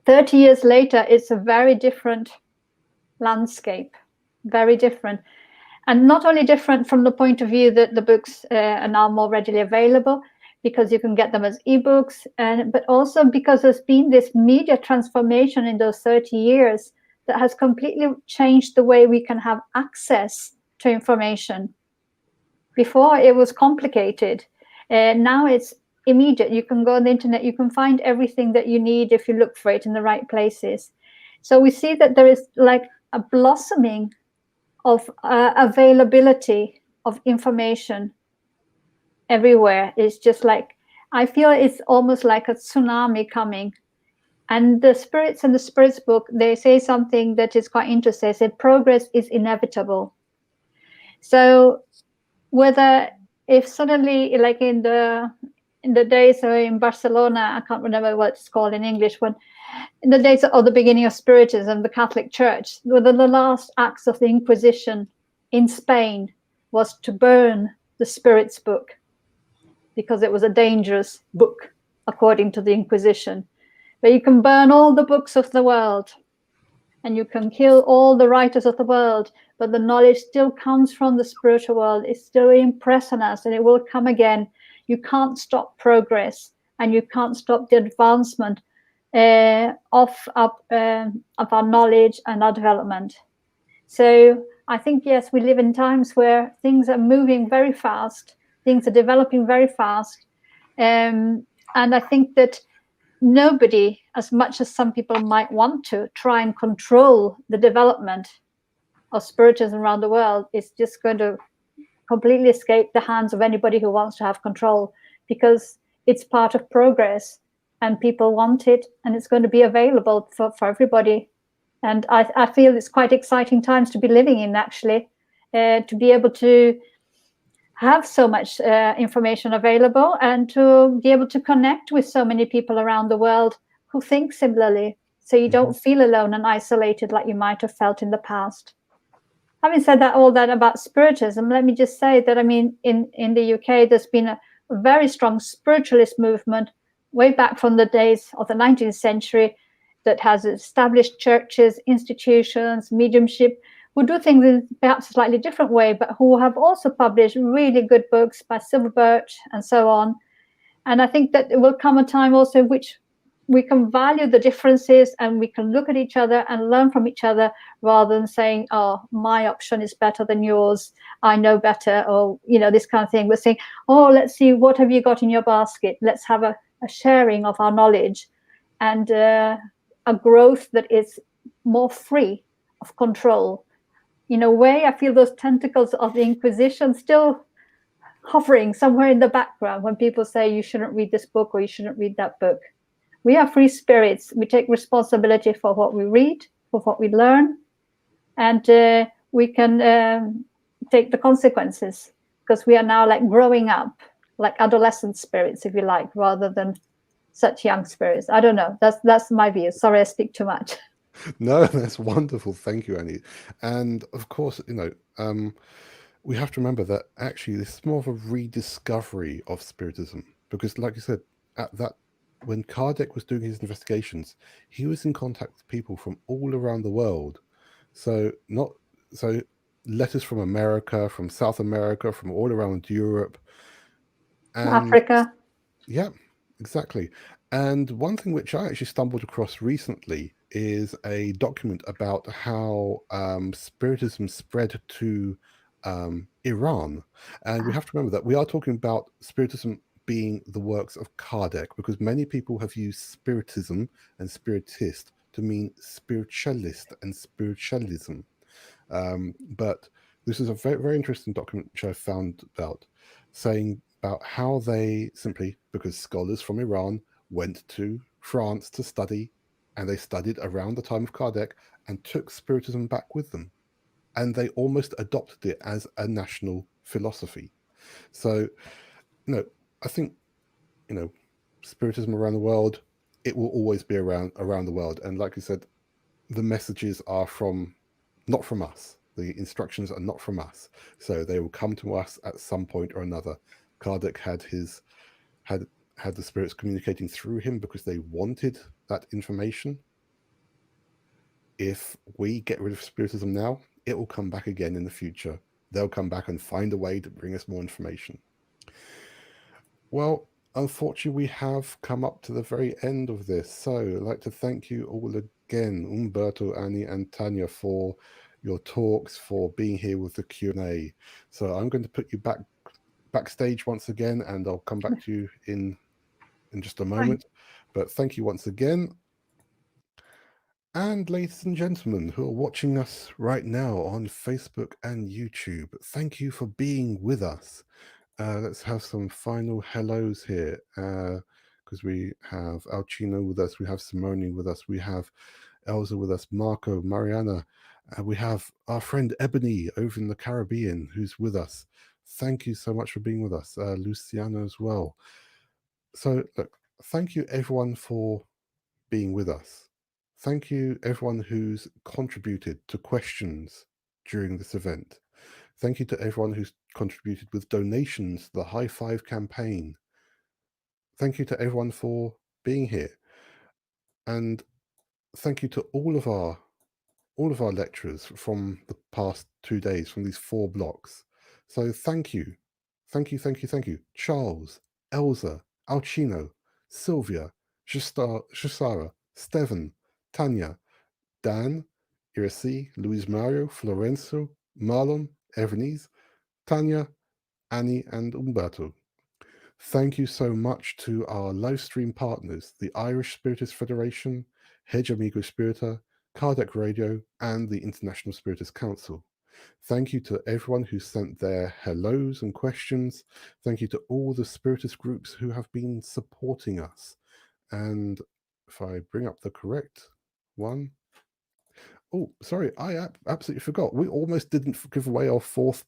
30 years later, it's a very different landscape, very different. And not only different from the point of view that the books are now more readily available, because you can get them as ebooks, but also because there's been this media transformation in those 30 years that has completely changed the way we can have access to information. Before it was complicated, now it's immediate. You can go on the internet, you can find everything that you need if you look for it in the right places. So we see that there is like a blossoming of availability of information everywhere. It's just like, I feel it's almost like a tsunami coming. And the spirits in the Spirits book, they say something that is quite interesting. They said progress is inevitable. So whether if suddenly, like in the days in Barcelona, I can't remember what it's called in English, when in the days of the beginning of Spiritism, the Catholic Church, the last acts of the Inquisition in Spain was to burn the Spirits book, because it was a dangerous book according to the Inquisition. But you can burn all the books of the world and you can kill all the writers of the world, but the knowledge still comes from the spiritual world. It's still impressed on us and it will come again. You can't stop progress and you can't stop the advancement of our knowledge and our development. So I think, yes, we live in times where things are moving very fast. Things are developing very fast. And I think that nobody, as much as some people might want to try and control the development of spiritism around the world, is just going to completely escape the hands of anybody who wants to have control, because it's part of progress and people want it and it's going to be available for everybody. And I feel it's quite exciting times to be living in, actually, to be able to have so much information available and to be able to connect with so many people around the world who think similarly. So you don't feel alone and isolated like you might have felt in the past. Having said that, all that about Spiritism, let me just say that, I mean, in the UK, there's been a very strong spiritualist movement way back from the days of the 19th century that has established churches, institutions, mediumship, who do things in perhaps a slightly different way, but who have also published really good books by Schubert and so on. And I think that it will come a time also in which we can value the differences and we can look at each other and learn from each other, rather than saying, oh, my option is better than yours, I know better, or, you know, this kind of thing. We're saying, oh, let's see, what have you got in your basket? Let's have a sharing of our knowledge and a growth that is more free of control. In a way, I feel those tentacles of the Inquisition still hovering somewhere in the background when people say you shouldn't read this book or you shouldn't read that book. We are free spirits. We take responsibility for what we read, for what we learn, and we can take the consequences, because we are now like growing up, like adolescent spirits, if you like, rather than such young spirits. I don't know. That's my view. Sorry, I speak too much. No, that's wonderful. Thank you, Annie. And of course, you know, we have to remember that actually this is more of a rediscovery of Spiritism, because like you said, when Kardec was doing his investigations, he was in contact with people from all around the world. So letters from America, from South America, from all around Europe, and Africa. Yeah, exactly. And one thing which I actually stumbled across recently is a document about how Spiritism spread to Iran. And we have to remember that we are talking about Spiritism being the works of Kardec, because many people have used Spiritism and Spiritist to mean spiritualist and spiritualism. But this is a very, very interesting document which I found about, saying about how they simply, because scholars from Iran went to France to study, and they studied around the time of Kardec and took Spiritism back with them. And they almost adopted it as a national philosophy. So, you know, I think, you know, Spiritism around the world, it will always be around the world. And like you said, the messages are not from us. The instructions are not from us. So they will come to us at some point or another. Kardec had the spirits communicating through him because they wanted that information. If we get rid of Spiritism now, it will come back again in the future. They'll come back and find a way to bring us more information. Well, unfortunately, we have come up to the very end of this. So I'd like to thank you all again, Humberto, Annie, and Tanya, for your talks, for being here with the Q&A. So I'm going to put you backstage once again, and I'll come back to you in just a moment. But thank you once again. And ladies and gentlemen who are watching us right now on Facebook and YouTube, thank you for being with us. Let's have some final hellos here, because we have Alcino with us, we have Simone with us, we have Elsa with us, Marco, Mariana, we have our friend Ebony over in the Caribbean who's with us. Thank you so much for being with us, Luciano as well. So look, thank you everyone for being with us. Thank you everyone who's contributed to questions during this event. Thank you to everyone who's contributed with donations to the High Five campaign. Thank you to everyone for being here. And thank you to all of our lecturers from the past 2 days, from these 4 blocks. So thank you. Thank you, thank you, thank you. Charles, Elsa, Alcino, Sylvia, Jusara, Steven, Tanya, Dan, Irasi, Luis Mario, Florenzo, Marlon, Evanise, Tanya, Annie, and Humberto. Thank you so much to our Livestream partners, the Irish Spiritist Federation, Hedge Amigo Spirita, Kardec Radio, and the International Spiritist Council. Thank you to everyone who sent their hellos and questions. Thank you to all the Spiritist groups who have been supporting us. And if I bring up the correct one. Oh, sorry, I absolutely forgot. We almost didn't give away our fourth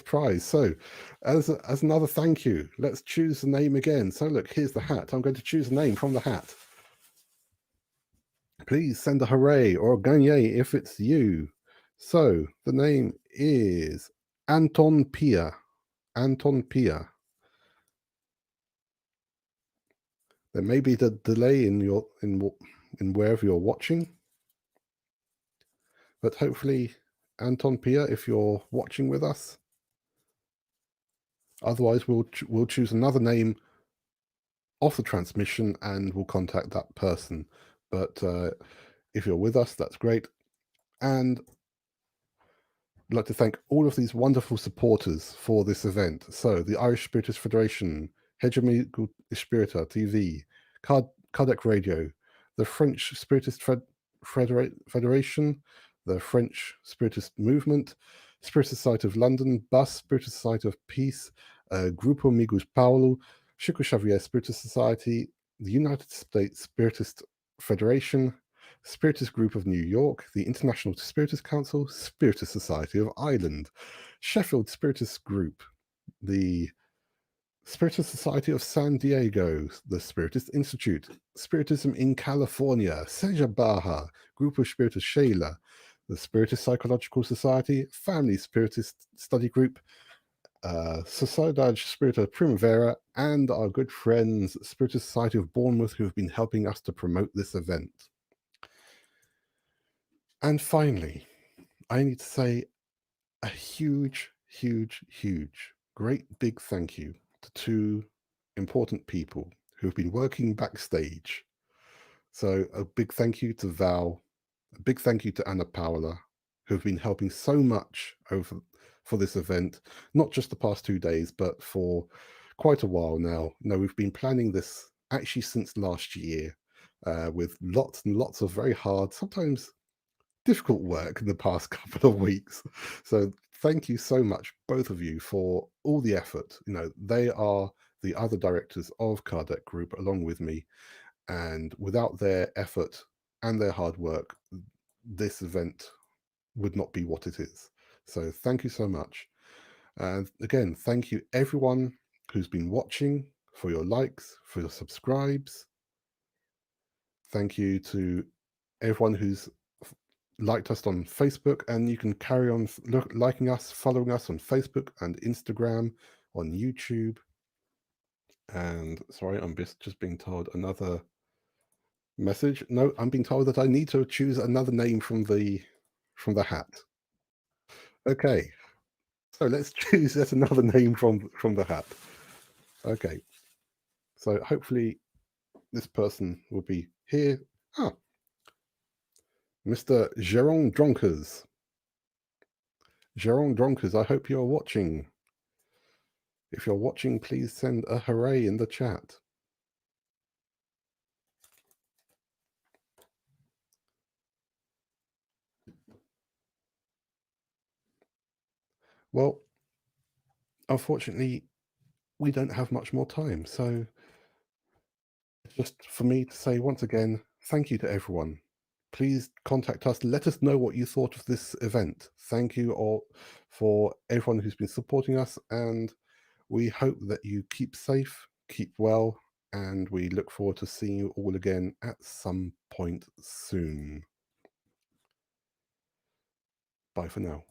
prize. So as another thank you, let's choose the name again. So look, here's the hat. I'm going to choose a name from the hat. Please send a hooray or a gagne if it's you. So the name is Anton Pia. Anton Pia. There may be the delay in wherever you're watching, but hopefully, Anton Pia, if you're watching with us. Otherwise, we'll choose another name off the transmission and we'll contact that person. But if you're with us, that's great. And I'd like to thank all of these wonderful supporters for this event. So the Irish Spiritist Federation, Hegemony Spirita TV, Kardec Radio, the French Spiritist Federation, the French Spiritist Movement, Spiritist Society of London, BUS, Spiritist Society of Peace, Grupo Amigos Paulo, Chico Xavier Spiritist Society, the United States Spiritist Federation, Spiritist Group of New York, the International Spiritist Council, Spiritist Society of Ireland, Sheffield Spiritist Group, the Spiritist Society of San Diego, the Spiritist Institute, Spiritism in California, Seja Baja, Grupo Spiritist Sheila, the Spiritist Psychological Society, Family Spiritist Study Group, Sociedade Spirita Primavera, and our good friends, Spiritist Society of Bournemouth, who have been helping us to promote this event. And finally, I need to say a huge, huge, huge, great big thank you to 2 important people who have been working backstage. So a big thank you to Val, a big thank you to Anna Paola, who have been helping so much for this event, not just the past 2 days, but for quite a while now. We've been planning this actually since last year, with lots and lots of very hard, sometimes difficult work in the past couple of weeks. So thank you so much, both of you, for all the effort. They are the other directors of Kardec Group along with me, and without their effort and their hard work, this event would not be what it is. So thank you so much. And again, thank you everyone who's been watching, for your likes, for your subscribes. Thank you to everyone who's liked us on Facebook, and you can carry on liking us, following us on Facebook and Instagram, on YouTube. And sorry, I'm just being told another message. No, I'm being told that I need to choose another name from the hat. Okay, so let's choose yet another name from the hat. Okay, So hopefully this person will be here. Ah, Mr. Jérôme Dronkers. Jérôme Dronkers, I hope you're watching. If you're watching, please send a hooray in the chat. Well, unfortunately, we don't have much more time. So just for me to say once again, thank you to everyone. Please contact us. Let us know what you thought of this event. Thank you all for everyone who's been supporting us. And we hope that you keep safe, keep well, and we look forward to seeing you all again at some point soon. Bye for now.